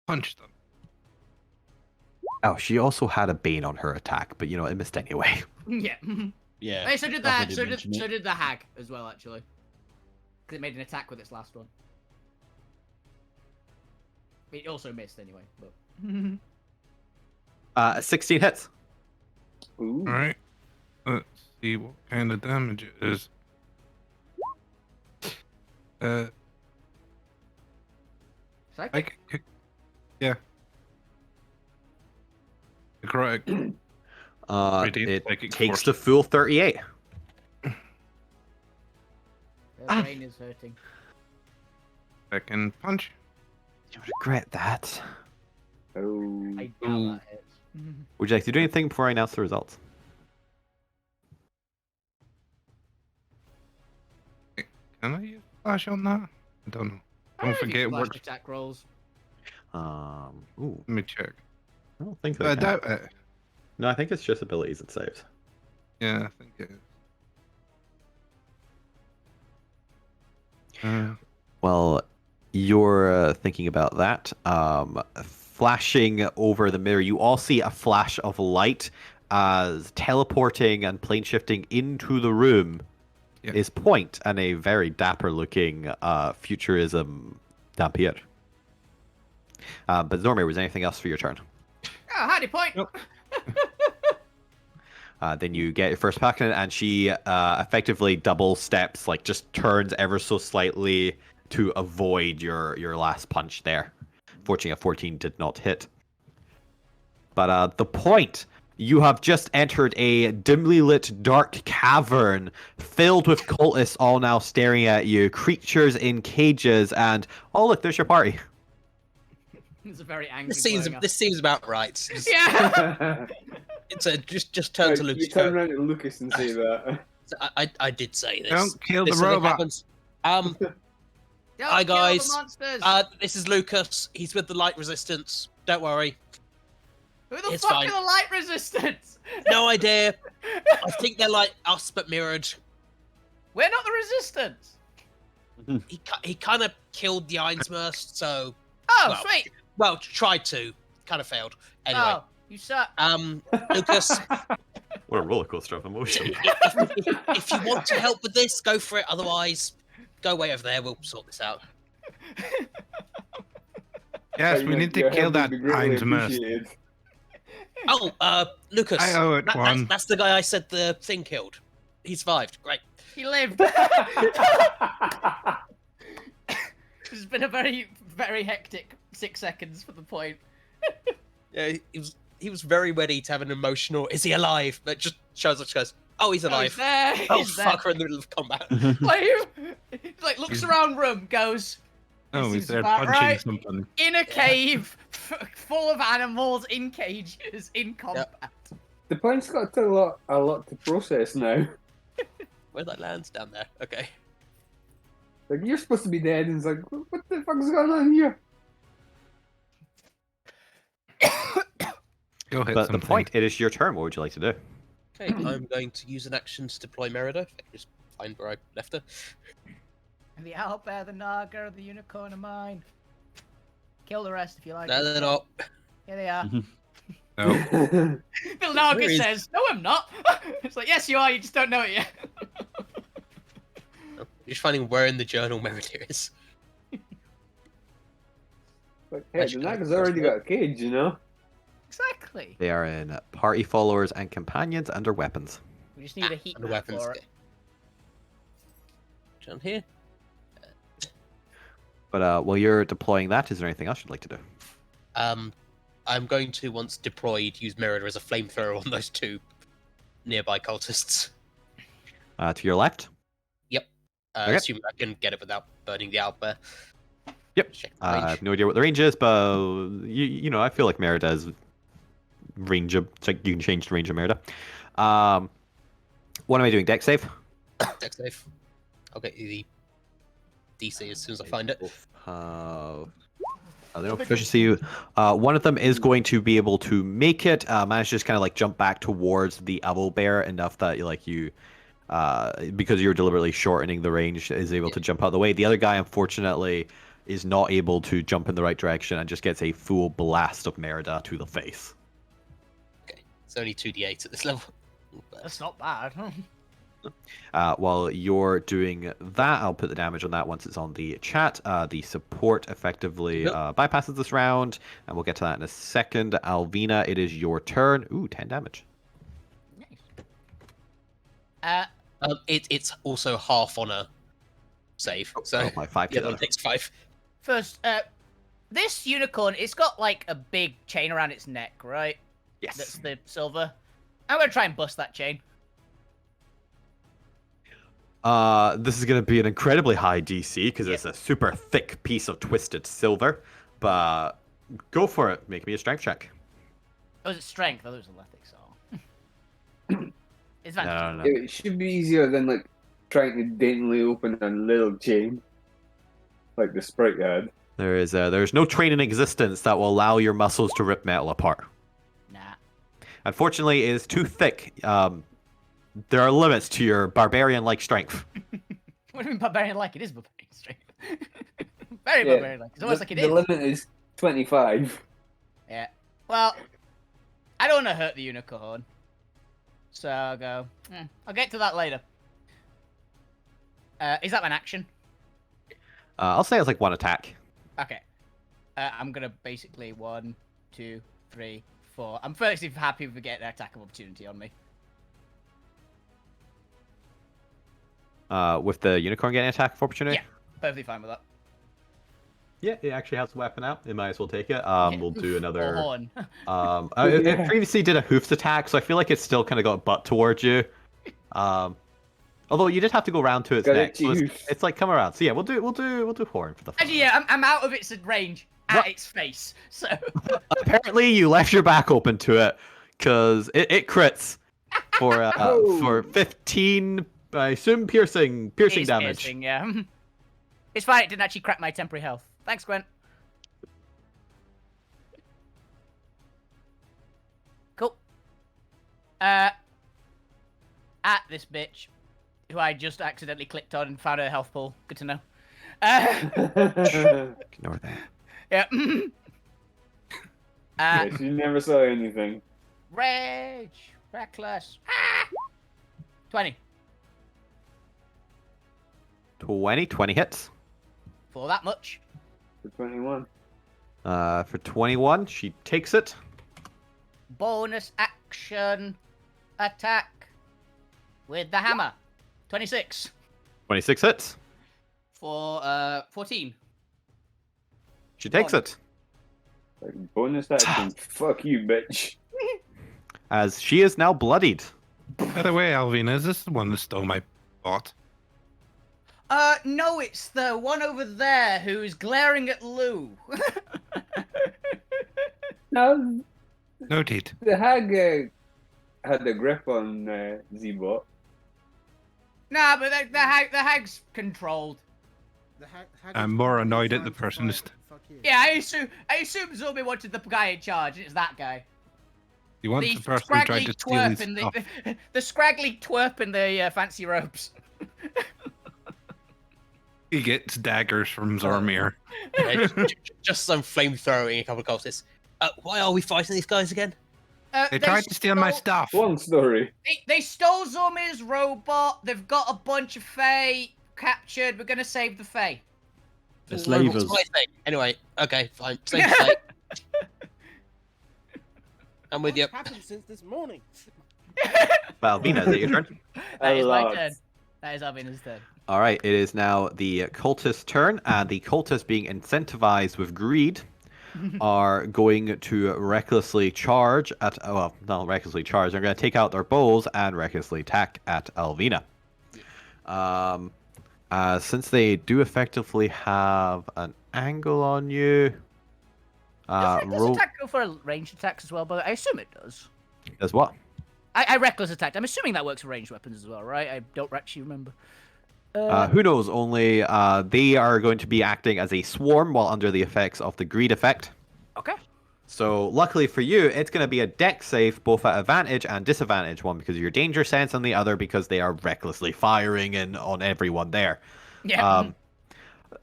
punch them. Oh, she also had a bane on her attack, but you know, it missed anyway. Yeah. Yeah. Hey, so did Alpha that. did So mention did, it. so did the hag as well, actually. Because it made an attack with its last one. It also missed anyway, but. 16 hits. Ooh. Alright. Let's see what kind of damage it is. Psychic? Yeah. Correct. Radiant It psychic takes force. the full 38. Her brain is hurting. Second punch. You regret that. Oh. I doubt that hits. Would you like to do anything before I announce the results? Can I use flash on that? I don't know. I Don't know if you forget can flash what. attack rolls. Ooh, Let me check. I don't think I that. doubt it. No, I think it's just abilities it saves. Yeah, I think it is. Well, you're thinking about that. Flashing over the mirror, you all see a flash of light as teleporting and plane shifting into the room Yeah. is Point and a very dapper-looking futurism Dampier. But Zormir, was there anything else for your turn? Oh, howdy, Point! Nope. Then you get your first pack in, and she effectively double steps, like just turns ever so slightly to avoid your last punch there. Fortunately, a 14 did not hit. But the Point, You have just entered a dimly lit dark cavern filled with cultists all now staring at you, creatures in cages, and oh look, there's your party. It's a very angry. This seems about right. Just, Yeah. it's a just turn to Right, Lucas. you turn around to Lucas and say that. I did say this. Don't kill the This thing robot. happens. Don't Hi, kill guys. the monsters. This is Lucas. He's with the light resistance. Don't worry. Who the it's fuck fine. are the light resistance? No idea. I think they're like us but mirrored. We're not the resistance. He kind of killed the Ainsmurst, so Oh, well, sweet. well, tried to, kind of failed. Anyway, Oh, you suck. Lucas, What a roller coaster of emotion. if you want to help with this, go for it. Otherwise, go way over there. We'll sort this out. Yes, we need to Your kill help that would be greatly Ainsmurst. appreciated. Oh, Lucas. I owe it one. That's the guy I said the thing killed. He survived. Great. He lived. It's been a very, very hectic 6 seconds for the point. Yeah, he was very ready to have an emotional. Is he alive? But just shows up. Goes. Oh, he's Oh, alive. he's there. Oh He's fuck! there. We're in the middle of combat. Like, like looks around room, goes. Oh, This he's is there about punching right. something. In a cave full of animals in cages in combat. The point's got a lot to process now. Where that lands down there. Okay. Like, you're supposed to be dead, and it's like, what the fuck is going on here? Go hit But something. the point, it is your turn. What would you like to do? Okay, I'm going to use an action to deploy Merida. If I can just find where I left her. The owlbear, the naga, the unicorn are mine. Kill the rest if you like. No, they're not. Here they are. No. Bill Naga Where is- says, "No, I'm not." It's like, yes, you are. You just don't know it yet. No. Just finding where in the journal Merida is. Like, hey, the Actually, Naga's already got a cage, you know? Exactly. They are in party followers and companions under weapons. We just need a heat Under map weapons. for it. Okay. Down here. But while you're deploying that, is there anything else you'd like to do? I'm going to, once deployed, use Merida as a flamethrower on those two nearby cultists. To your left? Okay. Assuming I can get it without burning the owlbear. Yep. Check the I range. have no idea what the range is, but you know, I feel like Merida's range of like you can change the range of Merida. What am I doing? Deck save? Dex save. I'll get you the DC as soon as I find it. They don't proficiency. One of them is going to be able to make it. Manage to just kind of like jump back towards the owl bear enough that you because you're deliberately shortening the range, is able to jump out of the way. The other guy, unfortunately, is not able to jump in the right direction and just gets a full blast of Merida to the face. Okay, it's only 2d8 at this level. That's not bad. While you're doing that, I'll put the damage on that once it's on the chat. The support effectively bypasses this round, and we'll get to that in a second. Alvina, it is your turn. Ooh, 10 damage. Nice. It's also half on a save, so Oh, my 5 the other one takes 5. First, this unicorn, it's got like a big chain around its neck, right? Yes. That's the silver. I'm gonna try and bust that chain. This is going to be an incredibly high DC because it's a super thick piece of twisted silver. But go for it. Make me a strength check. Oh, is it strength? I thought it was athletics. So. It's advantage. No. It should be easier than, like, trying to daintily open a little chain. Like the sprite had. There's no train in existence that will allow your muscles to rip metal apart. Nah. Unfortunately, it is too thick. There are limits to your barbarian-like strength. What do you mean barbarian-like? It is barbarian strength. Very barbarian-like. It's almost like it the is. limit is 25. Yeah. Well, I don't want to hurt the unicorn. So I'll go. I'll get to that later. Is that an action? I'll say it's like one attack. Okay. I'm gonna basically 1, 2, 3, 4. I'm fairly happy if we get an attack of opportunity on me. With the unicorn getting attack of opportunity? Yeah, perfectly fine with that. Yeah, it actually has the weapon out. It might as well take it. We'll do Or another. horn. It Yeah. previously did a hoofs attack, so I feel like it's still kind of got butt towards you. Although you did have to go around to its Got neck, itchy so hoofs. it's like come around. So yeah, we'll do horn for the fun. Actually, yeah, I'm out of its range at What? its face. So Apparently, you left your back open to it because it crits for Oh. 15. I assume piercing it's damage. piercing, yeah. It's fine. It didn't actually crack my temporary health. Thanks, Gwen. Cool. At this bitch, who I just accidentally clicked on and found a health pool. Good to know. Ignore that. Yeah. Yeah, she never saw anything. Rage, reckless. 20 20 hits. for that much. For 21. For 21, she takes it. Bonus action attack with the hammer. 26 26 hits. for 14. She takes it. Like, bonus action. Fuck you, bitch. As she is now bloodied. By the way, Alvina, is this the one that stole my bot? No, it's the one over there who's glaring at Lou. No, Noted. the hag had a grip on Z-Bot. Nah, but the hag's controlled. The hag I'm is more perfectly annoyed at fine the to person who's- fight. Fuck you. Yeah, I assume Zombie wanted the guy in charge, and it's that guy. You want The the person who tried scraggly to steal his twerp in stuff. the scraggly twerp in the fancy robes. He gets daggers from Zormir. Just some flamethrowing a couple of cultists. Why are we fighting these guys again? They tried to steal my stuff. One story. They stole Zormir's robot. They've got a bunch of Fae captured. We're gonna save the Fae. The What's slavers. my thing? Anyway, okay, fine. Save the slave. I'm with you. What's happened since this morning? Valvina, is it your turn? That is my lot. turn. That is Alvina's turn. All right, it is now the cultist turn, and the cultists being incentivized with greed are going to recklessly charge at, well, not recklessly charge, they're going to take out their bows and recklessly attack at Alvina. Since they do effectively have an angle on you, Does roll attack go for ranged attacks as well? But I assume it does. as what? I reckless attacked. I'm assuming that works for ranged weapons as well, right? I don't actually remember. Who knows? Only they are going to be acting as a swarm while under the effects of the greed effect. Okay. So luckily for you, it's going to be a deck save, both at advantage and disadvantage. One because of your danger sense, and the other because they are recklessly firing on everyone there. Yeah.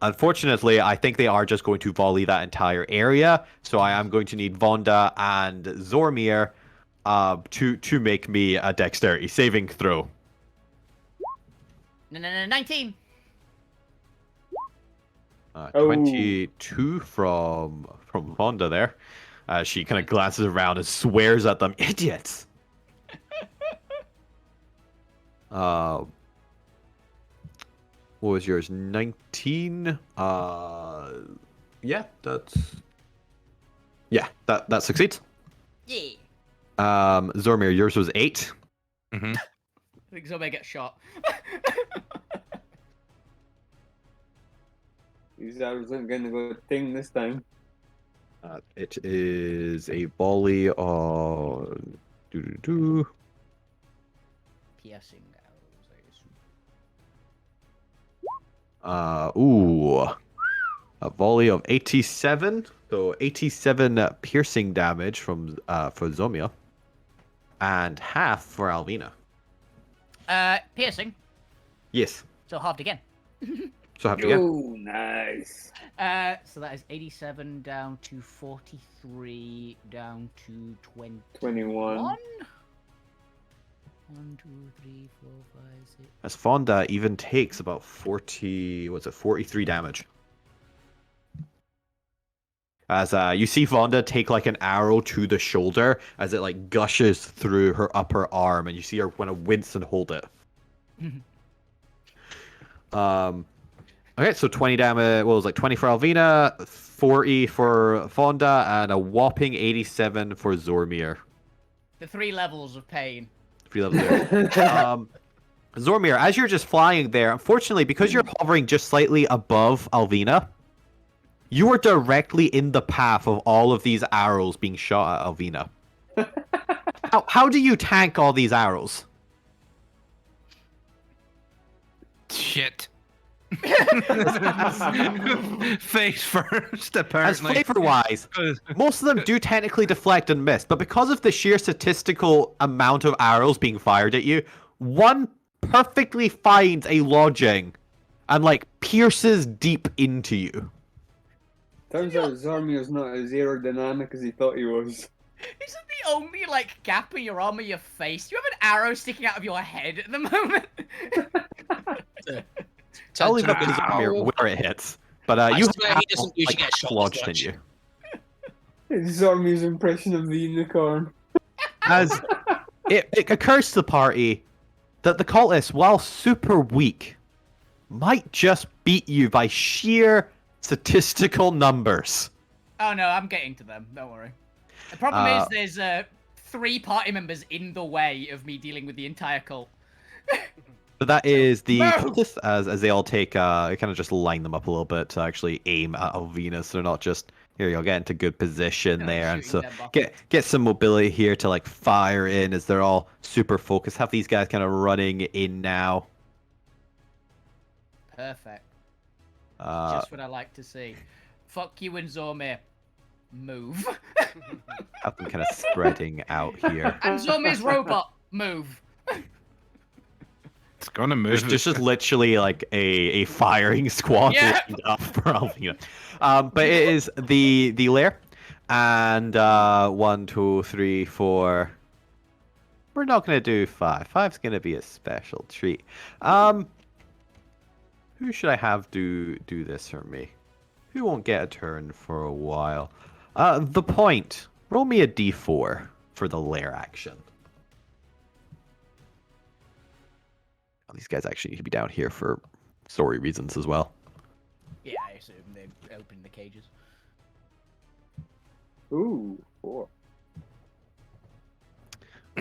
Unfortunately, I think they are just going to volley that entire area. So I am going to need Vonda and Zormir to make me a dexterity saving throw. No, 19. 22 from Vonda there. She kind of glances around and swears at them, idiots. What was yours? 19. Yeah, that succeeds. Yeah. Zormir, yours was 8. Mm-hmm. I think Zombie gets shot. These arrows aren't gonna go ting this time. It is a volley on. Piercing arrows, I assume. A volley of 87. So 87 piercing damage for Zomia, and half for Alvina. Piercing. Yes. So halved again. So have to get. Oh, nice. So that is 87 down to 43 down to 21. 1, 2, 3, 4, 5, 6. As Fonda even takes about 43 damage. As you see Vonda take like an arrow to the shoulder as it like gushes through her upper arm, and you see her want to wince and hold it. Okay, so 20 damage. What was it, like 20 for Alvina, 40 for Fonda, and a whopping 87 for Zormir. The 3 levels of pain. 3 levels there. Zormir, as you're just flying there, unfortunately, because you're hovering just slightly above Alvina, you are directly in the path of all of these arrows being shot at Alvina. How do you tank all these arrows? Shit. Face first, As apparently. flavor-wise, most of them do technically deflect and miss, but because of the sheer statistical amount of arrows being fired at you, one perfectly finds a lodging and, like, pierces deep into you. Turns out Zormier's not as aerodynamic as he thought he was. Isn't the only, like, gap in your arm or your face? Do you have an arrow sticking out of your head at the moment? I'll leave up to Zormir where it hits, but I you swear have he doesn't usually get shot as lodged in much. you. It's Zormier's impression of the unicorn. As it occurs to the party that the cultists, while super weak, might just beat you by sheer statistical numbers. Oh no, I'm getting to them. Don't worry. The problem is there's 3 party members in the way of me dealing with the entire cult. But that is the cultists as they all take kind of just line them up a little bit to actually aim at Alvina, so they're not just here. You'll get into good position there, and so get some mobility here to like fire in as they're all super focused. Have these guys kind of running in now. Perfect. Just what I like to see. Fuck you and Zormir. Move. Have them kind of spreading out here. And Zormir's robot. Move. It's gonna move. There's just literally like a firing squad lined up for Alvina. But it is the lair, and 1, 2, 3, 4. We're not gonna do 5. 5's gonna be a special treat. Who should I have do this for me? Who won't get a turn for a while? The point. Roll me a d4 for the lair action. Oh, these guys actually need to be down here for story reasons as well. Yeah, I assume they opened the cages. Ooh, 4.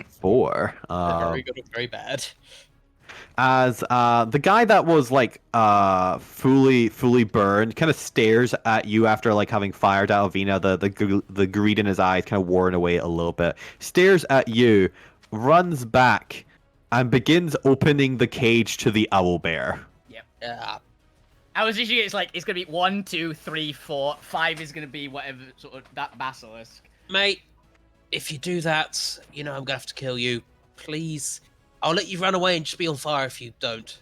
4. Very good or very bad. As the guy that was like fully burned kind of stares at you after like having fired at Alvina, the greed in his eyes kind of worn away a little bit. Stares at you, runs back, and begins opening the cage to the owlbear. Yep. Yeah. I was usually it's gonna be 1, 2, 3, 4, 5 is gonna be whatever sort of that basilisk. Mate, if you do that, you know I'm gonna have to kill you. Please. I'll let you run away and just be on fire if you don't.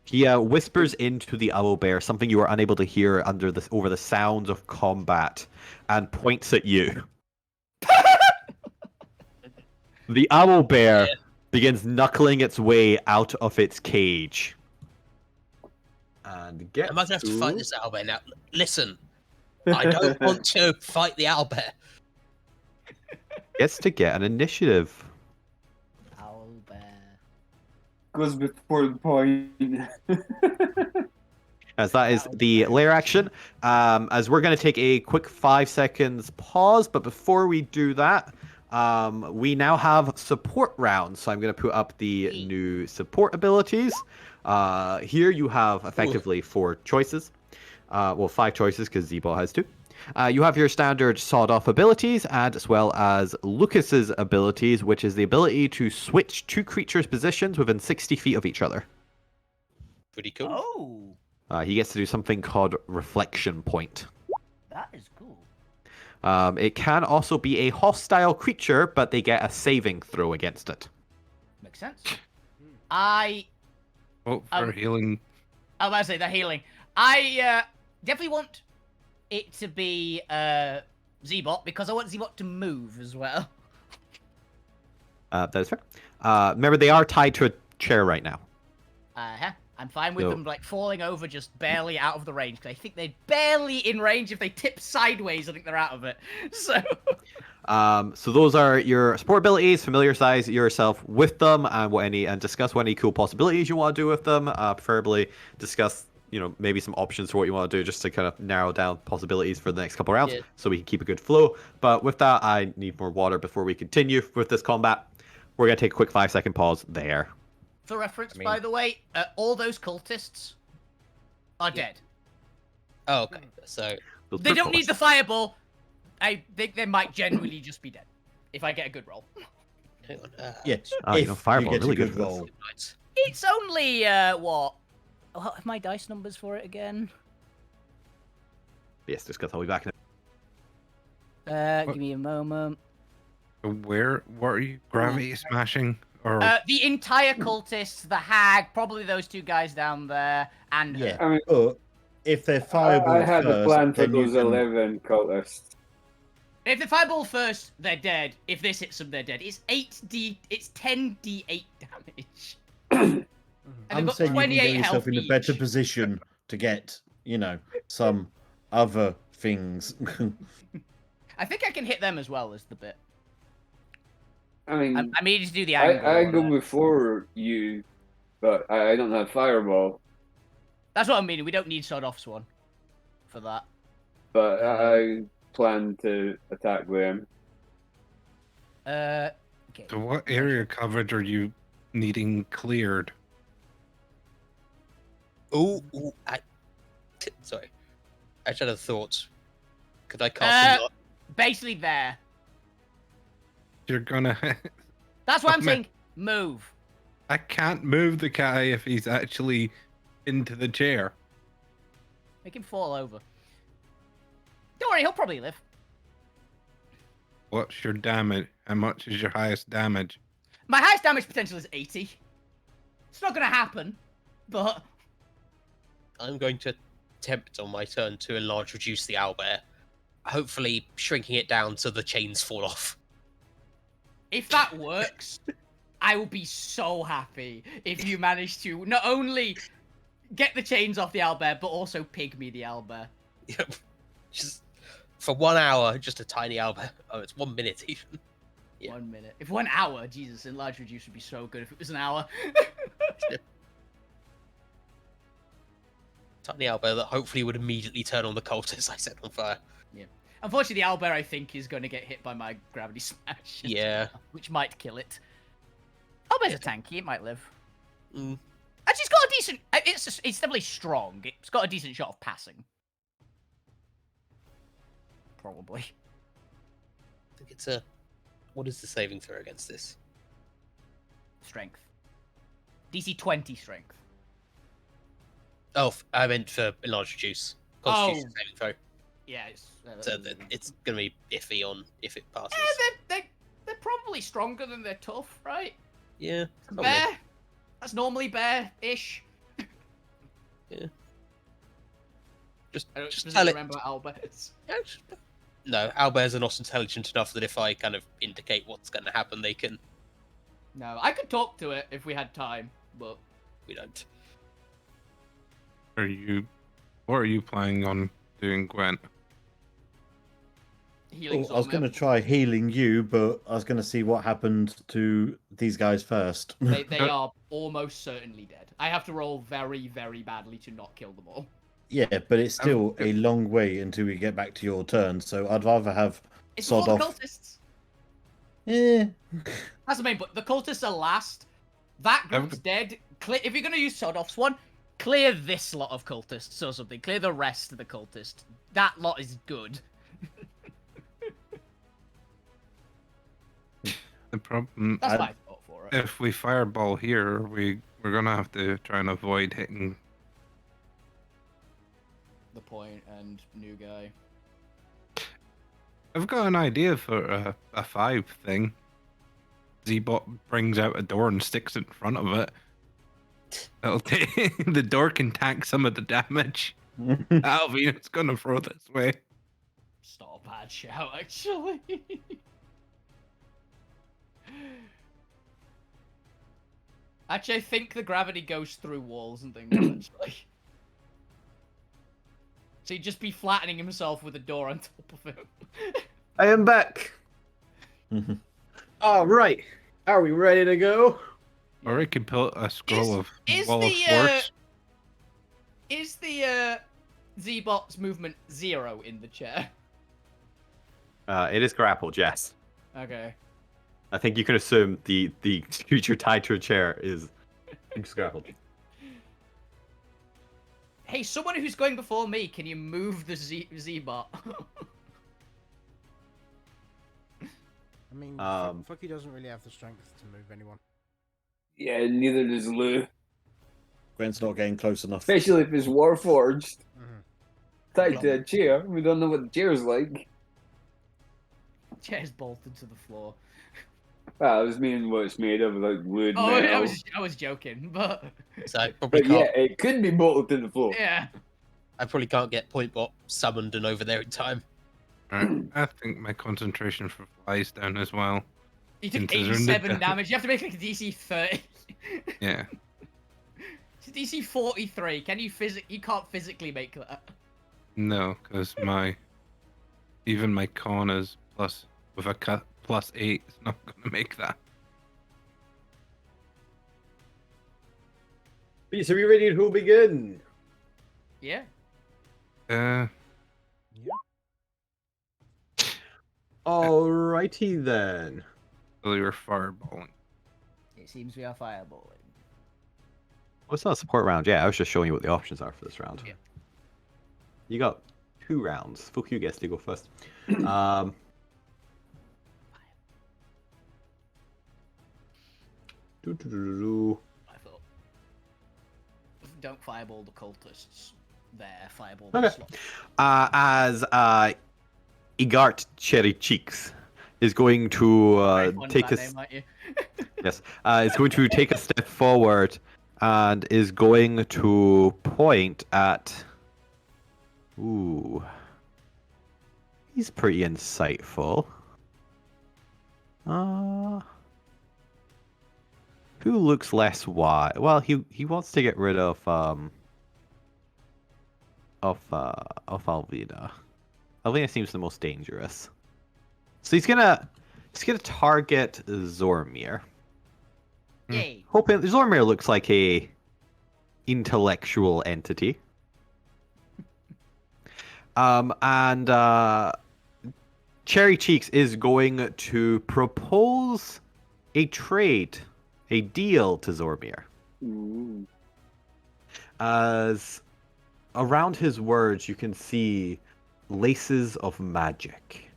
He whispers into the owlbear something you are unable to hear over the sounds of combat, and points at you. The owlbear begins knuckling its way out of its cage. And gets Am I gonna have to fight this owlbear now? Listen, I don't want to fight the owlbear. Gets to get an initiative. Owlbear. Goes before the point. As that is the lair action. As we're going to take a quick 5 seconds pause, but before we do that, we now have support rounds. So I'm going to put up the new support abilities. Here you have effectively 4 choices. Well, 5 choices because Z-Ball has 2. You have your standard sawed-off abilities, and as well as Lucas's abilities, which is the ability to switch 2 creatures' positions within 60 feet of each other. Pretty cool. Oh, He gets to do something called Reflection Point. that is cool. It can also be a hostile creature, but they get a saving throw against it. Makes sense. I Oh, for healing. was about to say the healing. I definitely want it to be Z-Bot because I want Z-Bot to move as well. That is fair. Remember, they are tied to a chair right now. I'm fine with So- them like falling over just barely out of the range because I think they're barely in range. If they tip sideways, I think they're out of it. So So those are your support abilities. Familiarize yourself with them and discuss what any cool possibilities you want to do with them. Preferably discuss maybe some options for what you want to do, just to kind of narrow down possibilities for the next couple rounds, Yeah. so we can keep a good flow. But with that, I need more water before we continue with this combat. We're gonna take a quick 5-second pause there. For reference, I mean- by the way, all those cultists are dead. Oh, okay. So Those They don't need brutalists. the fireball. I think they might genuinely just be dead. If I get a good roll. hang on. Yes, Ah, if Fireball, you get really a good good for this. roll. Right. It's only, what? What are my dice numbers for it again? Yes, just got to be back. Give me a moment. What are you gravity smashing? Or The entire cultists, the hag, probably those two guys down there, and her. Yeah, I mean, but if they're fireball I had a first, plan for then you those can... 11 cultists. If they fireball first, they're dead. If this hits them, they're dead. It's 10d8 damage. And they've I'm got saying you can 28 get yourself health in a better each. position to get, some other things. I think I can hit them as well as the bit. I mean, I need to do the angle. I on go it. before you, but I don't have fireball. That's what I mean. We don't need Sword Off's one for that. But I plan to attack them. Okay. so what area coverage are you needing cleared? Ooh, sorry. I just had a thought. Could I cast a lot? Basically there. You're gonna. That's what Oh, I'm man. saying. Move. I can't move the guy if he's actually into the chair. Make him fall over. Don't worry, he'll probably live. What's your damage? How much is your highest damage? My highest damage potential is 80. It's not gonna happen, but I'm going to attempt on my turn to reduce the owlbear. Hopefully shrinking it down so the chains fall off. if that works, I will be so happy if you manage to not only get the chains off the owlbear, but also pig me the owlbear. Yep. Just for 1 hour, just a tiny owlbear. Oh, it's 1 minute even. Yeah. 1 minute. If 1 hour, Jesus, enlarged reduce would be so good if it was an hour. Tiny owlbear that hopefully would immediately turn on the cultists I set on fire. Unfortunately, the owlbear, I think, is going to get hit by my gravity smash. Yeah. Which might kill it. Owlbear's a tanky, it might live. Mm. Actually, it's got a decent... It's definitely strong. It's got a decent shot of passing. Probably. I think it's a... What is the saving throw against this? Strength. DC 20 strength. Oh, I meant for enlarged reduce. Constitution saving throw. Yeah, So it's going to be iffy on if it passes. They're probably stronger than they're tough, right? Yeah. Probably. Bear? That's normally bear-ish. Yeah. Just I don't tell specifically it. remember owlbears. No, owlbears are not intelligent enough that if I kind of indicate what's going to happen, they can. No, I could talk to it if we had time, but... We don't. What are you planning on doing, Gwent? Healing I was going to Sawmill. try healing you, but I was going to see what happened to these guys first. They are almost certainly dead. I have to roll very, very badly to not kill them all. Yeah, but it's still a long way until we get back to your turn, so I'd rather have It's sod before the off. cultists. Yeah. That's the main point. The cultists are last. That group's dead. If you're going to use Sodoff's one, clear this lot of cultists or something. Clear the rest of the cultists. That lot is good. The problem, That's my thought for it. if we fireball here, we're gonna have to try and avoid hitting. The point and new guy. I've got an idea for a 5 thing. Z-Bot brings out a door and sticks it in front of it. It'll the door can tank some of the damage. Alvin's gonna throw this way. It's not a bad shout, actually. Actually, I think the gravity goes through walls and things, actually. So he'd just be flattening himself with a door on top of him. I am back. All right. Are we ready to go? Or we could put a scroll of Is Wall of the, Force. Is the Z-Bot's movement 0 in the chair? It is grappled, yes. Okay. I think you can assume the creature tied to a chair is grappled. Hey, someone who's going before me, can you move the Z-Bot? I mean, Fucky doesn't really have the strength to move anyone. Yeah, neither does Lou. Gwen's not getting close enough. Especially if it's Warforged. Mhm. Tied to a chair. We don't know what the chair's like. Chair's bolted to the floor. I was meaning what it's made of, like wood, Oh, metal. I was joking, but So I probably But yeah, can't. it could be bolted to the floor. yeah. I probably can't get Point Bot summoned and over there in time. Alright, I think my concentration for flies down as well. You took Considering the 87 damage. You have to make like a DC 30. Yeah. It's DC 43. Can you You can't physically make that. No, because even my con is plus with a +8. It's not gonna make that. So we ready to begin? Yeah. Uh, Alrighty then. so you're fireballing. It seems we are fireballing. Well, it's not a support round. Yeah, I was just showing you what the options are for this round. Yeah. You got 2 rounds. Fuck you, guess to go first. I thought. Don't fireball the cultists. There, fireball the Okay. slot. As Igart Cherry Cheeks is going to Very fond of take that a name, aren't you? yes, is going to take a step forward and is going to point at. Ooh, he's pretty insightful. Who looks less wise? Well, he wants to get rid of Alvina. Alvina seems the most dangerous. So he's gonna target Zormir. Yay. Hoping Zormir looks like a intellectual entity. And Cherry Cheeks is going to propose a trade, a deal to Zormir. Ooh. As around his words, you can see laces of magic,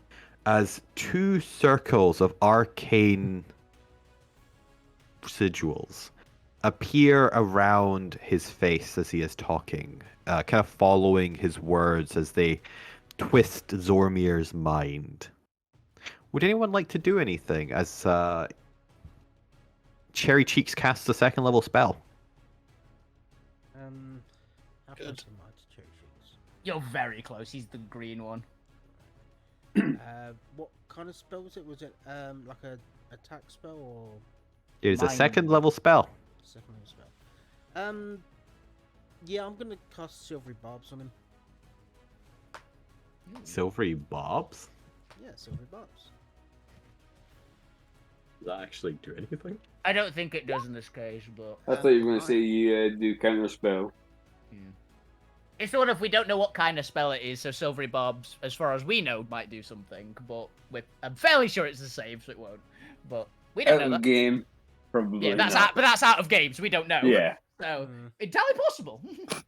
as 2 circles of arcane sigils appear around his face as he is talking, kind of following his words as they twist Zormir's mind. Would anyone like to do anything as Cherry Cheeks casts a 2nd level spell? How Good. close am I to Cherry Cheeks? You're very close. He's the green one. What kind of spell was it? Was it like a attack spell or It is a Mind. 2nd level spell. second level spell? Yeah, I'm gonna cast Silvery Barbs on him. Silvery Bobs? Yeah, Silvery Barbs. Does that actually do anything? I don't think it does in this case, but I thought you were going to say you do counter spell. it's sort of we don't know what kind of spell it is, so Silvery Bobs, as far as we know, might do something. But I'm fairly sure it's the same, so it won't. But we don't Out know of that. game, probably Yeah, that's not. but that's out of game, so we don't know. Yeah. So entirely possible.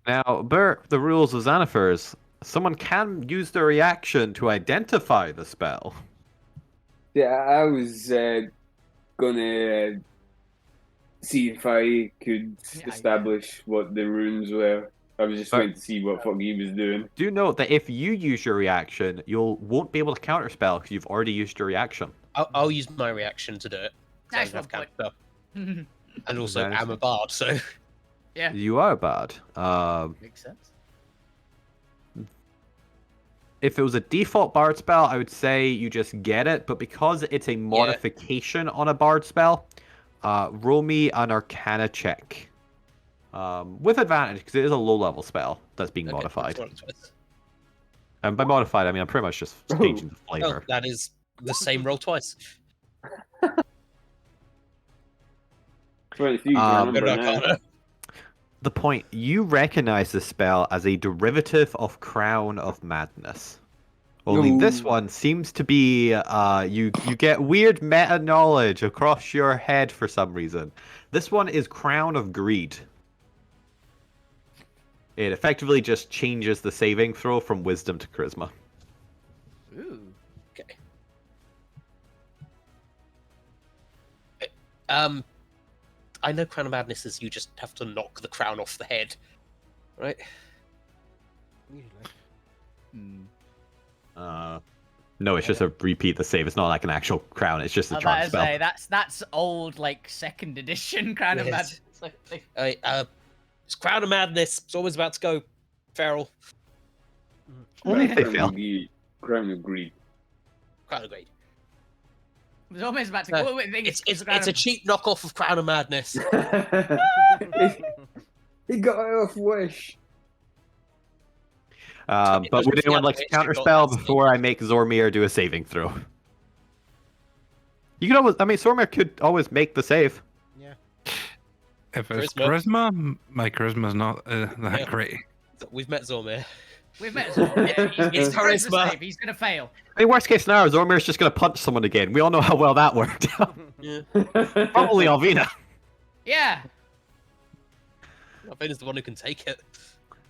Now, Bert, the rules of Xanathars, someone can use their reaction to identify the spell. Yeah, I was gonna see if I could Yeah, establish what the runes were. I was just waiting to see what fuck he was doing. Do note that if you use your reaction, won't be able to counterspell because you've already used your reaction. I'll use my reaction to do it. So I Nice don't have one, counter. bud. And also, That is- I'm a bard, so Yeah. You are bad. Makes sense. If it was a default bard spell, I would say you just get it, but because it's a modification on a bard spell, roll me an Arcana check. With advantage, because it is a low-level spell that's being okay, modified. that's what it was. And by modified, I mean I'm pretty much just changing the Oh, flavor. that is the same roll twice. 23 Um, remember Good now. Arcana. the point. You recognize this spell as a derivative of Crown of Madness. Only this Ooh. one seems to be you get weird meta knowledge across your head for some reason. This one is Crown of Greed. It effectively just changes the saving throw from Wisdom to Charisma. Ooh. Okay. I know Crown of Madness is you just have to knock the crown off the head, right? Usually. No, it's just a repeat the save. It's not like an actual crown. It's just a I was charm about to spell. say that's old like 2nd edition Crown of Yes. Madness. It's Crown of Madness. It's always about to go feral. Only if they Crown fail. of Greed. Crown of Greed. Crown of Greed. It was almost about to No, go. Wait, thing is, It's Crown a of- cheap knockoff of Crown of Madness. He got it off Wish. But It would was anyone the like to other issue got counterspell that before I make Zormir do a saving throw? You could always. I mean, Zormir could always make the save. Yeah. If it's Charisma. charisma, my charisma's not that Yeah. great. We've met Zormir. We've met him. Yeah, he's It's charisma charisma. save. He's gonna fail. I mean, worst case scenario, Zormir's just gonna punch someone again. We all know how well that worked. Yeah. Probably Alvina. Yeah, Alvina's the one who can take it.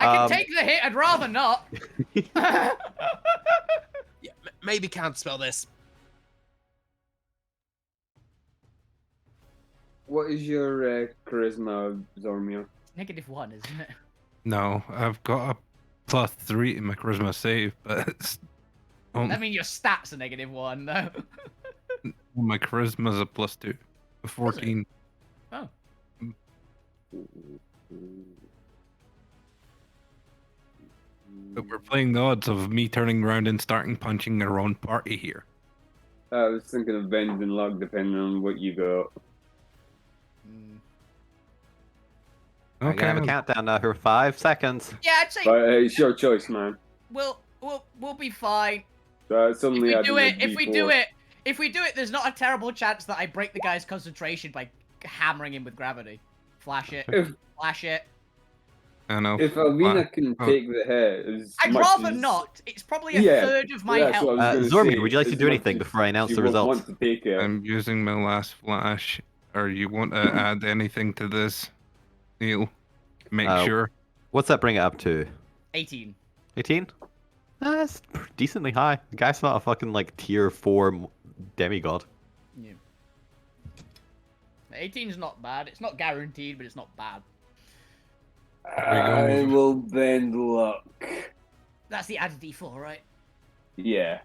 I can take the hit. I'd rather not. Yeah, maybe counterspell this. What is your charisma, Zormir? -1, isn't it? No, I've got a +3 in my charisma save, but it's I mean, your stats are -1 though. my charisma's a +2, a 14. Oh. But we're playing the odds of me turning around and starting punching our own party here. I was thinking of Bend and Luck, depending on what you got. We're gonna have a countdown now for 5 seconds. Yeah, I'd say But it's your choice, man. we'll be fine. It's If only we adding do a it, if we D4. do it, if we do it, there's not a terrible chance that I break the guy's concentration by hammering him with gravity. Flash it. If, Flash it. I know. if Alvina can Oh. take the hit, as I'd much rather as- not. It's probably a Yeah, third of my that's health. what I was Zormir, gonna say, would you like to as do much anything as before I announce you the would results? Want to take it. I'm using my last flash. Or you want to add anything to this, Neil? Make sure. What's that bring it up to? 18. 18? That's decently high. The guy's not a fucking like tier 4 demigod. Yeah. 18's not bad. It's not guaranteed, but it's not bad. I will Bend Luck. That's the added D4, right? Yeah.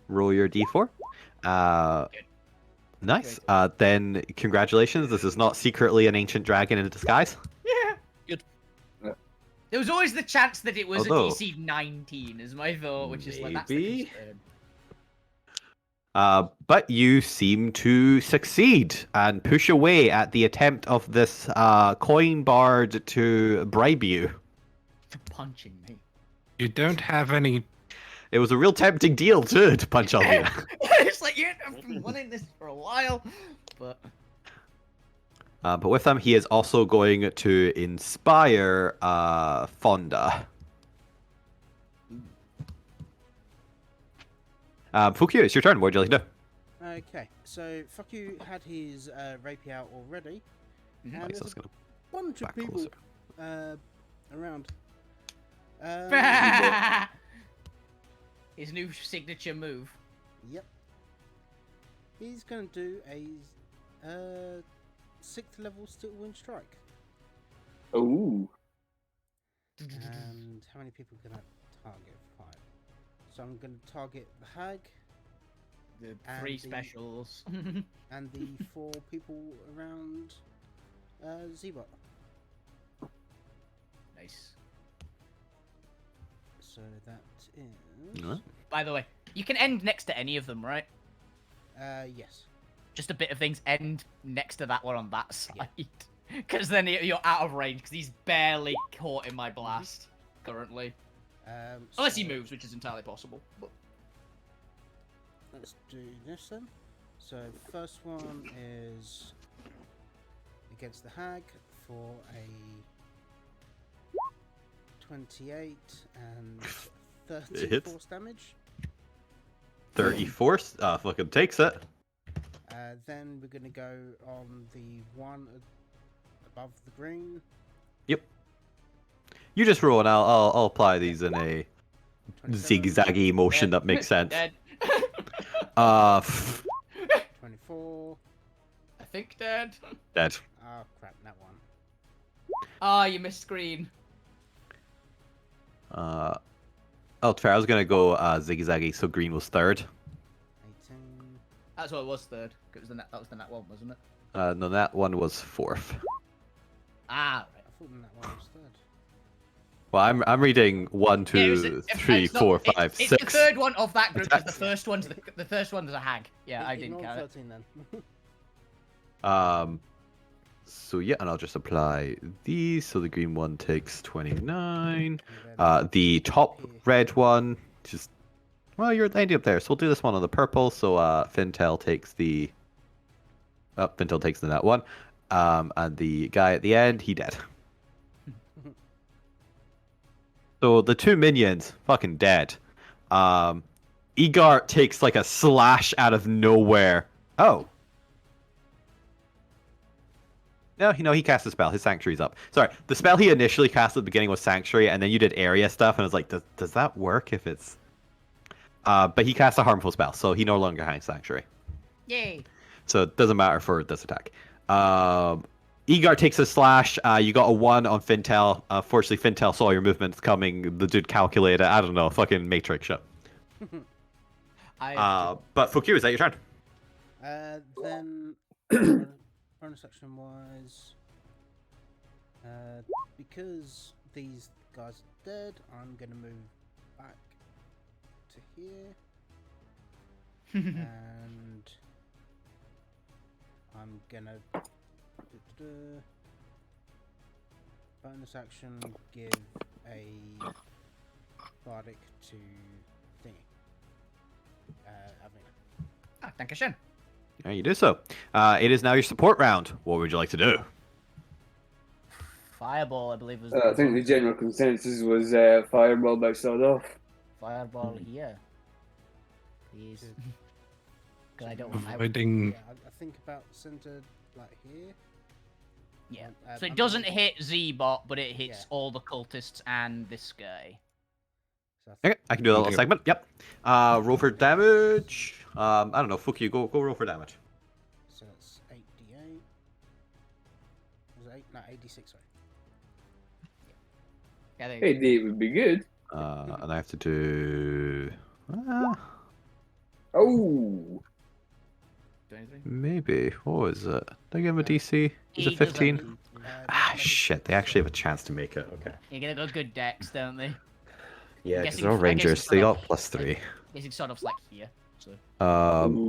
Roll your d4. Nice. Then congratulations. This is not secretly an ancient dragon in disguise. Yeah. Good. There was always the chance that it was Although- a DC 19, is my thought, which is like that's the Maybe. concern. But you seem to succeed and push away at the attempt of this coin bard to bribe you. For punching me. You don't have any. It was a real tempting deal too to punch Alvina. It's like, yeah, I've been wanting this for a while, but But with them, he is also going to inspire Fonda. Fukio, it's your turn. What would you like to do? Okay, so fuck you had his rapier out already. And Nice, there's that's a gonna bunch of back people closer. around. his new signature move. Yep. He's gonna do a 6th level Steel Wind Strike. Ooh. And how many people can I target? 5. So I'm gonna target the hag The And 3 the- specials. and the 4 people around Zebot. Nice. So that is Alright. By the way, you can end next to any of them, right? yes. Just a bit of things end next to that one on that side. Because then you're out of range, because he's barely caught in my blast currently. Unless he So moves, which is entirely possible. But... Let's do this then. So first one is against the hag for a 28 and 30 hits. force damage. 34 fucking takes it. Then we're going to go on the one above the green. Yep. You just roll and I'll apply these in a 27, zigzaggy motion that makes sense. Dead. 24. I think dead. Dead. Oh crap, that one. Ah, you missed green. Alterra, I was gonna go zigzaggy, so green was third. 18. That's what it was third. It was that was the nat one, wasn't it? No, that one was fourth. Ah, I thought that one was third. Well, I'm reading 1, Yeah, 2, 3, 4, 5, it's 6. the third one of that group because Attacks. the first one's a hag. Yeah, I didn't Ignore count it. 13 then. So yeah, and I'll just apply these. So the green one takes 29. then The top here. red one, just well, you're ending up there. So we'll do this one on the purple. So Fintel takes the Fintel takes the net one. And the guy at the end, he dead. So the two minions, fucking dead. Egart takes like a slash out of nowhere. Oh. No, he cast a spell. His Sanctuary's up. Sorry, the spell he initially cast at the beginning was Sanctuary, and then you did area stuff, and I was like, does that work if it's... but he cast a harmful spell, so he no longer has Sanctuary. Yay. So it doesn't matter for this attack. Egart takes a slash. You got a 1 on Fintel. Fortunately, Fintel saw your movements coming. The dude calculated. I don't know, fucking Matrix shit. But Fukyu, is that your turn? Then bonus action wise, because these guys are dead, I'm gonna move back to here, and I'm gonna bonus action give a bardic to thingy. Avina. Ah, dankeschön. Yeah, you do so. It is now your support round. What would you like to do? Fireball, I believe was. I think the general consensus was fireball by sawed off. Fireball here. Please. Because I don't. Avoiding. Yeah, I think about centered like here. Yeah. Um, So it I'm doesn't gonna- hit Z-Bot, but it hits Yeah. all the cultists and this guy. So Okay, I can do a little segment. Yep. Roll for damage. I don't know. Fuck you. Go roll for damage. So that's 8d8. Was it 8? No, 86, sorry. Yeah, there you Hey, D would be good. And I have to do. Oh, do anything. Maybe. What was it? Did I give him a DC? Is He it 15? doesn't- Shit. They actually have a chance to make it. Okay. You're gonna go good decks, don't they? Yeah, Guessing- because they're all I guess rangers. it's They sort got of- +3. Guess it's sort of like here. So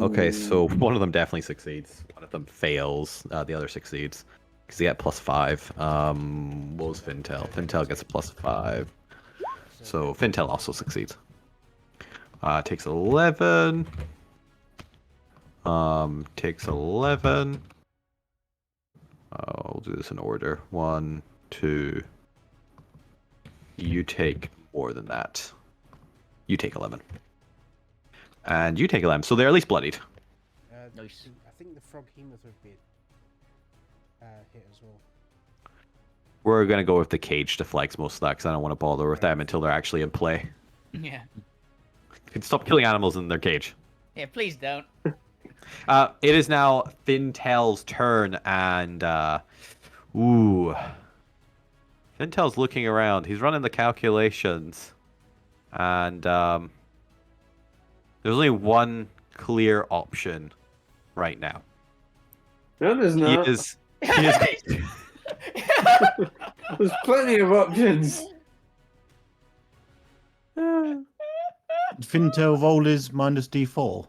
Okay, so one of them definitely succeeds. One of them fails. The other succeeds. Because they get +5. What was Fintel? Fintel gets a +5. So Fintel also succeeds. Takes 11. Takes 11. We'll do this in order. 1, 2. You take more than that. You take 11. And you take 11. So they're at least bloodied. Nice. I think the frog hemoth would be hit as well. We're going to go with the cage deflects most of that because I don't want to bother with them until they're actually in play. yeah. Stop killing animals in their cage. Yeah, please don't. It is now Fintel's turn, and Fintel's looking around. He's running the calculations, and there's only one clear option right now. no, there's not. He is. There's plenty of options. Fintel roll is -d4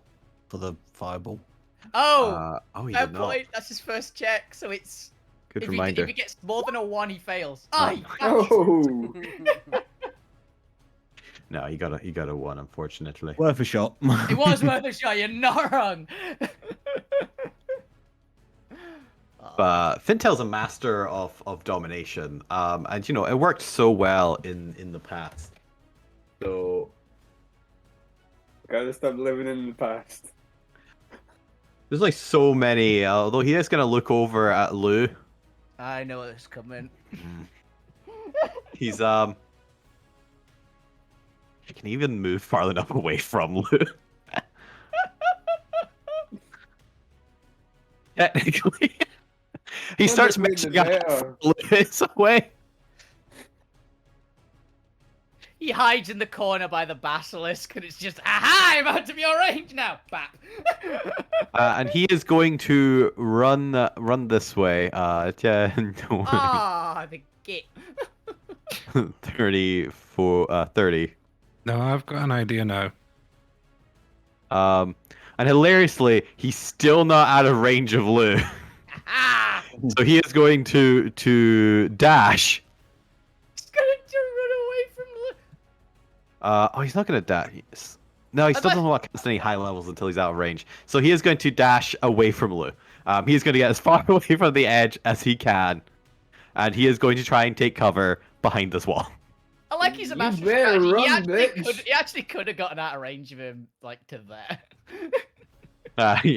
for the fireball. Oh, He fair did not. point. That's his first check, so it's Good if reminder. He, if he gets more than a 1, he fails. Ah, he Oh, No, he got a 1, unfortunately. Worth a shot. It was worth a shot. You're not wrong. Fintel's a master of domination, and you know it worked so well in the past. So Gotta stop living in the past. there's like so many. Although he is gonna look over at Lou. I know what's coming. He's he can even move far enough away from Lou. Technically, he starts mixing up Lou's away. He hides in the corner by the basilisk, and it's just, aha! I'm out of your range now. Bap. And he is going to run this way. 10, 20, Ah, the git. 30. No, I've got an idea now. And hilariously, he's still not out of range of Lou. Ah! So he is going to dash. He's going to run away from Lou. He's not going to dash. No, he still doesn't want to cast any high levels until he's out of range. So he is going to dash away from Lou. He is going to get as far away from the edge as he can. And he is going to try and take cover behind this wall. I like he's a master better strategy. run, He actually could have gotten out of range of him, like, to there. But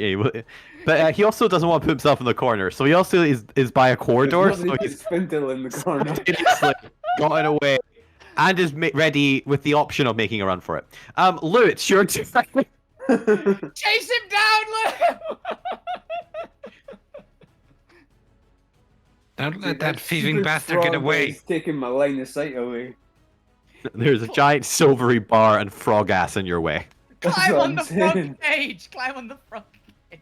he also doesn't want to put himself in the corner. So he also is by a corridor. There's So nothing he's Spindle in the corner. spontaneously gotten away. And is ready with the option of making a run for it. Lou, it's your turn. Chase him down, Lou! Don't let that thieving bastard get away. He's taking my line of sight away. There's a giant silvery bar and frog ass in your way. Climb what on I'm the saying. front cage! Climb on the front cage.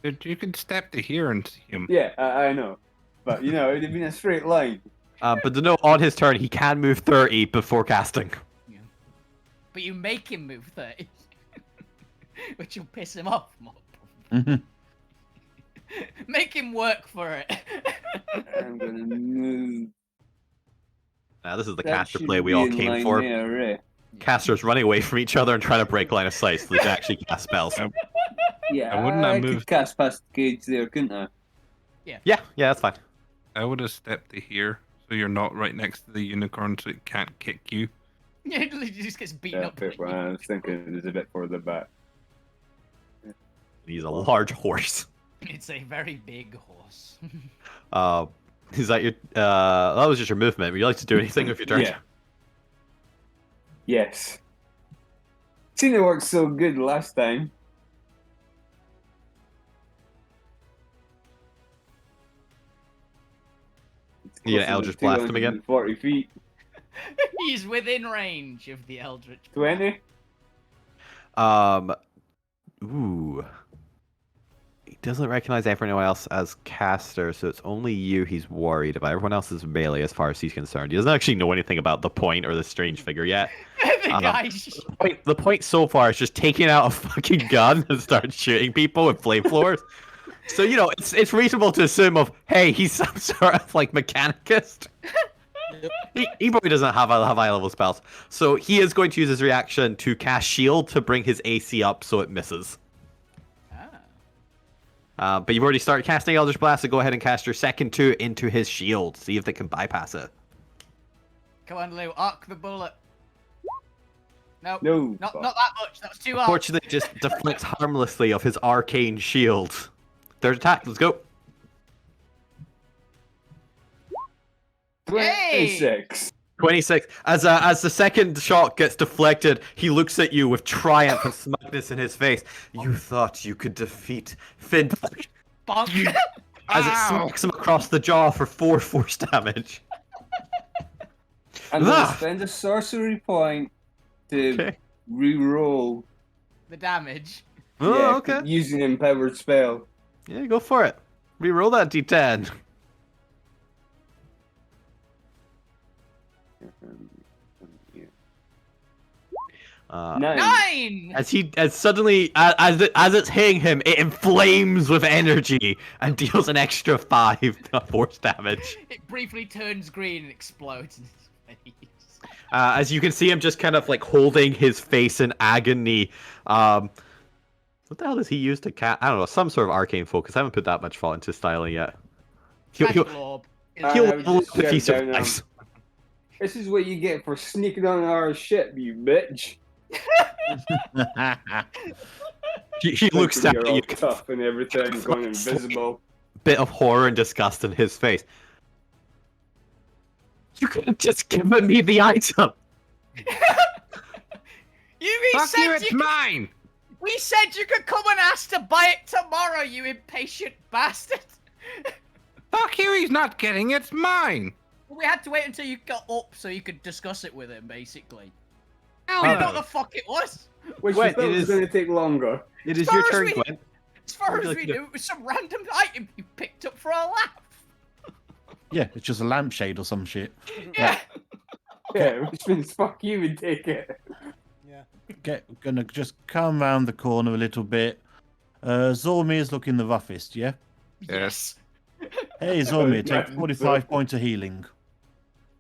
Dude, you can step to here and see him. Yeah, I know. But, you know, it'd have been a straight line. But to know on his turn, he can move 30 before casting. But you make him move 30. Which will piss him off more. Make him work for it. I'm gonna move. Now, this is the That caster should play we be all in came line for. there, right? Casters running away from each other and trying to break line of sight so they can actually cast spells. Yeah, I wouldn't have I could moved. cast past the cage there, couldn't I? Yeah, that's fine. I would have stepped to here, so you're not right next to the unicorn, so it can't kick you. Yeah, he just gets beaten Yeah, up. fair point. I was thinking it was a bit further back. He's a large horse. It's a very big horse. Is that your? That was just your movement. Would you like to do anything with your turn? Yeah. Yes. Seen it work so good last time. You gonna Eldritch Blast him again? 40 feet. He's within range of the Eldritch. 20? Ooh. He doesn't recognize everyone else as caster, so it's only you he's worried about. Everyone else is melee as far as he's concerned. He doesn't actually know anything about the point or the strange figure yet. The guy. The point so far is just taking out a fucking gun and start shooting people with flamethrowers. So, you know, it's reasonable to assume hey, he's some sort of, like, mechanicist. He probably doesn't have high-level spells. So he is going to use his reaction to cast Shield to bring his AC up so it misses. But you've already started casting Eldritch Blast, so go ahead and cast your second 2 into his shield. See if they can bypass it. Come on, Lou, arc the bullet. No, No. not that much. That was too hard. Unfortunately, it just deflects harmlessly of his arcane shield. Third attack, let's go. 26. 26. As the second shot gets deflected, he looks at you with triumph and smugness in his face. You thought you could defeat Finn. Bonk. As it smacks him across the jaw for 4 force damage. I'm gonna spend a sorcery point to re-roll. The damage. Oh, Yeah, okay. Using an empowered spell. Yeah, go for it. Reroll that d10. Nine. 9! As suddenly as it's hitting him, it inflames with energy and deals an extra 5 force damage. It briefly turns green and explodes in his face. As you can see him just kind of like holding his face in agony. What the hell does he use to cast? I don't know, some sort of arcane focus. I haven't put that much thought into styling yet. He'll, Magic orb. he'll I would level just up if he shout down, survives. This is what you get for sneaking on our ship, you bitch. He looks Thinking down you're at all you, tough and everything, going invisible. bit of horror and disgust in his face. You could have just given me the item. We Fuck said you, it's mine! We said you could come and ask to buy it tomorrow, you impatient bastard. Fuck you, he's not getting it, it's mine! We had to wait until you got up so you could discuss it with him, basically. Hell We no. didn't know what the fuck it was. Which Wait, we thought it was is- going to take longer. It As is your far as turn, we- Gwen. As far What would as you we like to do? knew, it was some random item you picked up for a laugh. Yeah, it's just a lampshade or some shit. Yeah. Yeah, which means fuck you and take it. Gonna just come round the corner a little bit. Zormir's looking the roughest, yeah? Yes. Hey, Zormir, take Imagine 45 so. points of healing.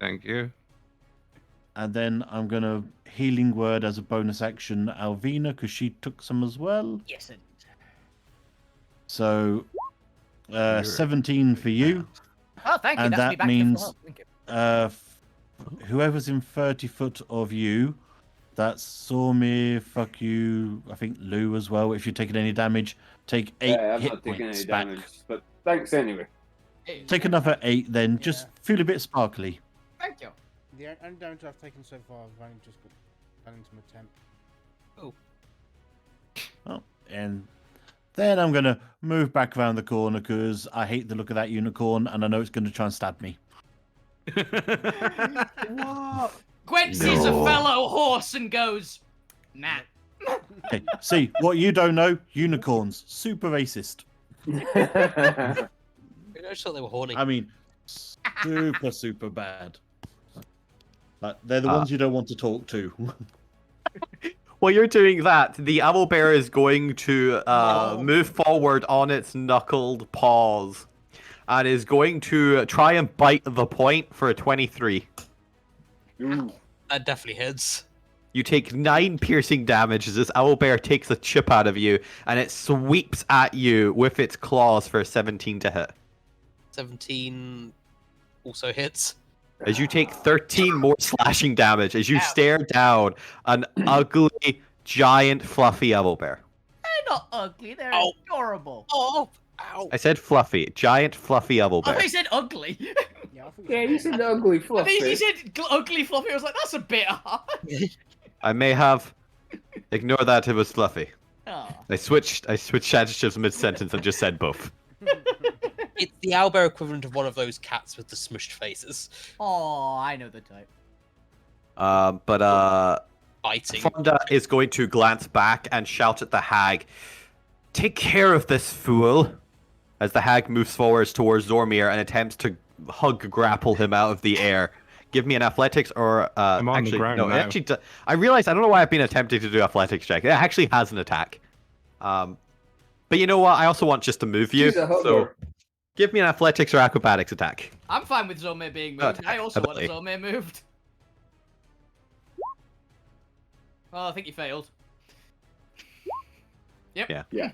Thank you. And then I'm gonna healing word as a bonus action Alvina, because she took some as well. Yes, and So, 17 for you. oh, thank you. And That's me that back to means- full health. Thank you. Whoever's in 30 foot of you, that's Zormir, fuck you, I think Lou as well. If you're taking any damage, take 8 Yeah, I'm hit not taking points any back. damage, but thanks anyway. Take another 8 then, just feel a bit sparkly. Thank you. The only damage I've taken so far, I've only just done into my tent. Oh, and then I'm going to move back around the corner because I hate the look of that unicorn and I know it's going to try and stab me. Gwen sees a No. fellow horse and goes, nah. Okay, see, what you don't know, unicorns, super racist. I just thought they were horny. I mean, super bad. Like, they're the ones you don't want to talk to. While you're doing that, the owlbear is going to move forward on its knuckled paws and is going to try and bite the point for a 23. Ooh. That definitely hits. You take 9 piercing damage as this owlbear takes a chip out of you and it sweeps at you with its claws for a 17 to hit. 17 also hits. As you take 13 more slashing damage as you Ow. stare down an ugly, giant, fluffy owlbear. They're not ugly, they're Ow. adorable. Oh, ow. I said fluffy, giant, fluffy I thought owlbear. he said ugly. Yeah, I think Yeah, you said ugly I fluffy. think he said ugly fluffy. I was like, that's a bit hard. I may have. Ignore that, it was fluffy. Oh. I switched adjectives mid-sentence and just said both. It's the owlbear equivalent of one of those cats with the smushed faces. Oh, I know the type. Biting. Fonda is going to glance back and shout at the hag, "Take care of this fool!" As the hag moves forwards towards Zormir and attempts to grapple him out of the air. Give me an athletics or I'm on the actually ground no. It now. actually, I realize I don't know why I've been attempting to do athletics check. It actually has an attack. But you know what? I also want just to move you. She's a So hugger. give me an athletics or acrobatics attack. I'm fine with Zomir being Oh, moved. I also want ability. Zomir moved. Oh, I think you failed. Yep. Yeah. Yeah.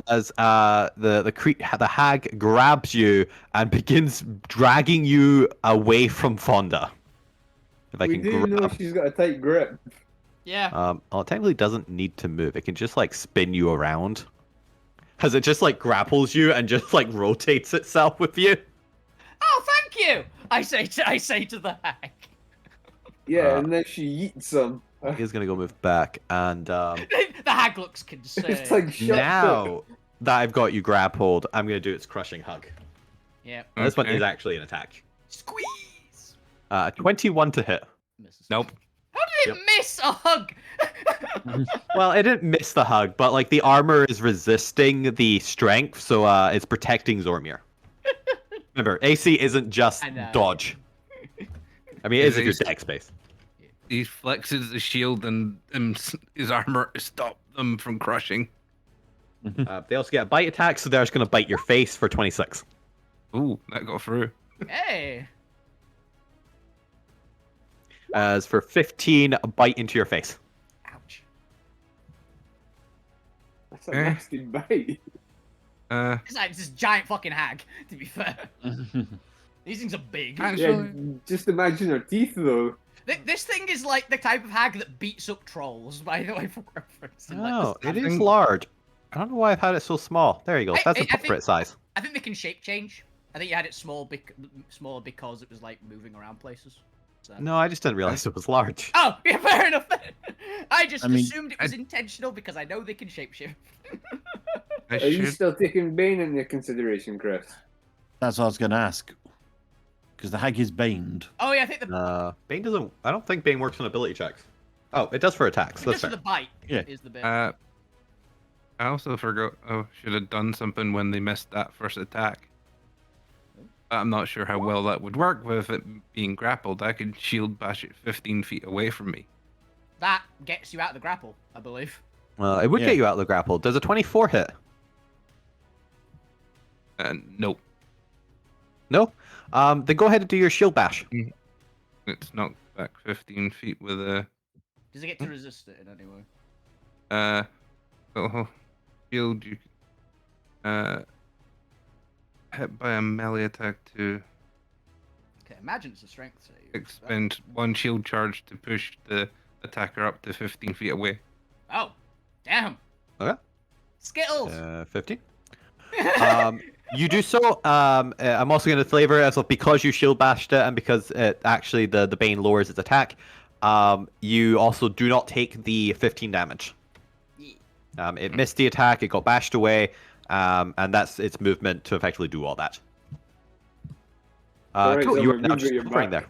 As the hag grabs you and begins dragging you away from Fonda. If I We can do know grab, she's got a tight grip. Yeah. well, it technically doesn't need to move. It can just like spin you around. As it just like grapples you and just like rotates itself with you. Oh, thank you. I say to the hag. Yeah, Uh, and then she yeets them. He's gonna go move back, and The hag looks concerned. It's like shut now that I've got you grappled, I'm gonna do its crushing hug. Yeah. This one Okay. is actually an attack. Squeeze. 21 to hit. Misses. Nope. How did it miss a hug? Well, it didn't miss the hug, but like the armor is resisting the strength, so it's protecting Zormir. Remember, AC isn't just I know. dodge. I mean, it is if you're AC. dex based. He flexes the shield and his armor to stop them from crushing. They also get a bite attack, so they're just gonna bite your face for 26. Ooh, that got through. Hey. As for 15, a bite into your face. Ouch. That's a Eh. nasty bite. It's like this giant fucking hag, to be fair. These things are big. Actually, Yeah, just imagine her teeth, though. This thing is like the type of hag that beats up trolls, by the way, for reference. in, like, the Oh, it is think- large. I don't know why I've had it so small. There you go. That's I think- appropriate size. I think they can shape change. I think you had it smaller because it was like moving around places. So. No, I just didn't realize it was large. Oh, yeah, fair enough. I just I mean, assumed it was intentional because I know they can shapeshift. I Are you should. still taking Bane into consideration, Chris? That's what I was going to ask. Because the hag is baned. Oh yeah, I think the Bane doesn't. I don't think Bane works on ability checks. Oh, it does for attacks. That's just for fair. the bite Yeah. is the bit. I also forgot. Oh, should have done something when they missed that first attack. I'm not sure how well that would work with it being grappled. I could shield bash it 15 feet away from me. That gets you out of the grapple, I believe. It would Yeah. get you out of the grapple. Does a 24 hit? Nope, No. Then go ahead and do your shield bash. it's knocked back 15 feet with a Does it get to resist it in any way? shield. You hit by a melee attack to Okay, imagine it's a strength save. expend one shield charge to push the attacker up to 15 feet away. Oh, damn. Okay. Skittles. 15. You do so. I'm also going to flavor it as well because you shield bashed it and because it actually the Bane lowers its attack. You also do not take the 15 damage. It missed the attack. It got bashed away. And that's its movement to effectively do all that. Alright, Cool. so You are we're now good just with your covering back.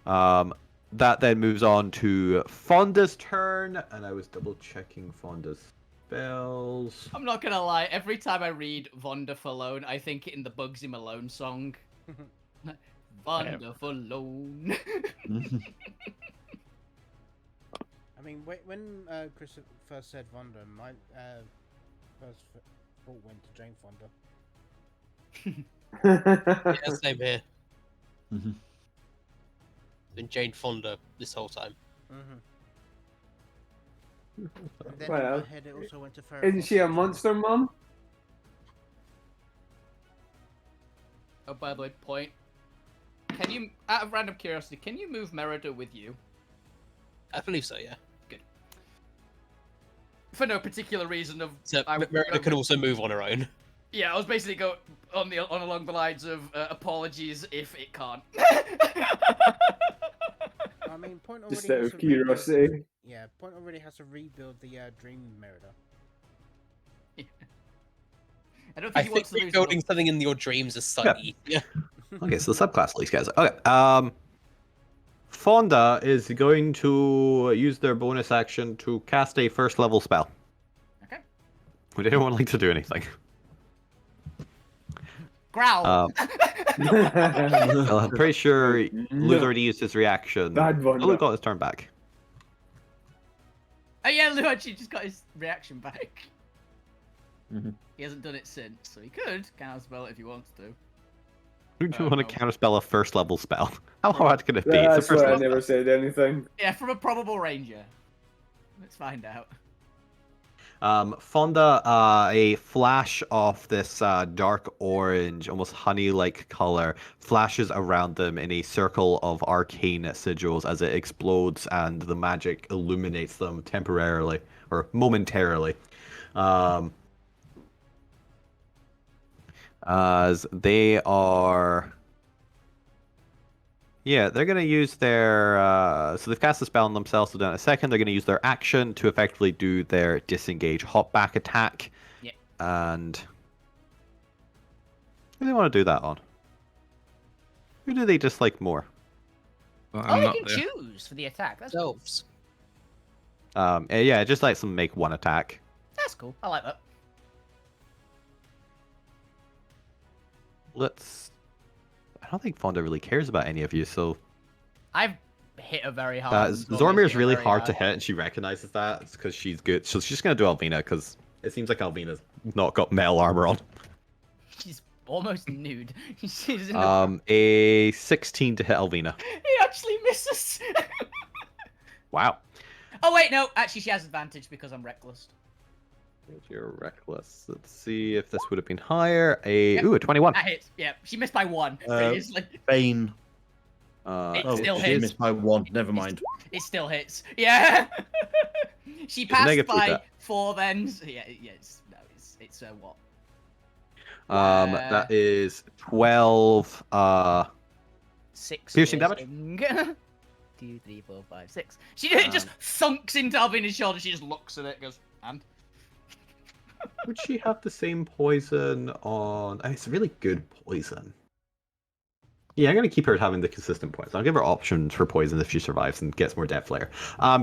there. That then moves on to Fonda's turn, and I was double checking Fonda's spells. I'm not gonna lie, every time I read Vonda Falone, I think in the Bugsy Malone song. Vonda Falone. I mean, when Chris first said Vonda, my first thought went to Jane Fonda. Yeah, same here. Mhm. Been Jane Fonda this whole time. And then Well, in my head, it also went to Farrah Isn't she a Fawcett. monster mom? Oh, by the way, point. Can you, out of random curiosity, can you move Merida with you? I believe so, yeah. For no particular reason of. So I would- Merida can also move on her own. Yeah, I was basically going on along the lines of apologies if it can't. I mean, Point already Just out has of to rebuild- curiosity. Yeah, Point already has to rebuild the Dream Merida. I don't think I he think wants to lose. rebuilding something in your dreams is slightly easier. Okay, so the subclass list, guys. Okay. Fonda is going to use their bonus action to cast a first level spell. Okay. Would anyone like to do anything? Growl. Well, I'm pretty sure No. Lou's already used his reaction. Bad one. Lou got his turn back. Oh yeah, Lou actually just got his reaction back. Mhm. He hasn't done it since, so he could counterspell it if he wants to. Who do you Oh, want no. to counterspell a first level spell? How hard can it be? It's a That's first why I level. never said anything. Yeah, from a probable ranger. Let's find out. Fonda, a flash of this dark orange, almost honey-like color, flashes around them in a circle of arcane sigils as it explodes and the magic illuminates them temporarily, or momentarily. As they are... Yeah, they're going to use their... so they've cast the spell on themselves, so in a second they're going to use their action to effectively do their disengage hopback attack. Yeah. And... Who do they want to do that on? Who do they dislike more? Well, Oh, I'm you not can there. choose for the attack. That's cool. Elves. Yeah, just lets them make one attack. That's cool. I like that. Let's... I don't think Fonda really cares about any of you, so... I've hit her very hard. and Zormir's hit her really very hard to hit, and she recognizes that. It's because she's good. So she's just going to do Alvina, because it seems like Alvina's not got metal armor on. She's almost nude. She's in the... A 16 to hit Alvina. He actually misses. Wow. Oh wait, no. Actually, she has advantage because I'm reckless. Here's your reckless. Let's see if this would have been higher. A 21. That hits. Yeah, she missed by 1 previously. Bane. It Oh, still she hits. missed by 1. Never mind. It still hits. Yeah. She passed negative by feedback. 4 then. So yeah, it's what? That is 12 Six piercing damage. damage. 2, 3, 4, 5, 6. She just thunks into Alvina's shoulder. She just looks at it, goes, and. Would she have the same poison on? It's a really good poison. Yeah, I'm gonna keep her having the consistent poison. I'll give her options for poison if she survives and gets more death flare.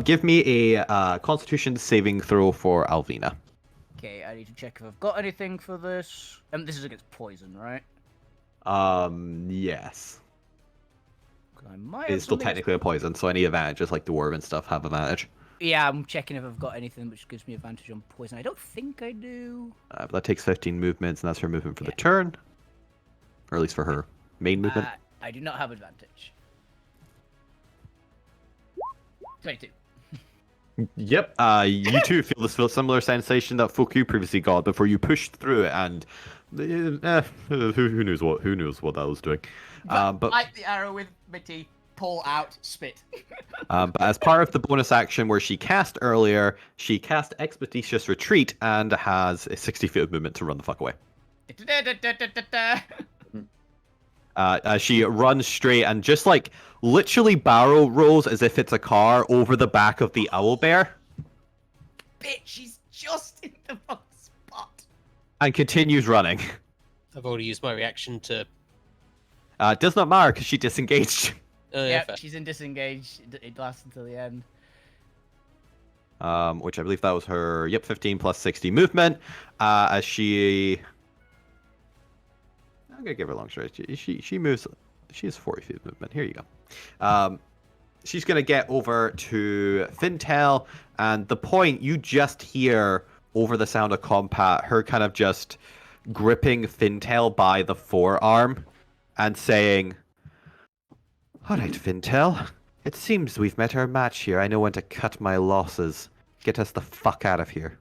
Give me a Constitution saving throw for Alvina. Okay, I need to check if I've got anything for this. This is against poison, right? Yes. I might. It's still technically a poison, so any advantages like dwarf and stuff have advantage. Yeah, I'm checking if I've got anything which gives me advantage on poison. I don't think I do. But that takes 15 movements, and that's her movement for the turn. Or at least for her main movement. I do not have advantage. 22. Yep. You too feel this similar sensation that Foku previously got before you pushed through it, and who knows what that was doing. But like the arrow with my teeth, pull out, spit. But as part of the bonus action where she cast earlier, she cast Expeditious Retreat and has a 60 feet of movement to run the fuck away. She runs straight and just like literally barrel rolls as if it's a car over the back of the owlbear. Bitch, she's just in the wrong spot. And continues running. I've already used my reaction to. Does not matter because she disengaged. Yep, she's in disengage. It lasts until the end. Which I believe that was her. Yep, 15 plus 60 movement. As she. I'm gonna give her a long stretch. She moves. She has 40 feet of movement. Here you go. She's gonna get over to Fintel, and the point you just hear over the sound of combat, her kind of just gripping Fintel by the forearm and saying, "All right, Fintel. It seems we've met our match here. I know when to cut my losses. Get us the fuck out of here."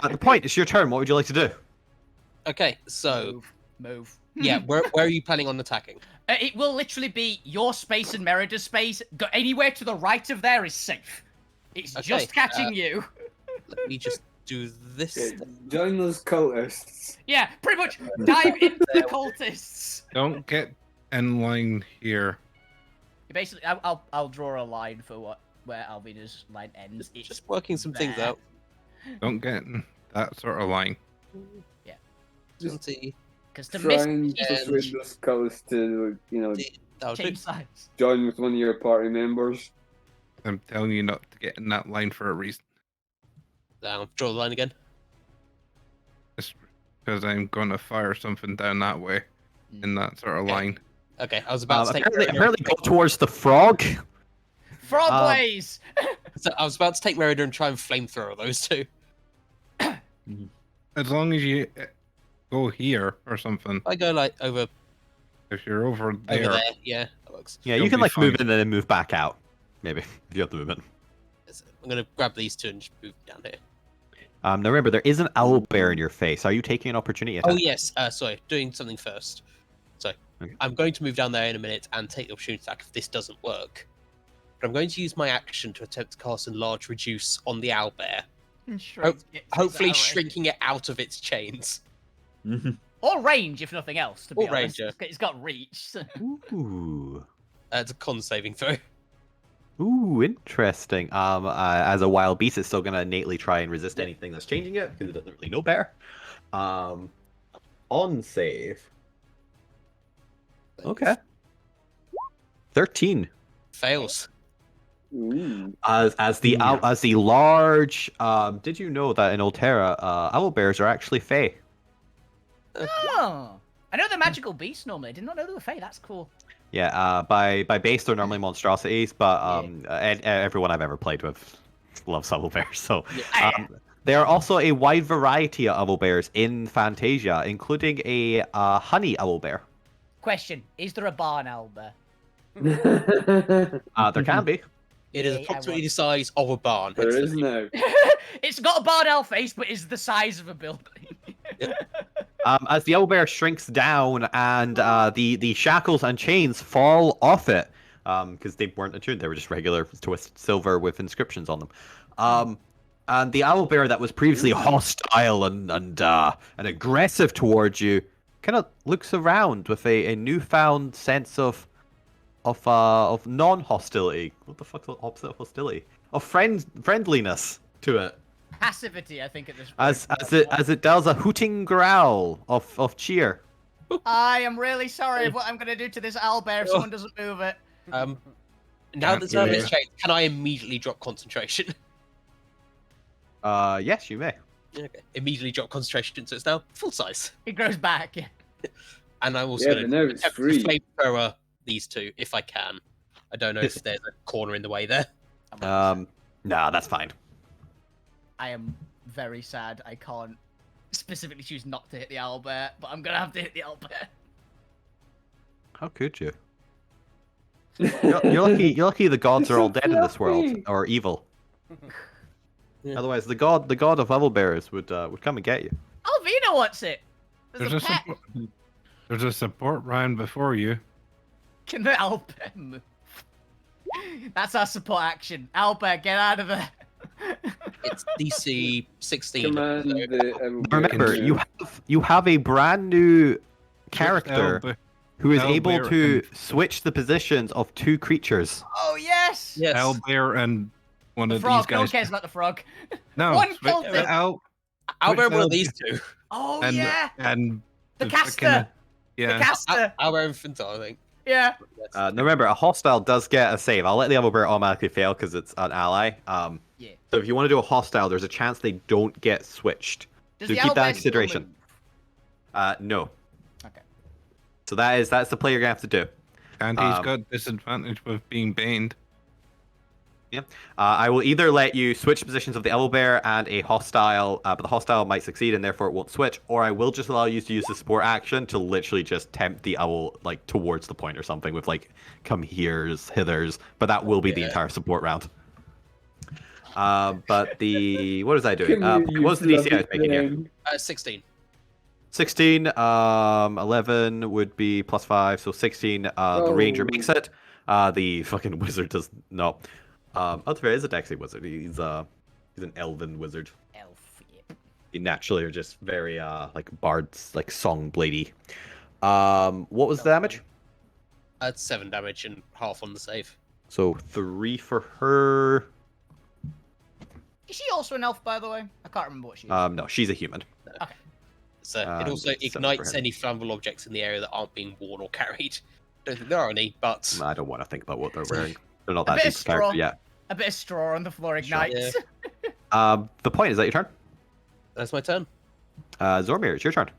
The point. It's your turn. What would you like to do? Okay, so move. Yeah, where are you planning on attacking? It will literally be your space and Merida's space. Go anywhere to the right of there is safe. It's just catching you. Let me just do this. Join those cultists. Yeah, pretty much dive into the cultists. Don't get in line here. Basically, I'll draw a line for where Alvina's line ends. It's just working some things out. Don't get in that sort of line. Yeah. Because to try and persuade those cultists to, change sides. Join with one of your party members. I'm telling you not to get in that line for a reason. I'll draw the line again. It's because I'm going to fire something down that way, in that sort of line. Okay, I was about to take. Apparently go towards the frog. Frog blaze. So I was about to take Merida and try and flamethrower those two. As long as you go here or something. I go like over. If you're over there. Yeah, that works. Yeah, you can like move in and then move back out. Maybe if you have the movement. I'm gonna grab these two and just move down here. Now remember, there is an owl bear in your face. Are you taking an opportunity attack? Oh yes. Sorry, doing something first. So I'm going to move down there in a minute and take the opportunity attack if this doesn't work. But I'm going to use my action to attempt to cast Enlarge Reduce on the owlbear. Hopefully shrinking it out of its chains. Or range, if nothing else, to be honest. Range, yeah. It's got reach. Ooh. It's a con saving throw. Ooh, interesting. As a wild beast, it's still gonna innately try and resist anything that's changing it because it doesn't really know bear. On save. Okay. 13. Fails. As the large. Did you know that in Alterra, owl bears are actually fey? Oh, I know they're magical beasts normally. I did not know they were fey. That's cool. Yeah. By base, they're normally monstrosities, but everyone I've ever played with loves owl bears. So there are also a wide variety of owl bears in Fantasia, including a honey owl bear. Question: is there a barn owl bear? There can be. It is Yay, I approximately want- the size of a barn. There hence is now. It's got a barn owl face, but it's the size of a building. As the owlbear shrinks down and the shackles and chains fall off it, because they weren't attuned, they were just regular twist silver with inscriptions on them. And the owlbear that was previously hostile and aggressive towards you kind of looks around with a newfound sense of non-hostility. What the fuck's the opposite of hostility? Of friendliness to it. Passivity, I think, at this point. As it does a hooting growl of cheer. I am really sorry of what I'm going to do to this owlbear if someone doesn't move it. Now Can't that do time it. has changed, can I immediately drop concentration? Yes, you may. Okay. Immediately drop concentration, so it's now full size. It grows back. Yeah. And I'm also Yeah, going but now to it's attempt to free. flamethrower these two if I can. I don't know if there's a corner in the way there. Nah, that's fine. I am very sad I can't specifically choose not to hit the owlbear, but I'm going to have to hit the owlbear. How could you? You're lucky the gods are all dead in this world, or evil. Yeah. Otherwise, the god of owlbears would come and get you. Alvina wants it. There's a pet. There's a support round before you. Can the owlbear move? That's our support action. Owlbear, get out of there. It's DC 16. Command so- the Remember, you have a brand new character who is able owlbear to switch the positions of two creatures. Oh, yes. Yes. Owlbear and one The of frog. these No one guys. cares about the frog. No, One switch killed the it. I'll wear one of Owlbear these two. Oh, and yeah. and The frickin'- caster. Yeah. The caster. I'll wear infantile, I think. Yeah. Now remember, a hostile does get a save. I'll let the owlbear automatically fail because it's an ally. Yeah. So if you want to do a hostile, there's a chance they don't get switched. Does So the keep that owlbear in consideration. still No. Okay. So that's the play you're gonna have to do. And he's got disadvantage with being baned. I will either let you switch positions of the owlbear and a hostile, but the hostile might succeed and therefore it won't switch, or I will just allow you to use the support action to literally just tempt the owl like towards the point or something with like come here's, hithers, but that will be the entire support round. But the what was I doing? What was the DC I was making here? 16. 16, 11 would be +5, so 16. The ranger makes it. The fucking wizard does not. Alterra is a Dexy wizard. He's an elven wizard. Elf. Yep. He naturally are just very like bards, like song bladey. What was the damage? 7 damage and half on the save. So 3 for her. Is she also an elf, by the way? I can't remember what she is. No, she's a human. So it also 7 for ignites him. any flammable objects in the area that aren't being worn or carried. Don't think there are any, but I don't want to think about what they're wearing. They're not A that bit deep of of character straw. yet. A bit of straw on the floor ignites. The point is that your turn. that's my turn. Zormir, it's your turn.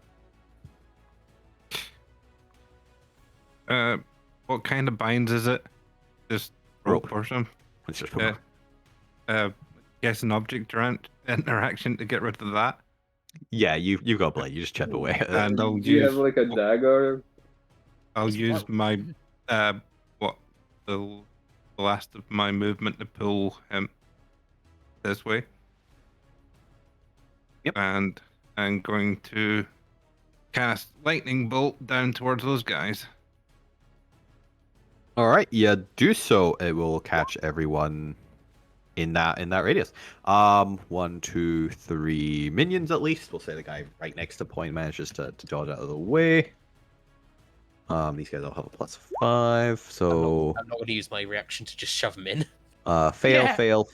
What kind of binds is it? Just rope Rope. or something? It's just Guess an object around interaction to get rid of that. yeah, you got blade. You just chip away. at it. And I'll Do you use have like a dagger? I'll It's use what- my the last of my movement to pull him this way. Yep. And I'm going to cast lightning bolt down towards those guys. All right, yeah, do so. It will catch everyone in that radius. 1, 2, 3 minions at least. We'll say the guy right next to point manages to dodge out of the way. These guys all have a +5, so I'm not going to use my reaction to just shove them in. fail, Yeah. fail.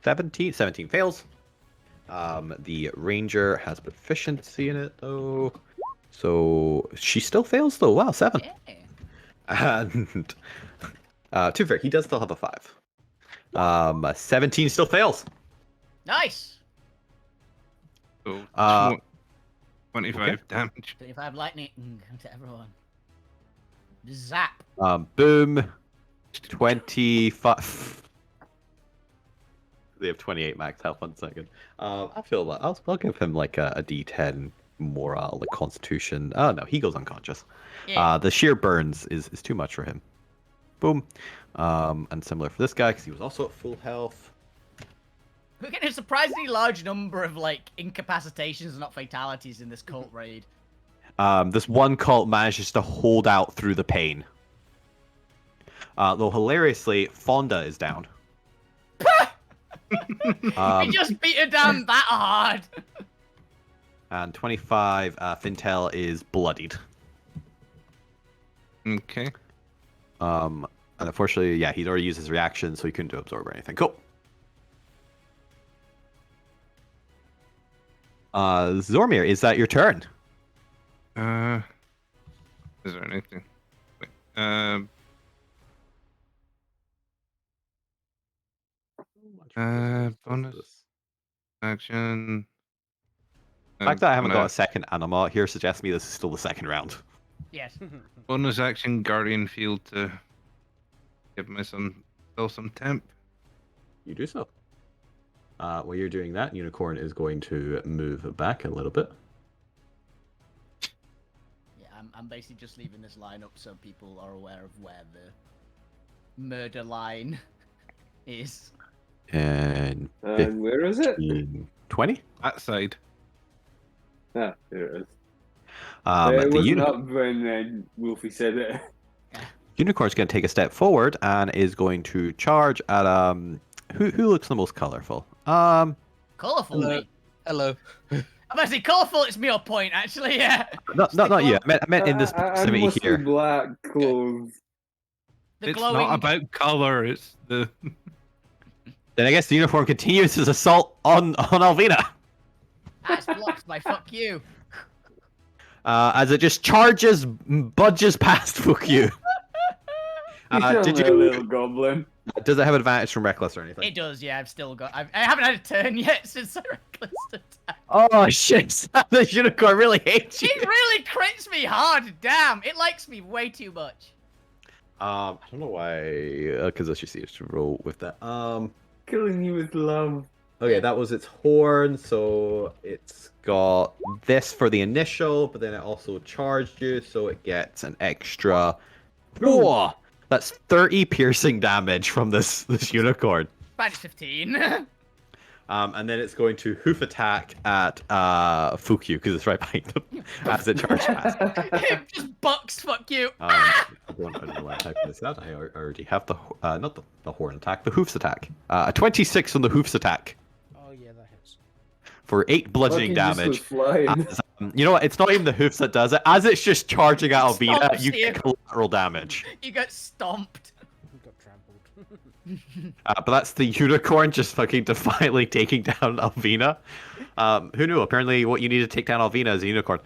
17 fails. The ranger has proficiency in it though, so she still fails though. Wow, 7. Yeah. And to be fair, he does still have a 5. 17 still fails. Nice. So Uh, 25 okay. damage. 25 lightning to everyone. Zap. Boom. 25. They have 28 max health. 1 second. I feel like I'll give him like a D10 morale, like Constitution. Oh no, he goes unconscious. Yeah. The sheer burns is too much for him. Boom. And similar for this guy because he was also at full health. We're getting a surprisingly large number of like incapacitations, not fatalities, in this cult raid. This one cult manages to hold out through the pain. Though hilariously, Fonda is down. We just beat her down that hard. And 25, Fintel is bloodied. Okay. And unfortunately, yeah, he'd already used his reaction, so he couldn't do absorb or anything. Cool. Zormir, is that your turn? Is there anything? Wait, bonus action. The fact that I haven't got a second anima here suggests me this is still the second round. Yes. Bonus action, Guardian Field to give me still some temp. You do so. While you're doing that, Unicorn is going to move back a little bit. Yeah, I'm basically just leaving this line up so people are aware of where the murder line is. And where is it? 20? That side. Ah, there it is. The It wasn't up when Wolfie said it. Unicorn's going to take a step forward and is going to charge at who looks the most colorful? Colourful. Hello. Me. Hello. I'm actually colourful. It's me on point, actually. Yeah. Not you. I meant in this proximity mostly here. black clothes. The It's glowing. not about color. It's the. Then I guess the uniform continues his assault on Alvina. That's blocked by fuck you. As it just charges, budges past fuck you. Did A you? little goblin? Does it have advantage from reckless or anything? It does, yeah. I've still got. I haven't had a turn yet since I reckless attack. Oh shit! The unicorn really hates you. It really crits me hard. Damn, it likes me way too much. I don't know why. Because let's just see. Just roll with that. Killing you with love. Okay, that was its horn, so it's got this for the initial, but then it also charged you, so it gets an extra. Whoa! That's 30 piercing damage from this unicorn. Minus 15. And then it's going to hoof attack at Fukyu because it's right behind them as it charges past. It just bucks, fuck you. I don't know why I typed this out. I already have the not the horn attack, the hoofs attack. A 26 on the hoofs attack. Oh yeah, that hits. For 8 bludgeoning Fucking damage. useless flying. You know what? It's not even the hoofs that does it. As it's just charging at Alvina, Stomps you you. get collateral damage. You get stomped. We got trampled. But that's the unicorn just fucking defiantly taking down Alvina. Who knew? Apparently, what you need to take down Alvina is a unicorn.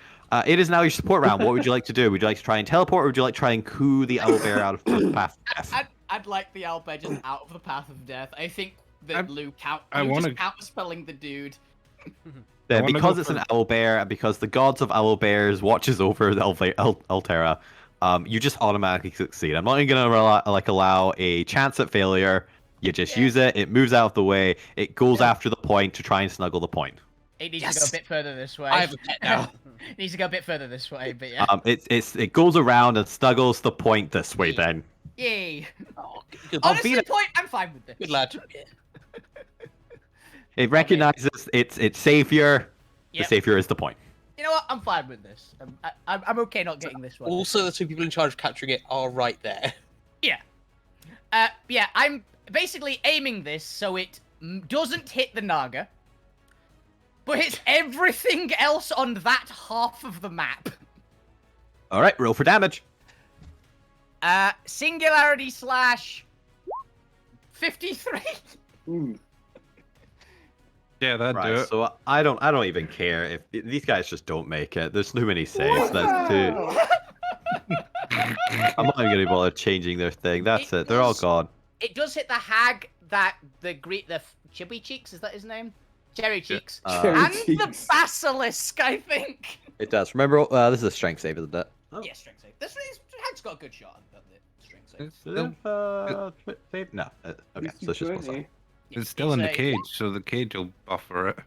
It is now your support round. What would you like to do? Would you like to try and teleport, or would you like to try and coo the owlbear out of the path of death? I'd like the owlbear just out of the path of death. I think that Lou I just wanna- counterspelling the dude. Then, wanna because go it's for- an owlbear, and because the gods of owlbears watches over the Alterra, you just automatically succeed. I'm not even gonna allow a chance at failure. You just use it. It moves out of the way. It goes after the point to try and snuggle the point. It needs to go a bit further this way. I have a pet now. It needs to go a bit further this way, but yeah. It goes around and snuggles the point this way. Then Yay. Oh, good, Honestly, Alvina- point, I'm fine with this. good lad. it recognizes its savior. The Yep. savior is the point. You know what? I'm fine with this. I'm okay not getting this one. Also, the two people in charge of capturing it are right there. Yeah. Yeah, I'm basically aiming this so it doesn't hit the Naga, but hits everything else on that half of the map. All right, roll for damage. Singularity slash 53. Ooh. Yeah, that'd do Right, it. so I don't even care if these guys just don't make it. There's too many saves. That's too. I'm not even gonna bother changing their thing. That's it. They're all gone. It does hit the hag that the Chubby Cheeks, is that his name? Cherry Cheeks. Cherry And the Cheeks. Basilisk, I think. It does. Remember, this is a strength save, isn't it? Oh. Yeah, strength save. This hag's got a good shot at the strength save. It's still, Save? No. Okay, so it's just plus 20. it's still in the a- cage, so the cage will buffer it.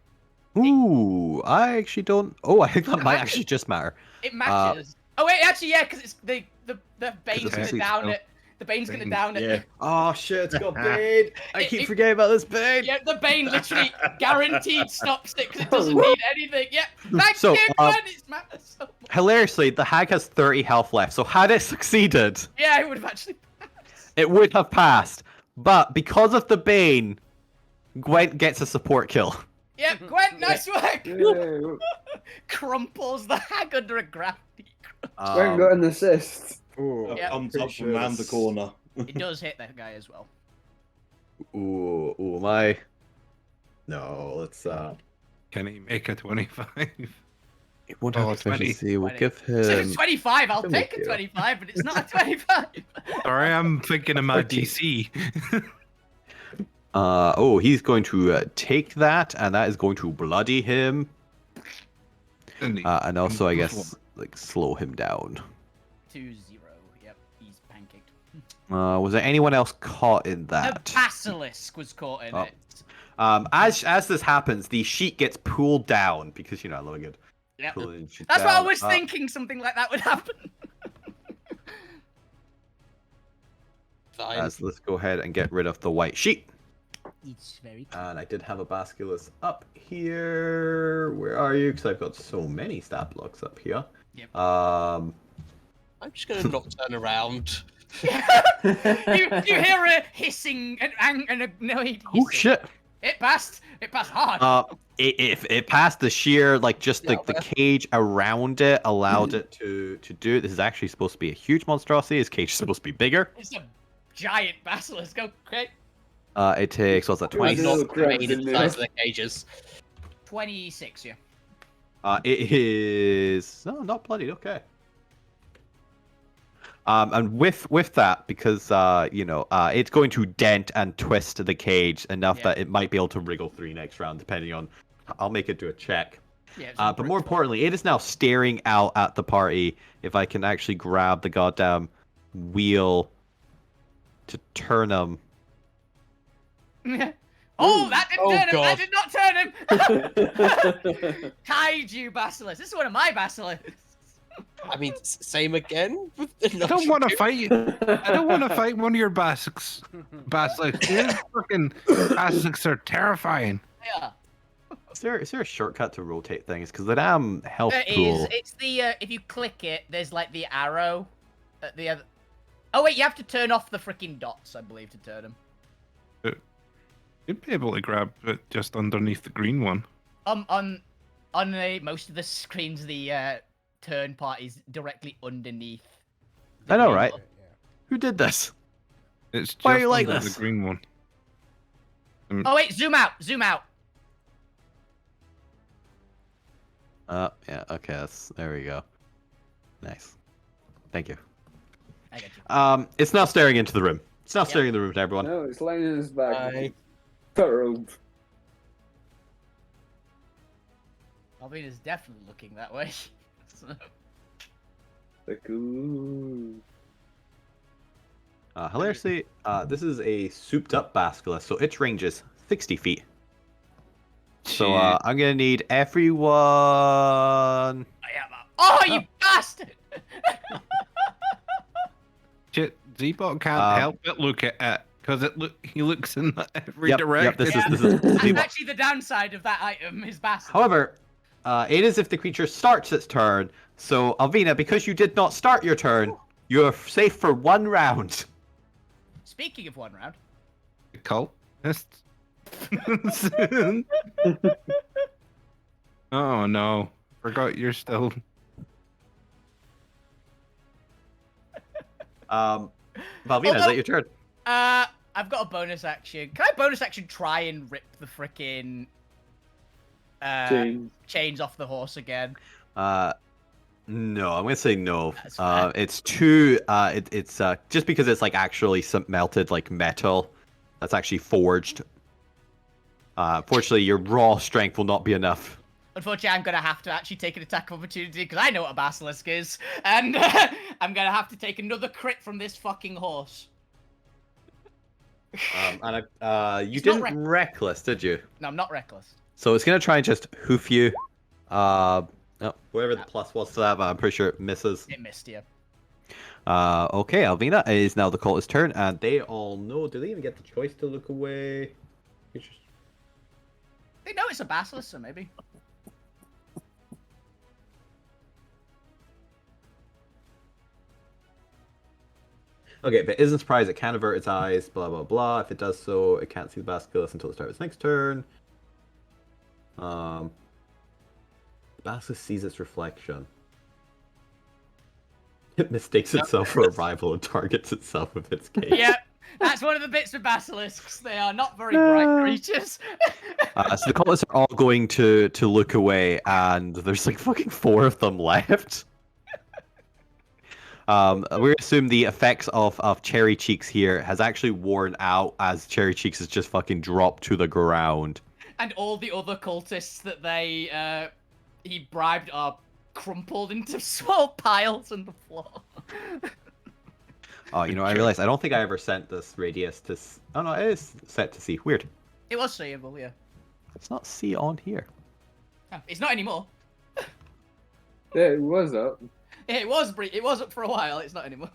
Ooh, I actually don't. Oh, I think that might actually just matter. It matches. Oh wait, actually, yeah, because it's the veins it's are actually down still- it. The Bane's gonna Bane, down it. Yeah. Oh shit, it's got Bane. I keep forgetting about this Bane. Yeah, the Bane literally guaranteed stops it because it doesn't need anything. Yeah, thank So, you, Gwen. It's matters so much. Hilariously, the hag has 30 health left, so had it succeeded, Yeah, I would have actually. it would have passed. But because of the Bane, Gwent gets a support kill. Yeah, Gwen, nice work. Yeah. Crumples the hag under a gravity. Gwen got an assist. Oh, Yeah. Comes pretty up sure from round the that's- corner. It does hit that guy as well. Ooh, my. No, let's Can he make a 25? It would Oh, have 20. efficiency. We'll 20. give So it's him. 25. I'll Come take on, a Kira. 25, but it's not a 25. Sorry, I'm thinking of my 14. DC. Oh, he's going to take that, and that is going to bloody him, and also, I guess, like slow him down. 2-0. Yep, he's pancaked. Was there anyone else caught in The that? basilisk was caught in Oh. it. As this happens, the sheet gets pulled down because I love it. Yep. Pulling sheet That's what I down. was thinking. Something like that would happen. Fine. Let's go ahead and get rid of the white sheet. It's very. And I did have a basculus up here. Where are you? Because I've got so many stat blocks up here. Yep. I'm just gonna not turn around. you hear a hissing and annoyed hissing. Oh shit! It passed. It passed hard. It passed the sheer, like, just Yeah, the cage around it allowed it to do it. This is actually supposed to be a huge monstrosity. His cage is supposed to be bigger. It's a giant basilisk. Okay. It takes, what's that, It was 20? a- Not crap remain in in there. size of the cages. 26. Yeah. It is not bloodied. Okay. And with that, because it's going to dent and twist the cage enough Yeah. that it might be able to wriggle through next round, depending on. I'll make it do a check. Yeah. It's But more importantly, it is now staring out at the party. If I can actually grab the goddamn wheel to turn him. Oh, that didn't Oh, turn him. God. That did not turn him. Kaiju basilisk. This is one of my basilisks. I mean, same again. I don't want to fight. I don't want to fight one of your basilisks. These fucking basilisks are terrifying. Yeah. Is there a shortcut to rotate things? Because the damn health There pool. is. It's the if you click it, there's like the arrow at the other. Oh wait, you have to turn off the freaking dots, I believe, to turn them. You'd be able to grab it just underneath the green one. On most of the screens, the turn part is directly underneath. the I know, green right? one. Who did this? It's just Why are you like under this? the green one. Oh wait, zoom out, zoom out. Yeah, okay, there we go. Nice. Thank you. I got you. It's now staring into the room. It's now Yep. staring in the room to everyone. No, it's lying in his back. I- Turtled. Alvina's definitely looking that way. So- Like, ooh. Hilariously, this is a souped-up basilisk, so its range is 60 feet. So Shit. I'm gonna need everyone. I am up. Oh, you bastard! Shit, Z-Bot can't Um, help but look at it because he looks in every Yep, direction. this Yeah. is That's Z-Bot. actually the downside of that item is bastard. However, it is if the creature starts its turn. So Alvina, because you did not start your turn, you're safe for 1 round. Speaking of 1 round, Cultist. Oh no! Forgot you're still. Valvina, Oh, is that your turn? I've got a bonus action. Can I bonus action try and rip the frickin' Chains. chains off the horse again? No, I'm gonna say no. That's fine. It's too. It's just because it's like actually some melted like metal that's actually forged. Fortunately, your raw strength will not be enough. Unfortunately, I'm gonna have to actually take an attack of opportunity because I know what a basilisk is, and I'm gonna have to take another crit from this fucking horse. And you It's not didn't reckless, did you? No, I'm not reckless. So it's gonna try and just hoof you. Whatever the plus was to that, but I'm pretty sure it misses. It missed you. Okay, Alvina is now the cultist's turn, and they all know. Do they even get the choice to look away? They know it's a basilisk, so maybe. Okay, if it isn't surprised, it can avert its eyes, blah blah blah. If it does so, it can't see the basilisk until the start of its next turn. Basilisk sees its reflection. It mistakes itself for a rival and targets itself with its gaze. Yeah, that's one of the bits with basilisks. They are not very bright creatures. So the cultists are all going to look away, and there's like fucking 4 of them left. We assume the effects of Cherry Cheeks here has actually worn out as Cherry Cheeks has just fucking dropped to the ground. And all the other cultists that he bribed are crumpled into small piles on the floor. Oh, you know, I realized I don't think I ever sent this radius to... Oh no, it is set to C. Weird. It was seeable, yeah. It's not C on here. Oh, it's not anymore. Yeah, it was up. It was up for a while. It's not anymore.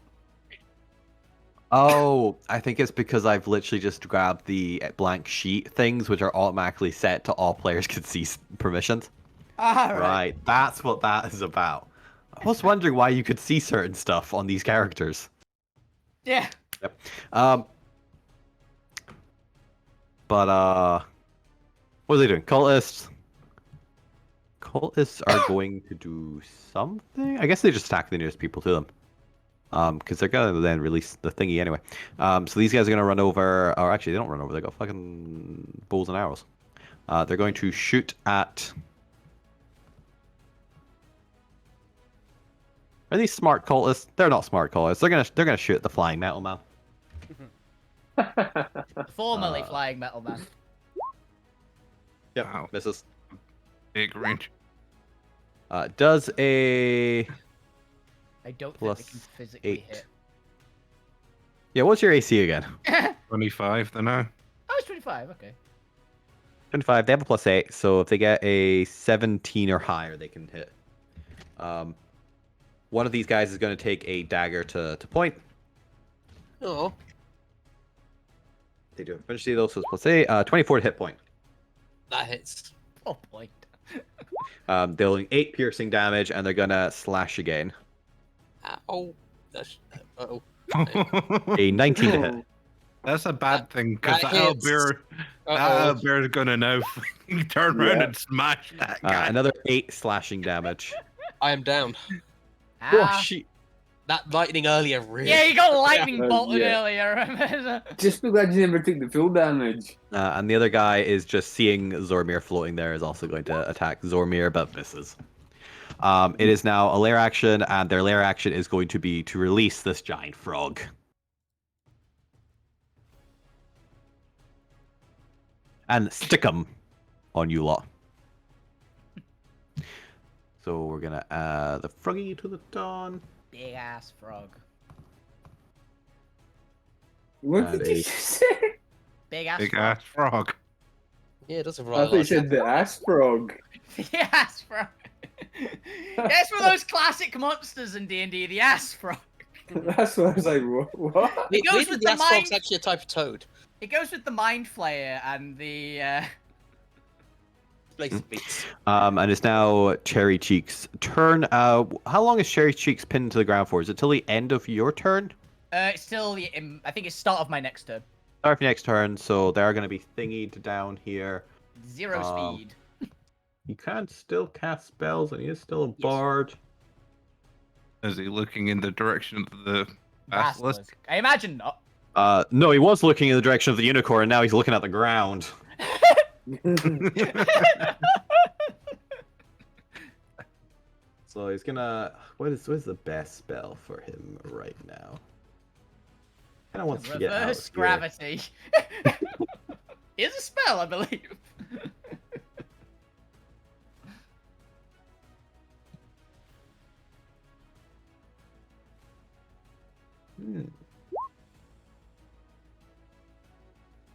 Oh, I think it's because I've literally just grabbed the blank sheet things, which are automatically set to all players can see permissions. Ah, Right, that's what that is about. I was wondering why you could see certain stuff on these characters. Yeah. Yep. But what are they doing? Cultists. Cultists are going to do something. I guess they just attack the nearest people to them. Because they're gonna then release the thingy anyway. So these guys are gonna run over, or actually they don't run over. They got fucking bows and arrows. They're going to shoot at. Are these smart cultists? They're not smart cultists. They're gonna shoot at the flying metal man. Formerly flying metal man. Yep, Wow. misses. Big range. Does a I don't Plus think they can physically 8. hit. Yeah, what's your AC again? 25 then now. Oh, it's 25. Okay. 25. They have a +8, so if they get a 17 or higher, they can hit. One of these guys is going to take a dagger to point. Oh, They do a bunch of those, so it's +8. 24 to hit point. that hits. 4 point. Dealing 8 piercing damage, and they're going to slash again. Ow. That's, uh-oh. A 19 to hit. That's a bad thing, because that that hits. owlbear is going to now fucking turn around and smash that guy. Another 8 slashing damage. I am down. Ah. shit. That lightning earlier really. Yeah, you got lightning Yeah. bolted Yeah. earlier. Just be glad you never took the full damage. And the other guy is just seeing Zormir floating there, is also going to attack Zormir, but misses. It is now a lair action, and their lair action is going to be to release this giant frog. And stick him on you lot. So we're gonna add the froggy to the dawn. Big ass frog. What And did you a- say? Big ass Big frog. ass frog. Yeah, it does have I thought you said the ass frog. The ass frog. That's one of those classic monsters in D&D, the ass frog. That's why I was like, what? It goes Weirdly, with the the ass frog's mind- actually a type of toad. It goes with the Mind Flayer and the... Blaze beats. And it's now Cherry Cheeks' turn. How long is Cherry Cheeks pinned to the ground for? Is it till the end of your turn? It's still... I think it's start of my next turn. Start of your next turn, so they're going to be thingied down here. 0 speed. He can still cast spells, and he is still a bard. Is he looking in the direction of the basilisk? I imagine not. No, he was looking in the direction of the unicorn, and now he's looking at the ground. So he's gonna. What is the best spell for him right now? Kind of wants to get out of Reverse here. gravity. Is a spell, I believe.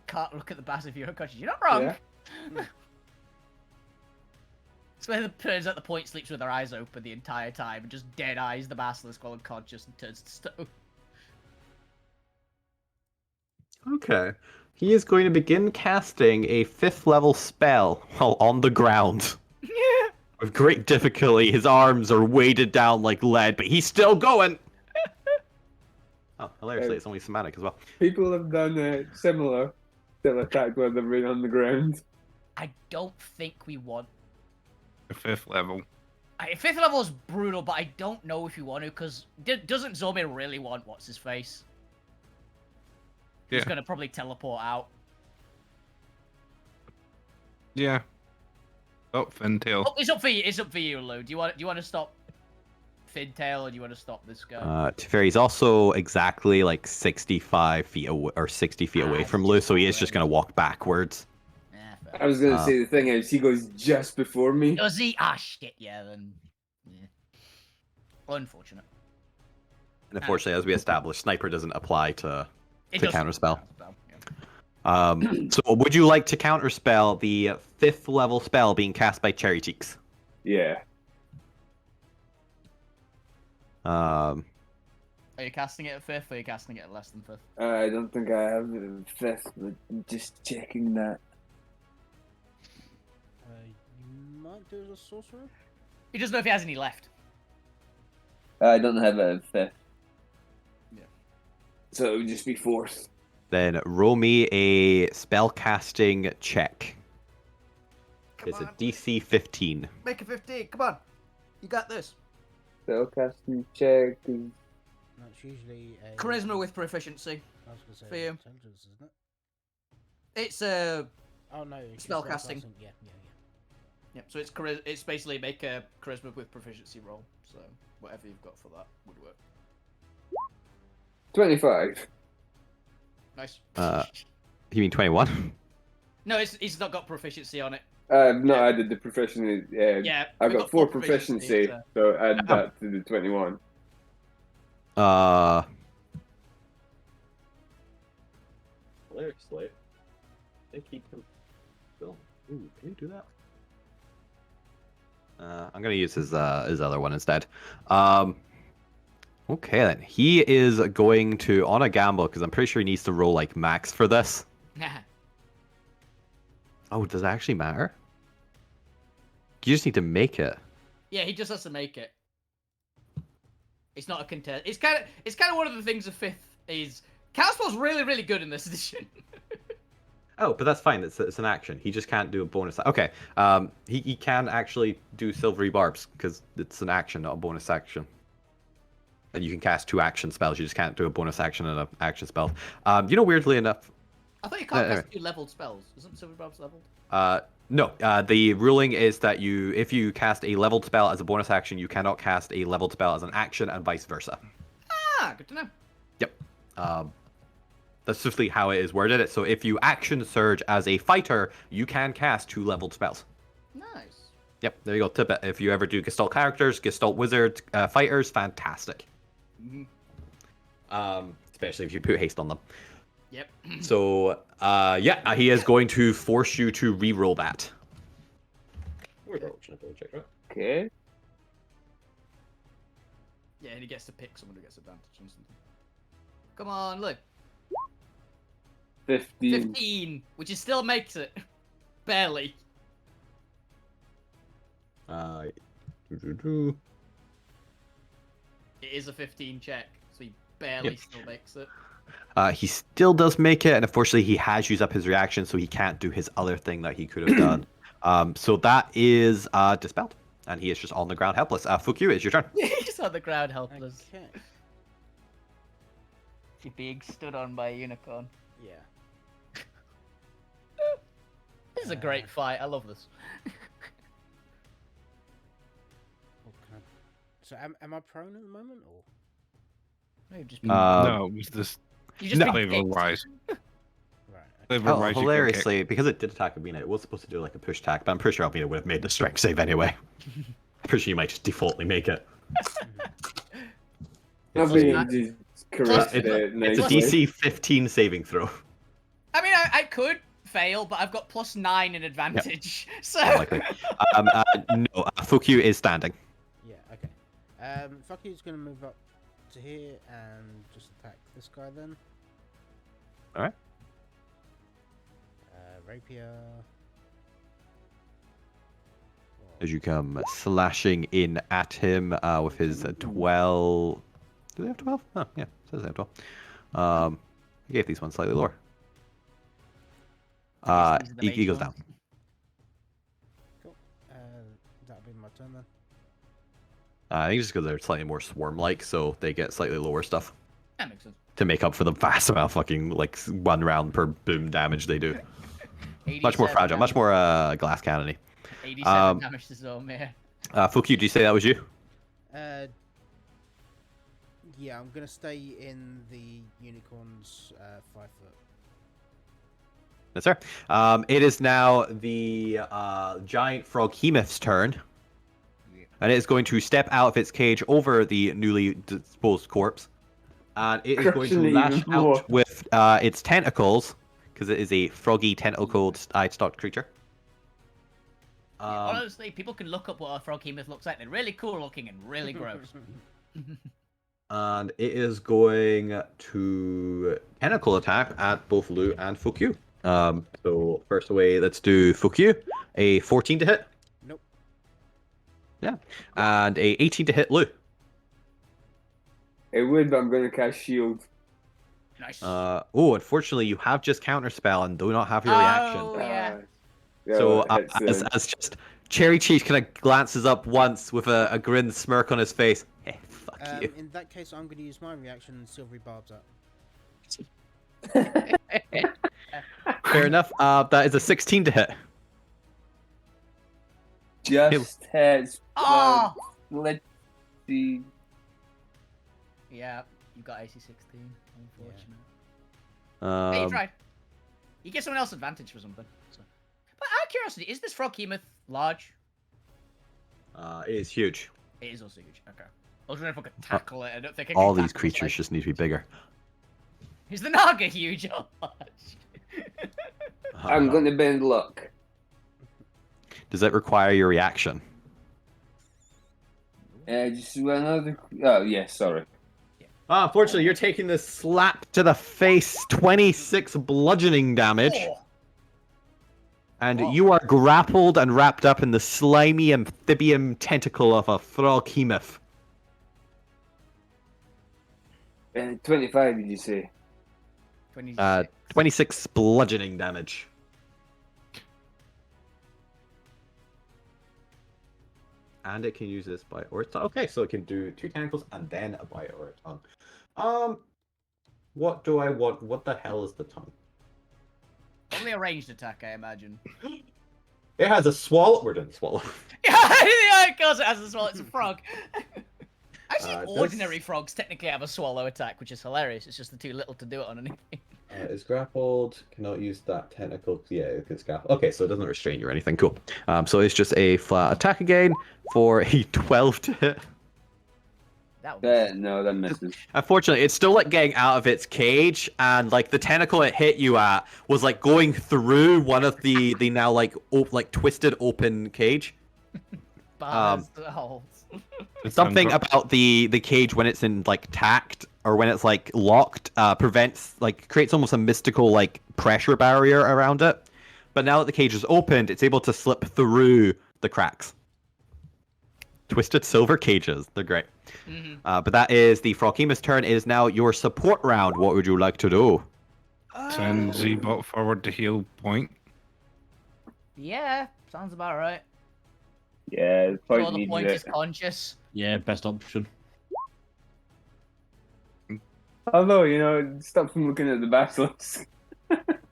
Can't look at the bass if you're unconscious. You're not wrong. Yeah. So it turns out the point sleeps with their eyes open the entire time and just dead eyes the basilisk while unconscious and turns to stone. Okay. He is going to begin casting a 5th level spell while on the ground. With great difficulty, his arms are weighted down like lead, but he's still going! Oh, hilariously, it's only somatic as well. People have done a similar still attack where they've been on the ground. I don't think we want... A 5th level. 5th level is brutal, but I don't know if you want to, because doesn't Zombie really want what's-his-face? He's Yeah. going to probably teleport out. Yeah. Oh, Fintail. Oh, it's up for you. It's up for you, Lou. Do you want to stop Fintail, or do you want to stop this guy? To be fair, he's also exactly like 65 feet away, or 60 feet away from Lou, so he is just going to walk backwards. I was going to say the thing is, he goes just before me. Does he? Ah, shit, yeah, then... Yeah. Unfortunate. And unfortunately, as we established, Sniper doesn't apply to counterspell. Yeah. So would you like to counterspell the 5th level spell being cast by Cherry Cheeks? Yeah. Are you casting it at 5th, or are you casting it at less than 5th? I don't think I have it in 5th, but I'm just checking that. You might do it as a sorcerer. He doesn't know if he has any left. I don't have it in 5th. Yeah. So it would just be 4th. Then roll me a spellcasting check. It's a DC 15. Make it 15. Come on. You got this. Spellcasting check is... That's usually a... Charisma with proficiency. I was going to say for you. intelligence, isn't it? It's a... Oh, no. it's Spellcasting. Yeah. Yep, so it's basically make a charisma with proficiency roll. So whatever you've got for that would work. 25. Nice. You mean 21? No, it's not got proficiency on it. No, I did the proficiency. Yeah, I we've got 4 4 proficiency, so add that to the 21. Hilariously, they keep him still. Ooh, can you do that? I'm gonna use his other one instead. Okay then. He is going to on a gamble because I'm pretty sure he needs to roll like max for this. Oh, does it actually matter? You just need to make it. Yeah, he just has to make it. It's not a contest. It's kind of one of the things of 5th is Counterspell's really, really good in this edition. Oh, but that's fine. It's an action. He just can't do a bonus. Okay. He can actually do silvery barbs because it's an action, not a bonus action. And you can cast 2 action spells. You just can't do a bonus action and an action spell. Weirdly enough. I thought you can't cast 2 leveled spells. Isn't silvery barbs leveled? No. The ruling is that if you cast a leveled spell as a bonus action, you cannot cast a leveled spell as an action, and vice versa. Ah, good to know. Yep. That's simply how it is worded. So if you action surge as a fighter, you can cast 2 leveled spells. Nice. Yep, there you go. Tip it. If you ever do Gestalt characters, Gestalt wizards, fighters, fantastic. Mm-hmm. Especially if you put haste on them. Yep. So, he is going to force you to re-roll that. Okay. Yeah, and he gets to pick someone who gets advantage on something. Come on, look. 15, which is still makes it. Barely. It It is a 15 check, so he barely still makes it. He still does make it, and unfortunately he has used up his reaction, so he can't do his other thing that he could have done. So that is dispelled, and he is just on the ground helpless. Fukyu, it's your turn. He's on the ground helpless. Okay. He's being stood on by a unicorn. Yeah. This is a great fight. I love this. So am I prone at the moment, or? No, you've just No, it was this you just been flavor kicked. wise. Right. Hilariously, because it did attack Abina, it was supposed to do like a push attack, but I'm pretty sure Abina would have made the strength save anyway. I'm pretty sure you might just defaultly make it. It's It's a DC 15 saving throw. I mean, I could fail, but I've got +9 in advantage. So. Unlikely. No, Fukyu is standing. Yeah, okay. Fucky's gonna move up to here and just attack this guy then. Alright. Rapier. As you come slashing in at him with his 12. Do they have 12? Oh, yeah, it says they have 12. I gave these ones slightly lower. He goes down. Cool. That'll be my turn then. I think just because they're slightly more swarm-like, so they get slightly lower stuff. That makes sense. To make up for the vast amount of fucking, like, 1 round per boom damage they do. Much more fragile, much more glass cannony. 87 damage to Zome, yeah. Fukyu, did you say that was you? Yeah, I'm gonna stay in the unicorn's 5 foot. Yes, sir. It is now the giant froghemoth's turn. And it is going to step out of its cage over the newly disposed corpse. And it is going to lash out with its tentacles, because it is a froggy tentacled eye-stalked creature. Honestly, people can look up what a froghemoth looks like. They're really cool looking and really gross. And it is going to tentacle attack at both Lu and Fukyu. So first away, let's do Fukyu. A 14 to hit. Nope. Yeah. And a 18 to hit Lu. It would, but I'm going to cast shield. Nice. Oh, unfortunately, you have just counterspell and do not have your reaction. Oh, yeah. So as just Cherry Cheese kind of glances up once with a grin smirk on his face. Hey, fuck you. In that case, I'm going to use my reaction and Silvery Barb's up. Fair enough. That is a 16 to hit. Just hits. Oh! Let's see. Yeah, you got AC 16. Unfortunate. Yeah. Hey, you tried. You get someone else advantage for something. So. But out of curiosity, is this froghemoth large? It is huge. It is also huge. Okay. I was wondering if I could tackle it. I don't think I can All these tackle creatures like... just need to be bigger. Is the Naga huge or large? I'm going to bend luck. Does that require your reaction? Just another. Oh, yeah, sorry. Unfortunately, you're taking this slap to the face, 26 bludgeoning damage. Oh. And you are grappled and wrapped up in the slimy amphibian tentacle of a froghemoth. 25, did you say? 26 bludgeoning damage. And it can use this bite or tongue. Okay, so it can do 2 tentacles and then a bite or a tongue. What do I want? What the hell is the tongue? Only a ranged attack, I imagine. It has a swallow. We're doing the swallow. Yeah, of course it has a swallow. It's a frog. Actually, ordinary frogs technically have a swallow attack, which is hilarious. It's just they're too little to do it on anything. Is grappled. Cannot use that tentacle. Yeah, it can grapple. Okay, so it doesn't restrain you or anything. Cool. So it's just a flat attack again for a 12 to hit. No, that misses. Unfortunately, it's still like getting out of its cage, and like the tentacle it hit you at was like going through one of the now like twisted open cage. Something about the cage when it's in like tacked or when it's like locked prevents creates almost a mystical like pressure barrier around it. But now that the cage is opened, it's able to slip through the cracks. Twisted silver cages, they're great. Mm-hmm. But that is the Froghemoth's turn. It is now your support round. What would you like to do? Send Z-Bot forward to heal point. Yeah, sounds about right. Yeah, the point is conscious. Yeah, best option. Although, you know, it stops him looking at the basilisk.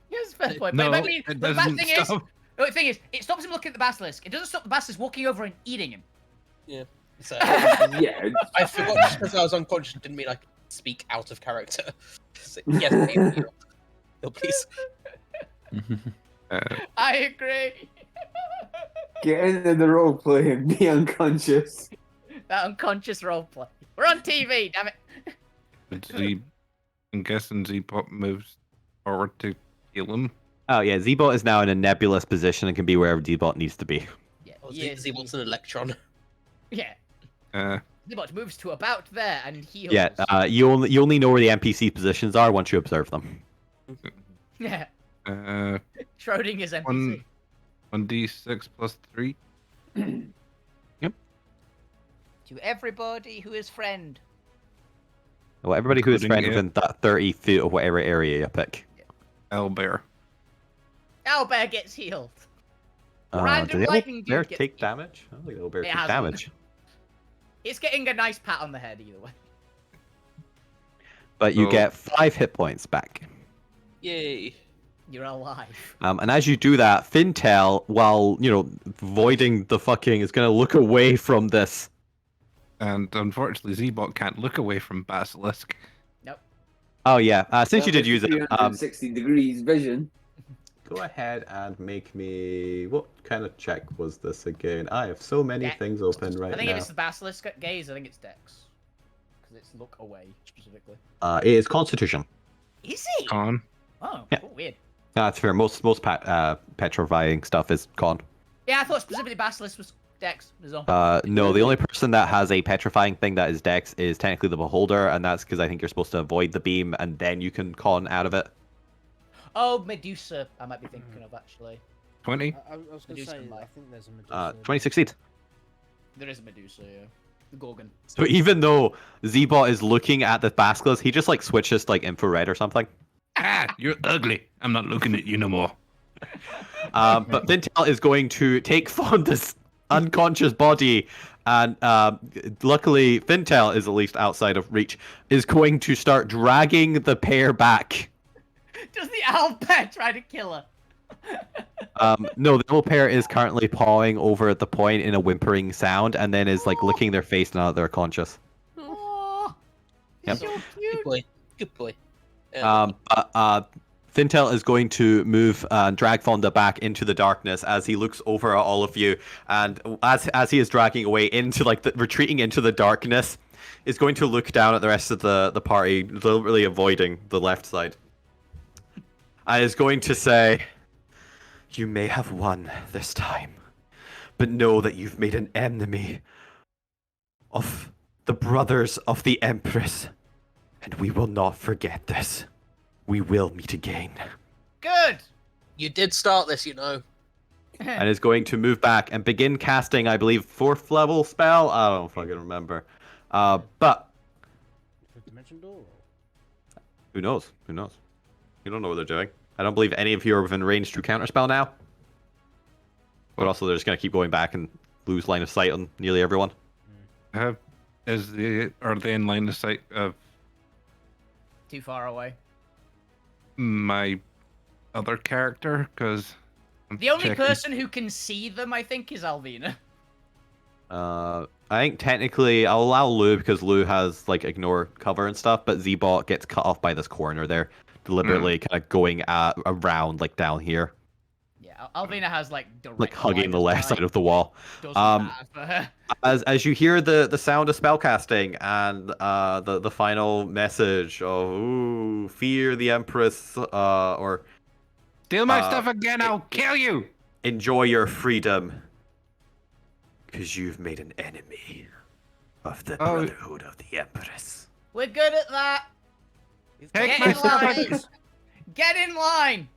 Yes, fair point. No, But I mean, it the bad doesn't thing stop. the thing is, it stops him looking at the basilisk. It doesn't stop the basilisk walking over and eating him. Yeah. So, Yeah. I forgot just because I was unconscious didn't mean I could speak out of character. So, yes, heal, please. I agree. Get into the roleplay and be unconscious. That unconscious roleplay. We're on TV, damn it. I'm guessing Z-Bot moves forward to heal him. Oh yeah, Z-Bot is now in a nebulous position and can be wherever Z-Bot needs to be. Yeah, Oh, he is. Z-Bot's an electron. Yeah. Uh, Z-Bot moves to about there and heals. Yeah, you only know where the NPC positions are once you observe them. Yeah. uh, Schrodinger's NPC. 1d6 plus 3. To everybody who is friend. Well, everybody who is Including friend you. within that 30 feet of whatever area you pick. Owlbear. Owlbear gets healed. Do Random the lightning bear dude gets take healed. damage? I don't think the bear It take hasn't. damage. It's getting a nice pat on the head either way. But you So- get 5 hit points back. Yay. You're alive. And as you do that, Fintel, while, voiding the fucking, is going to look away from this. And unfortunately, Z-Bot can't look away from Basilisk. Nope. Oh, yeah. Since you That did use it, 360 degrees vision. go ahead and make me... What kind of check was this again? I have so many Dex. things open right I think now. if it's the Basilisk gaze, I think it's Dex. Because it's look away, specifically. It is Constitution. Is it? Con. Oh, Yeah. cool, weird. That's fair. Most petrifying stuff is con. Yeah, I thought specifically Basilisk was Dex. As well. No, the only person that has a petrifying thing that is Dex is technically the Beholder, and that's because I think you're supposed to avoid the beam, and then you can con out of it. Oh, Medusa, I might be thinking of actually. 20. I was going to Medusa say, and I life. think there's a Medusa. 20 succeed. There is a Medusa, yeah. The Gorgon. So even though Z-Bot is looking at the basilisk, he just like switches to like infrared or something. Ah, you're ugly. I'm not looking at you no more. But Fintel is going to take Fonda's unconscious body, and luckily Fintel is at least outside of reach, is going to start dragging the pair back. Does the owlbear try to kill her? No, the little pair is currently pawing over at the point in a whimpering sound, and then is like licking their face now that they're conscious. Oh, Yep. so Good cute. boy. Good boy. But Fintel is going to move and drag Fonda back into the darkness as he looks over at all of you, and as he is dragging away into retreating into the darkness, is going to look down at the rest of the party, deliberately avoiding the left side. And is going to say, "You may have won this time, but know that you've made an enemy of the brothers of the Empress, and we will not forget this. We will meet again." Good. You did start this, you know. And is going to move back and begin casting, I believe, 4th level spell. I don't fucking remember. But Fifth dimension door. who knows? Who knows? You don't know what they're doing. I don't believe any of you are within range to counterspell now. But also, they're just going to keep going back and lose line of sight on nearly everyone. Are they in line of sight of Too far away. my other character? Because The only person who can see them, I think, is Alvina. I think technically I'll allow Lou because Lou has like ignore cover and stuff, but Z-Bot gets cut off by this corner there, deliberately kind of going around like down here, Yeah, Alvina has like direct like hugging line the of left sight. side of the wall. Doesn't Um, matter for her. As you hear the sound of spellcasting and the final message of "Ooh, fear the Empress" or steal my stuff again, I'll kill you. "Enjoy your freedom, because you've made an enemy of the Brotherhood of the Empress." We're good at that. Take Get my in stuff line. again. Get in line.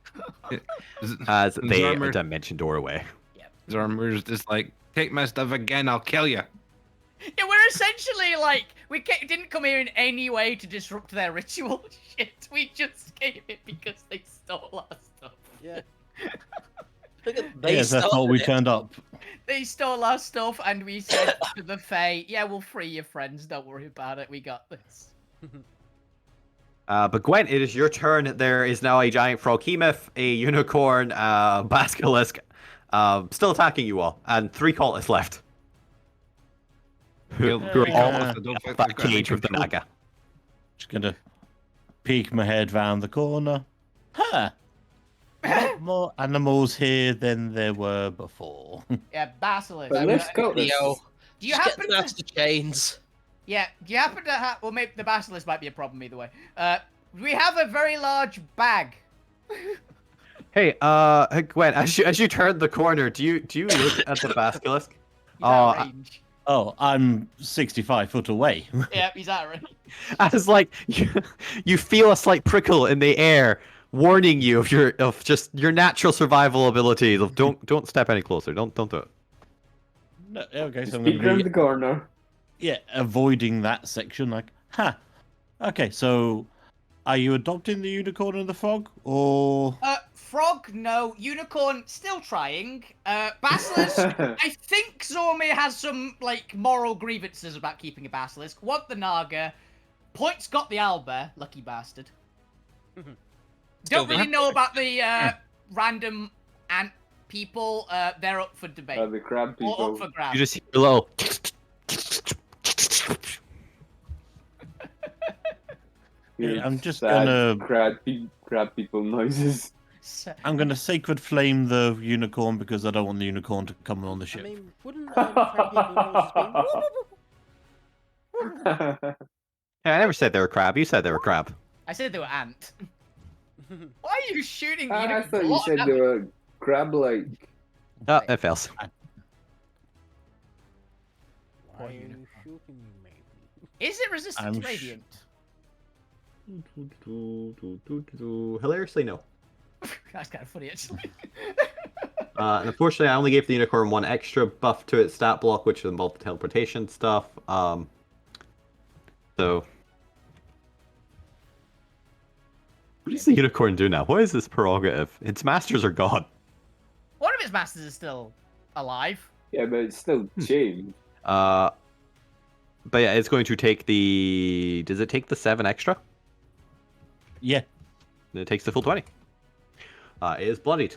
As they Zarmer- dimension doorway. Zarmer's just like, take my stuff again, I'll kill you. Yeah, we're essentially like didn't come here in any way to disrupt their ritual shit. We just came here because they stole our stuff. Yeah. Look at they Yes, that's all we turned up. They stole our stuff, and we said to the Fae, "Yeah, we'll free your friends. Don't worry about it. We got this." But Gwen, it is your turn. There is now a giant froghemoth, a unicorn, basilisk, still attacking you all, and 3 cultists left. Who are all I don't think back they've got any cage with the control. Naga. Just gonna peek my head round the corner. Huh. A lot more animals here than there were before. Yeah, basilisk. But let's go. Yo, Do you just get happen them out to? of the chains. Yeah, do you happen to have? Well, maybe the basilisk might be a problem either way. We have a very large bag. Hey, Gwen, as you turn the corner, do you look at the basilisk? He's out of range. Oh, I'm 65 foot away. Yeah, he's out of range. As like you feel a slight prickle in the air, warning you of your natural survival abilities. Of don't step any closer. Don't do it. No, okay, so Just I'm peek going around to the be corner. avoiding that section. Like, okay, so are you adopting the unicorn and the frog, or Frog, no. Unicorn, still trying. Basilisk, I think Zormir has some, like, moral grievances about keeping a basilisk. Want the Naga. Point's got the Alba, lucky bastard. Don't really know about the random ant people. They're up for debate. The crab Or people. up for grabs. You just hear a little. Weird, I'm just sad gonna crab people noises. I'm gonna sacred flame the unicorn because I don't want the unicorn to come on the I ship. mean, wouldn't crab people noises be? Yeah, I never said they were crab. You said they were crab. I said they were ant. Why are you shooting the I unicorn? thought you said they were crab-like. Oh, it fails. Why are you shooting me? Is it resistant I'm to radiant? Hilariously, no. That's kind of funny, actually. And unfortunately, I only gave the unicorn one extra buff to its stat block, which involved the teleportation stuff. So, what does the unicorn do now? What is this prerogative? Its masters are gone. One of its masters is still alive. Yeah, but it's still chained. But yeah, it's going to take the. Does it take the 7 extra? Yeah, It takes the full 20. It is bloodied.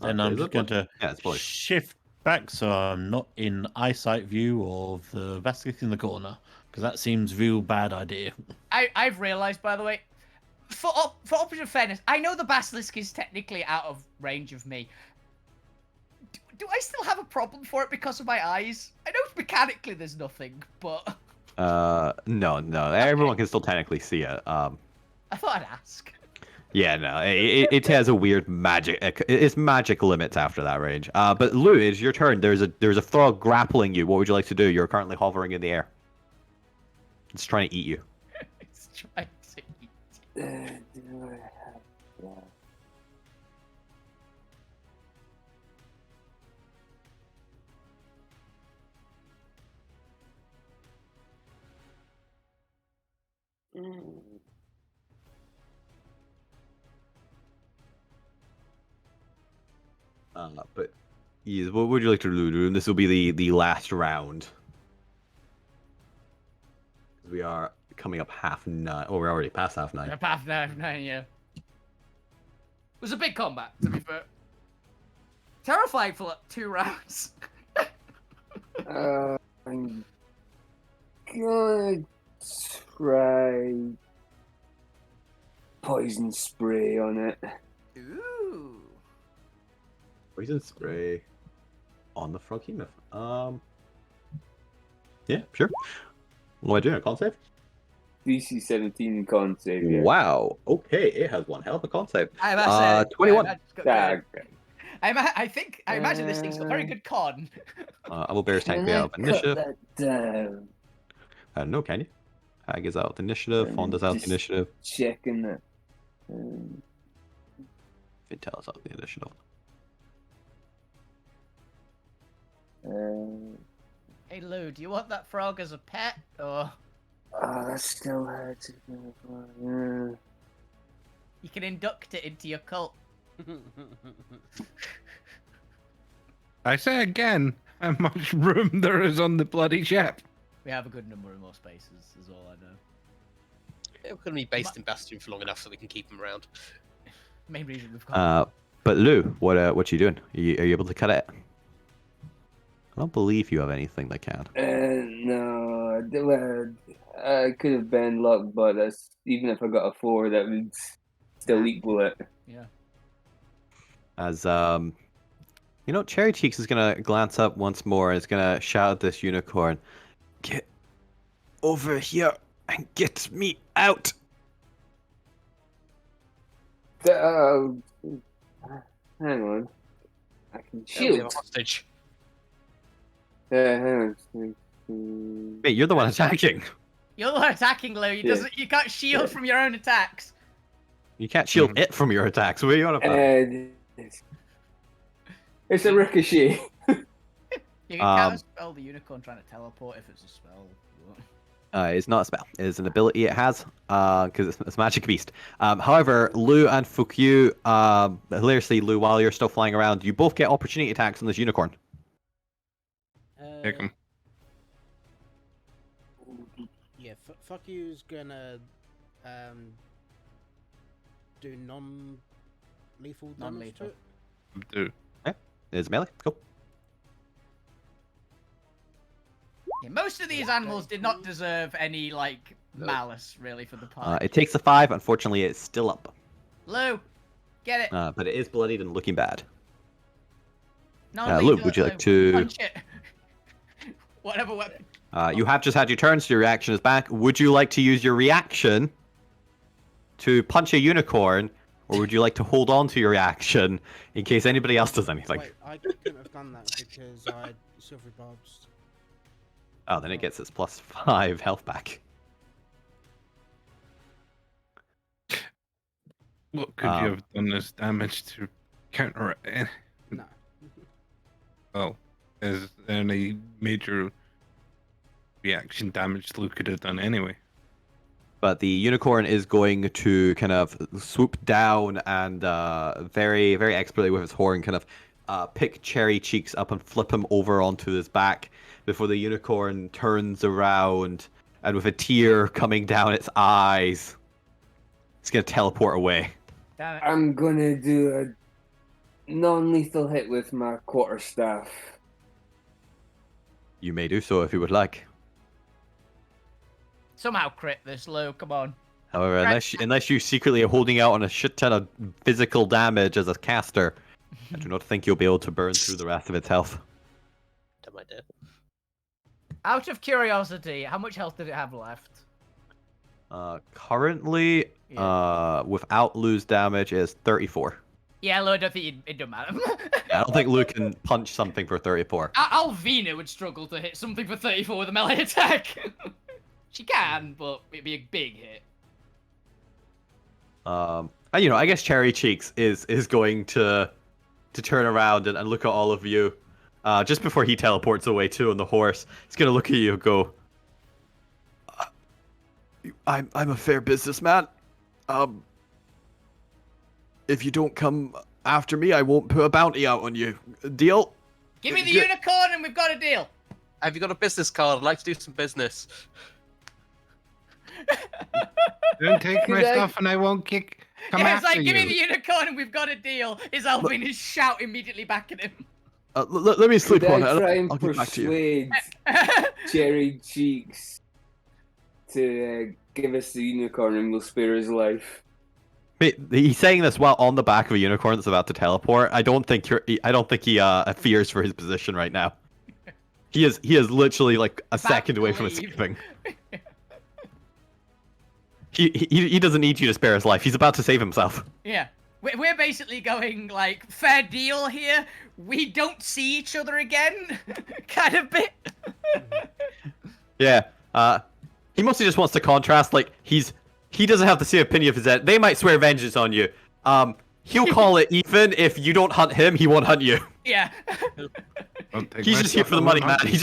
then I'm just going to Yeah, it's bloodied. shift back so I'm not in eyesight view of the basilisk in the corner, because that seems real bad idea. I've realised, by the way, for opposite fairness, I know the basilisk is technically out of range of me. Do I still have a problem for it because of my eyes? I know mechanically there's nothing, but No. Everyone can still technically see it. I thought I'd ask. Yeah, no, it has a weird magic. It's magic limits after that range. But Lou, it's your turn. There's a frog grappling you. What would you like to do? You're currently hovering in the air. It's trying to eat you. It's trying to eat. Do I have that? But yes, what would you like to do? And this will be the last round. We are coming up 9:30. Oh, we're already past 9:30. Path 9, yeah. It was a big combat, to be fair. Terrifying for like 2 rounds. I'm gonna try poison spray on it. Ooh. Poison spray on the froghemoth. Yeah, sure. What am I doing? A con save? DC 17 con save. Yeah. Wow. Okay, it has one hell of a con save. I imagine, 21. I imagine this thing's got very good con. I will bear tank out of initiative. That down. I don't know, can you? Hag is out of initiative. Fonda's out of Just initiative. Checking that. Vintel's out of the initiative. Hey Lou, do you want that frog as a pet, or That still hurts. you can induct it into your cult? I say again, how much room there is on the bloody ship. We have a good number of more spaces, is all I know. Yeah, we're going to be based in Bastion for long enough so we can keep them around. Main reason we've got. But Lou, what you doing? Are you able to cut it? I don't believe you have anything that can. No, I could have been luck, but even if I got a 4, that would still equal it. Yeah. As Cherry Cheeks is gonna glance up once more and is gonna shout at this unicorn, "Get over here and get me out!" hang on. I can Yeah, we have a shield. hostage. Hang on. Wait, you're the one attacking. You're the one attacking, Lou. You can't shield from your own attacks. You can't shield it from your attacks. What are you on about? It's a ricochet. You can counterspell the unicorn trying to teleport if it's a spell. It's not a spell. It is an ability it has, because it's a magic beast. However, Lou and Fukyu, hilariously, Lou, while you're still flying around, you both get opportunity attacks on this unicorn. Take him. Yeah, fuck you's gonna do non-lethal damage to it. Do. It's melee. Cool. Yeah, most of these animals did not deserve any, like, malice, really, for the party. It takes a 5. Unfortunately, it's still up. Lou, get it. But it is bloodied and looking bad. No, Lou, would you like to... punch it? Whatever weapon. You have just had your turn, so your reaction is back. Would you like to use your reaction to punch a unicorn, or would you like to hold on to your reaction in case anybody else does anything? Wait, I couldn't have done that because I had silvery barbs. Oh, then it gets its +5 health back. What could you have done as damage to counter it? No. Well, is there any major reaction damage Luke could have done anyway? But the unicorn is going to kind of swoop down and very, very expertly with its horn kind of pick Cherry Cheeks up and flip him over onto his back before the unicorn turns around and with a tear coming down its eyes, it's going to teleport away. I'm gonna do a non-lethal hit with my quarterstaff. You may do so if you would like. Somehow crit this, Lou. Come on. However, unless you secretly are holding out on a shit ton of physical damage as a caster, I do not think you'll be able to burn through the rest of its health. That might do. Out of curiosity, how much health did it have left? Currently, without lose damage, is 34. Yeah, Lou, I don't think it don't matter. I don't think Luke can punch something for 34. Alvina would struggle to hit something for 34 with a melee attack. She can, but it'd be a big hit. And, I guess Cherry Cheeks is going to turn around and look at all of you. Just before he teleports away too on the horse, he's gonna look at you and go, I'm a fair businessman. If you don't come after me, I won't put a bounty out on you. Deal? Give me the unicorn and we've got a deal. Have you got a business card? I'd like to do some business. Don't take my stuff and I won't come It's after like, give me you. the unicorn and we've got a deal. Is Alvin shout immediately back at him. Let me sleep Could on I it. try and I'll get back to you. persuade Cherry Cheeks to give us the unicorn and we'll spare his life? Wait, he's saying this while on the back of a unicorn that's about to teleport. I don't think he fears for his position right now. He is literally like a second away from escaping. He doesn't need you to spare his life. He's about to save himself. Yeah. We're basically going, like, fair deal here. We don't see each other again, kind of bit. Yeah. He mostly just wants to contrast. Like he doesn't have the same opinion of his end. They might swear vengeance on you. He'll call it even if you don't hunt him. He won't hunt you. Yeah. He's just here for the money, man. He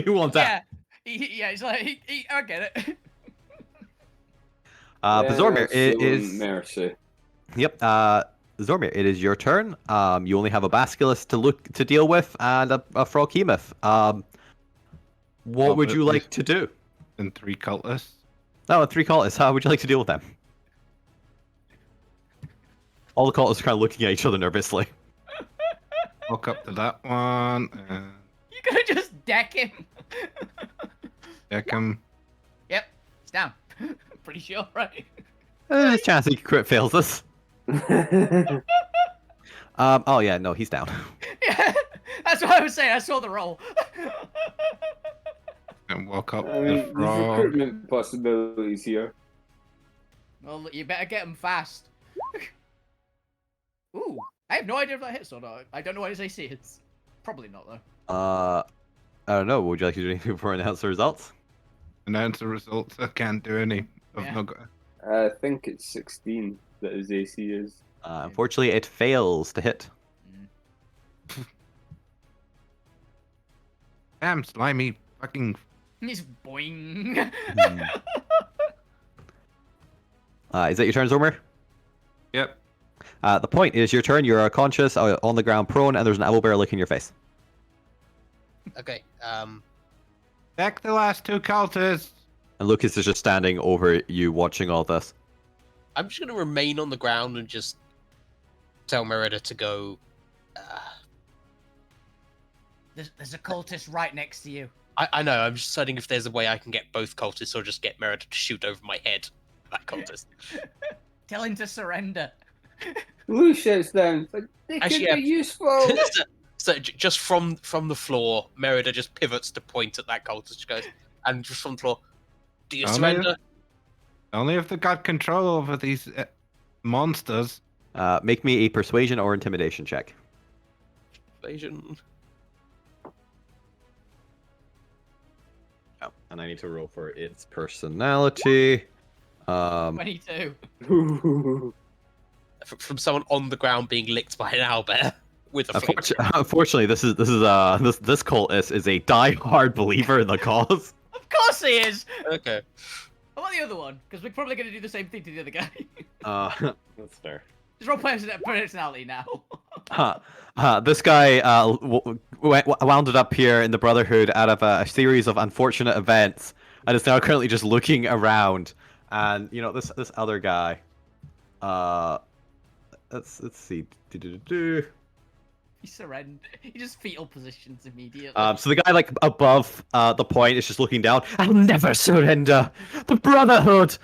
wants that. Yeah. He's like, I get it. Zormir, it is. Mercy. Yep. Zormir, it is your turn. You only have a basilisk to deal with and a froghemoth. What would you like to do? And 3 cultists. No, 3 cultists. How would you like to deal with them? All the cultists are kind of looking at each other nervously. Walk up to that one. You could just deck him. Deck him. Yep. It's down. Pretty sure, right? There's a chance he crit fails this. Oh yeah, no, he's down. Yeah, that's what I was saying. I saw the roll. And walk up I to mean, the there's frog. recruitment possibilities here. Well, you better get him fast. Ooh, I have no idea if that hits or not. I don't know what his AC is. Probably not, though. I don't know. Would you like to do anything before I announce the results? Announce the results. I can't do any. I've Yeah. not got. I think it's 16 that his AC is. Unfortunately, it fails to hit. Damn slimy fucking. He's boing. Is that your turn, Zomer? Yep. The point is your turn. You're conscious, on the ground, prone, and there's an owlbear licking your face. Okay. Back the last two cultists. And Lucas is just standing over you, watching all this. I'm just gonna remain on the ground and just tell Merida to go. There's a cultist right next to you. I know. I'm just deciding if there's a way I can get both cultists, or just get Merida to shoot over my head. That cultist. Tell him to surrender. Lou shouts down. Like, they could Actually, be useful. So just from the floor, Merida just pivots to point at that cultist. She goes, and just from the floor, do you surrender? Only if they got control over these monsters. Make me a persuasion or intimidation check. Persuasion. Oh, and I need to roll for its personality. 22. From someone on the ground being licked by an owlbear with a flamethrower. Unfortunately, this cultist is a die-hard believer in the cause. Of course he is. Okay. How about the other one? Because we're probably going to do the same thing to the other guy. That's fair. Just roll personality now. This guy wound up here in the Brotherhood out of a series of unfortunate events, and is now currently just looking around. And you know, this other guy. Let's see. He surrendered. He just fetal positions immediately. So the guy like above the point is just looking down. I'll never surrender. The Brotherhood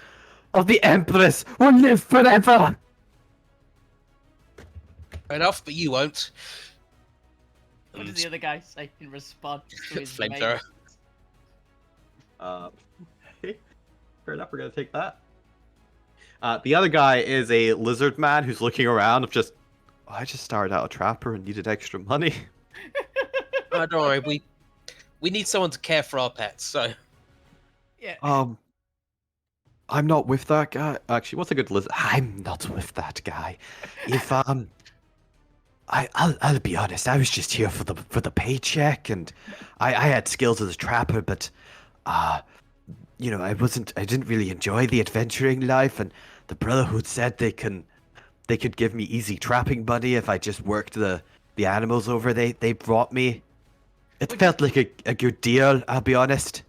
of the Empress will live forever. Fair enough, but you won't. What does the other guy say in response to his Flamethrower. Fair enough, we're gonna take that. The other guy is a lizard man who's looking around of just, I just started out a trapper and needed extra money. Don't worry, we need someone to care for our pets, so. Yeah. I'm not with that guy. Actually, what's a good lizard? I'm not with that guy. If I'll be honest, I was just here for the paycheck, and I had skills as a trapper, but you know, I didn't really enjoy the adventuring life, and the Brotherhood said they could give me easy trapping money if I just worked the animals over they brought me. It felt like a good deal, I'll be honest.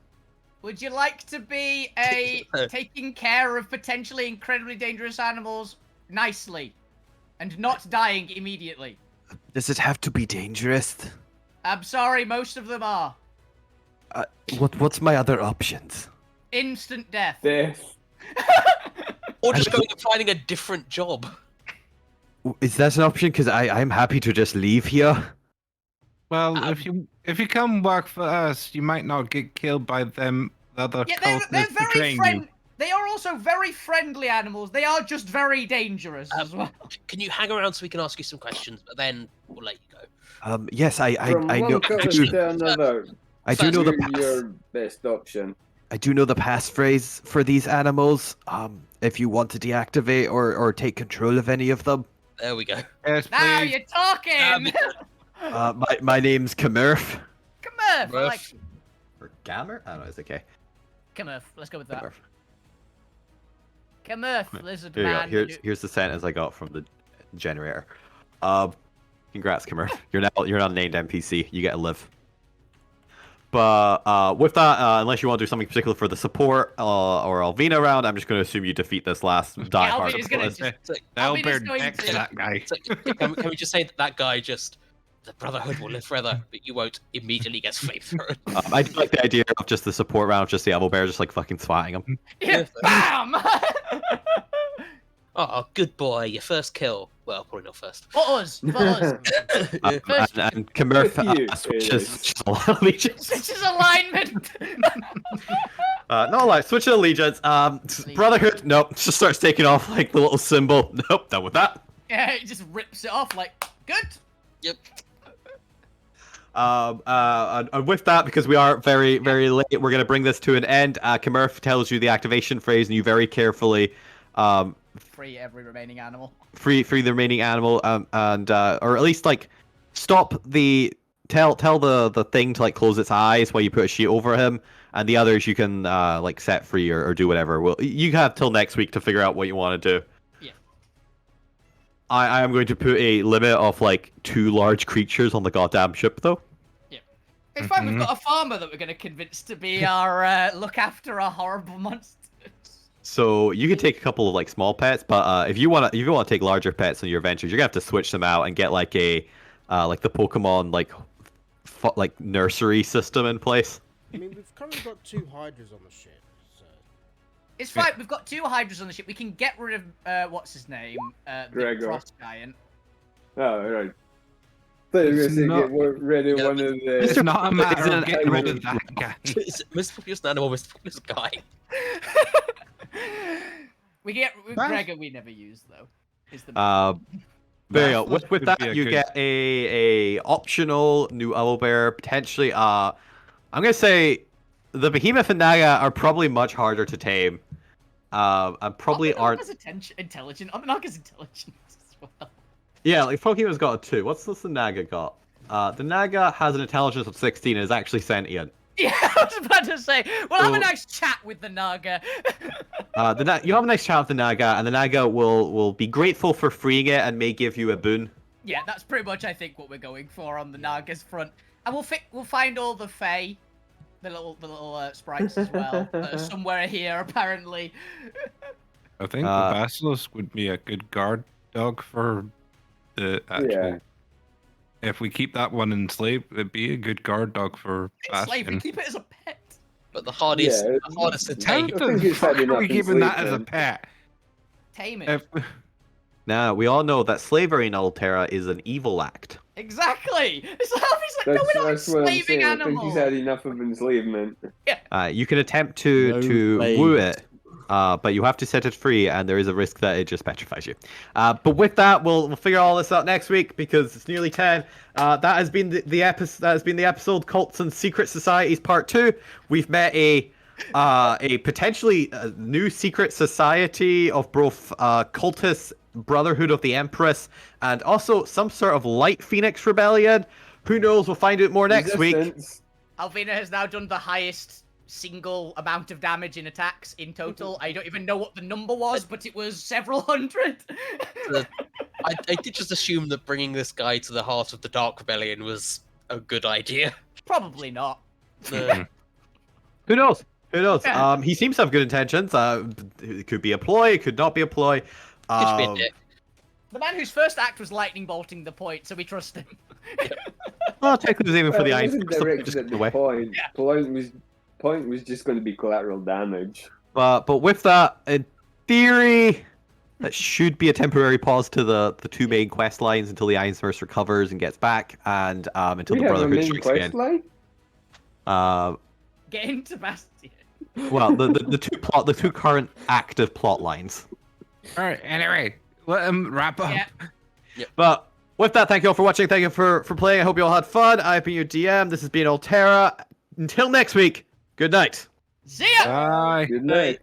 Would you like to be taking care of potentially incredibly dangerous animals nicely and not dying immediately? Does it have to be dangerous? I'm sorry, most of them are. What's my other options? Instant death. Death. Or just going and finding a different job. Is that an option? Because I'm happy to just leave here. Well, if you come work for us, you might not get killed by them. The other Yeah, they're cultists very betraying you. They are also very friendly animals. They are just very dangerous as well. Can you hang around so we can ask you some questions, but then we'll let you go. Yes, I From know. one cultist to another. I do know the You're pass. your best option. I do know the passphrase for these animals. If you want to deactivate or take control of any of them. There we go. Yes, Now please. you're talking. My name's Kamurf. Kamurf. I like Or Gamer? I don't know. It's okay. Kamurf. Let's go with that. Kamurf. Kamurf, lizard Here you go. man. Here's the sentence I got from the generator. Congrats, Kamurf. You're now named NPC. You get to live. But with that, unless you want to do something particular for the support or Alvina round, I'm just going to assume you defeat this last diehard. Alvina's gonna opponent. just- Albert Alvina's going next to- that guy. So, can we just say that guy just, the Brotherhood will live forever, but you won't, immediately gets flamethrown. I do like the idea of just the support round, just the Owlbear just like fucking swatting him. Yeah, bam! Oh, good boy, your first kill. Well, probably not first. For us. And Kamurf switches allegiance. Switches alignment. No lie, switch to allegiance. Brotherhood, nope. Just starts taking off like the little symbol. Nope, done with that. Yeah, he just rips it off like Good. And with that, because we are very, very late, we're going to bring this to an end. Kamurf tells you the activation phrase, and you very carefully Free every remaining animal. free the remaining animal, and or at least like stop the tell the thing to like close its eyes while you put a sheet over him, and the others you can like set free or do whatever. Well, you have till next week to figure out what you want to do. Yeah. I am going to put a limit of like 2 large creatures on the goddamn ship, though. It's fine. We've got a farmer that we're going to convince to be our look after our horrible monsters. So you can take a couple of like small pets, but if you want to take larger pets on your adventures, you're gonna have to switch them out and get like a like the Pokemon like nursery system in place. I mean, we've currently got 2 Hydras on the ship, so... It's fine. We've got 2 Hydras on the ship. We can get rid of what's his name, the Gregor. Frost Giant. Oh, right. Thought you were going to say get rid of one of the... It's not a matter of getting rid Gregor. of that guy. Mr. Focus an animal, Mr. Focus guy. We get That's- Gregor. We never use though. Is the There you go. Basilisk With would that, be a you good- get a optional new owlbear. Potentially, I'm gonna say the behemoth and Naga are probably much harder to tame. And probably aren't. Intelligent. I'm not as intelligent as well. Yeah, like Pokemon's got a 2. What's the Naga got? The Naga has an intelligence of 16 and is actually sentient. Yeah, I was about to say. We'll have a So- nice chat with the Naga. You have a nice chat with the Naga, and the Naga will be grateful for freeing it and may give you a boon. Yeah, that's pretty much I think what we're going for on the Naga's front, and we'll find all the Fae, the little sprites as well, that are somewhere here apparently. I think the Basilisk would be a good guard dog for the actual. Yeah. If we keep that one enslaved, it'd be a good guard dog for Slave, we Bastion. keep it as a pet. But the hardest, Yeah, the hardest to How I tame. think the it's fuck had are we enough keeping that as a enslavement. pet? Tame it. If, Now, we all know that slavery in Alterra is an evil act. Exactly. It's like, no, we're not That's what I'm enslaving saying. I think he's animals. had enough of enslavement. You can attempt to No woo slaves. it, but you have to set it free, and there is a risk that it just petrifies you. But with that, we'll figure all this out next week because it's nearly 10. That has been the episode. That has been the episode Cults and Secret Societies Part 2. We've met a potentially new secret society of both cultists, Brotherhood of the Empress, and also some sort of Light Phoenix Rebellion. Who knows? We'll find out more next week. Resistance. Alvina has now done the highest single amount of damage in attacks in total. I don't even know what the number was, but it was several hundred. I did just assume that bringing this guy to the heart of the Dark Rebellion was a good idea. Probably not. Who knows? Who knows? Yeah. He seems to have good intentions. It could be a ploy. It could not be a ploy. Could just be a dick. The man whose first act was lightning bolting the point, so we trust him. Well, technically, it was aiming for the It ice. wasn't so directed just at get the away. point. Yeah. Point was just going to be collateral damage. But with that, in theory, that should be a temporary pause to the 2 main quest lines until the Ironverse recovers and gets back, and until We the have a Brotherhood main strikes quest again. line? Get into Bastion. Well, the two current active plot lines. all right. Anyway, let him wrap up. Yeah. But with that, thank you all for watching. Thank you for playing. I hope you all had fun. I've been your DM. This has been Alterra. Until next week, good night. See ya! Bye. Good night.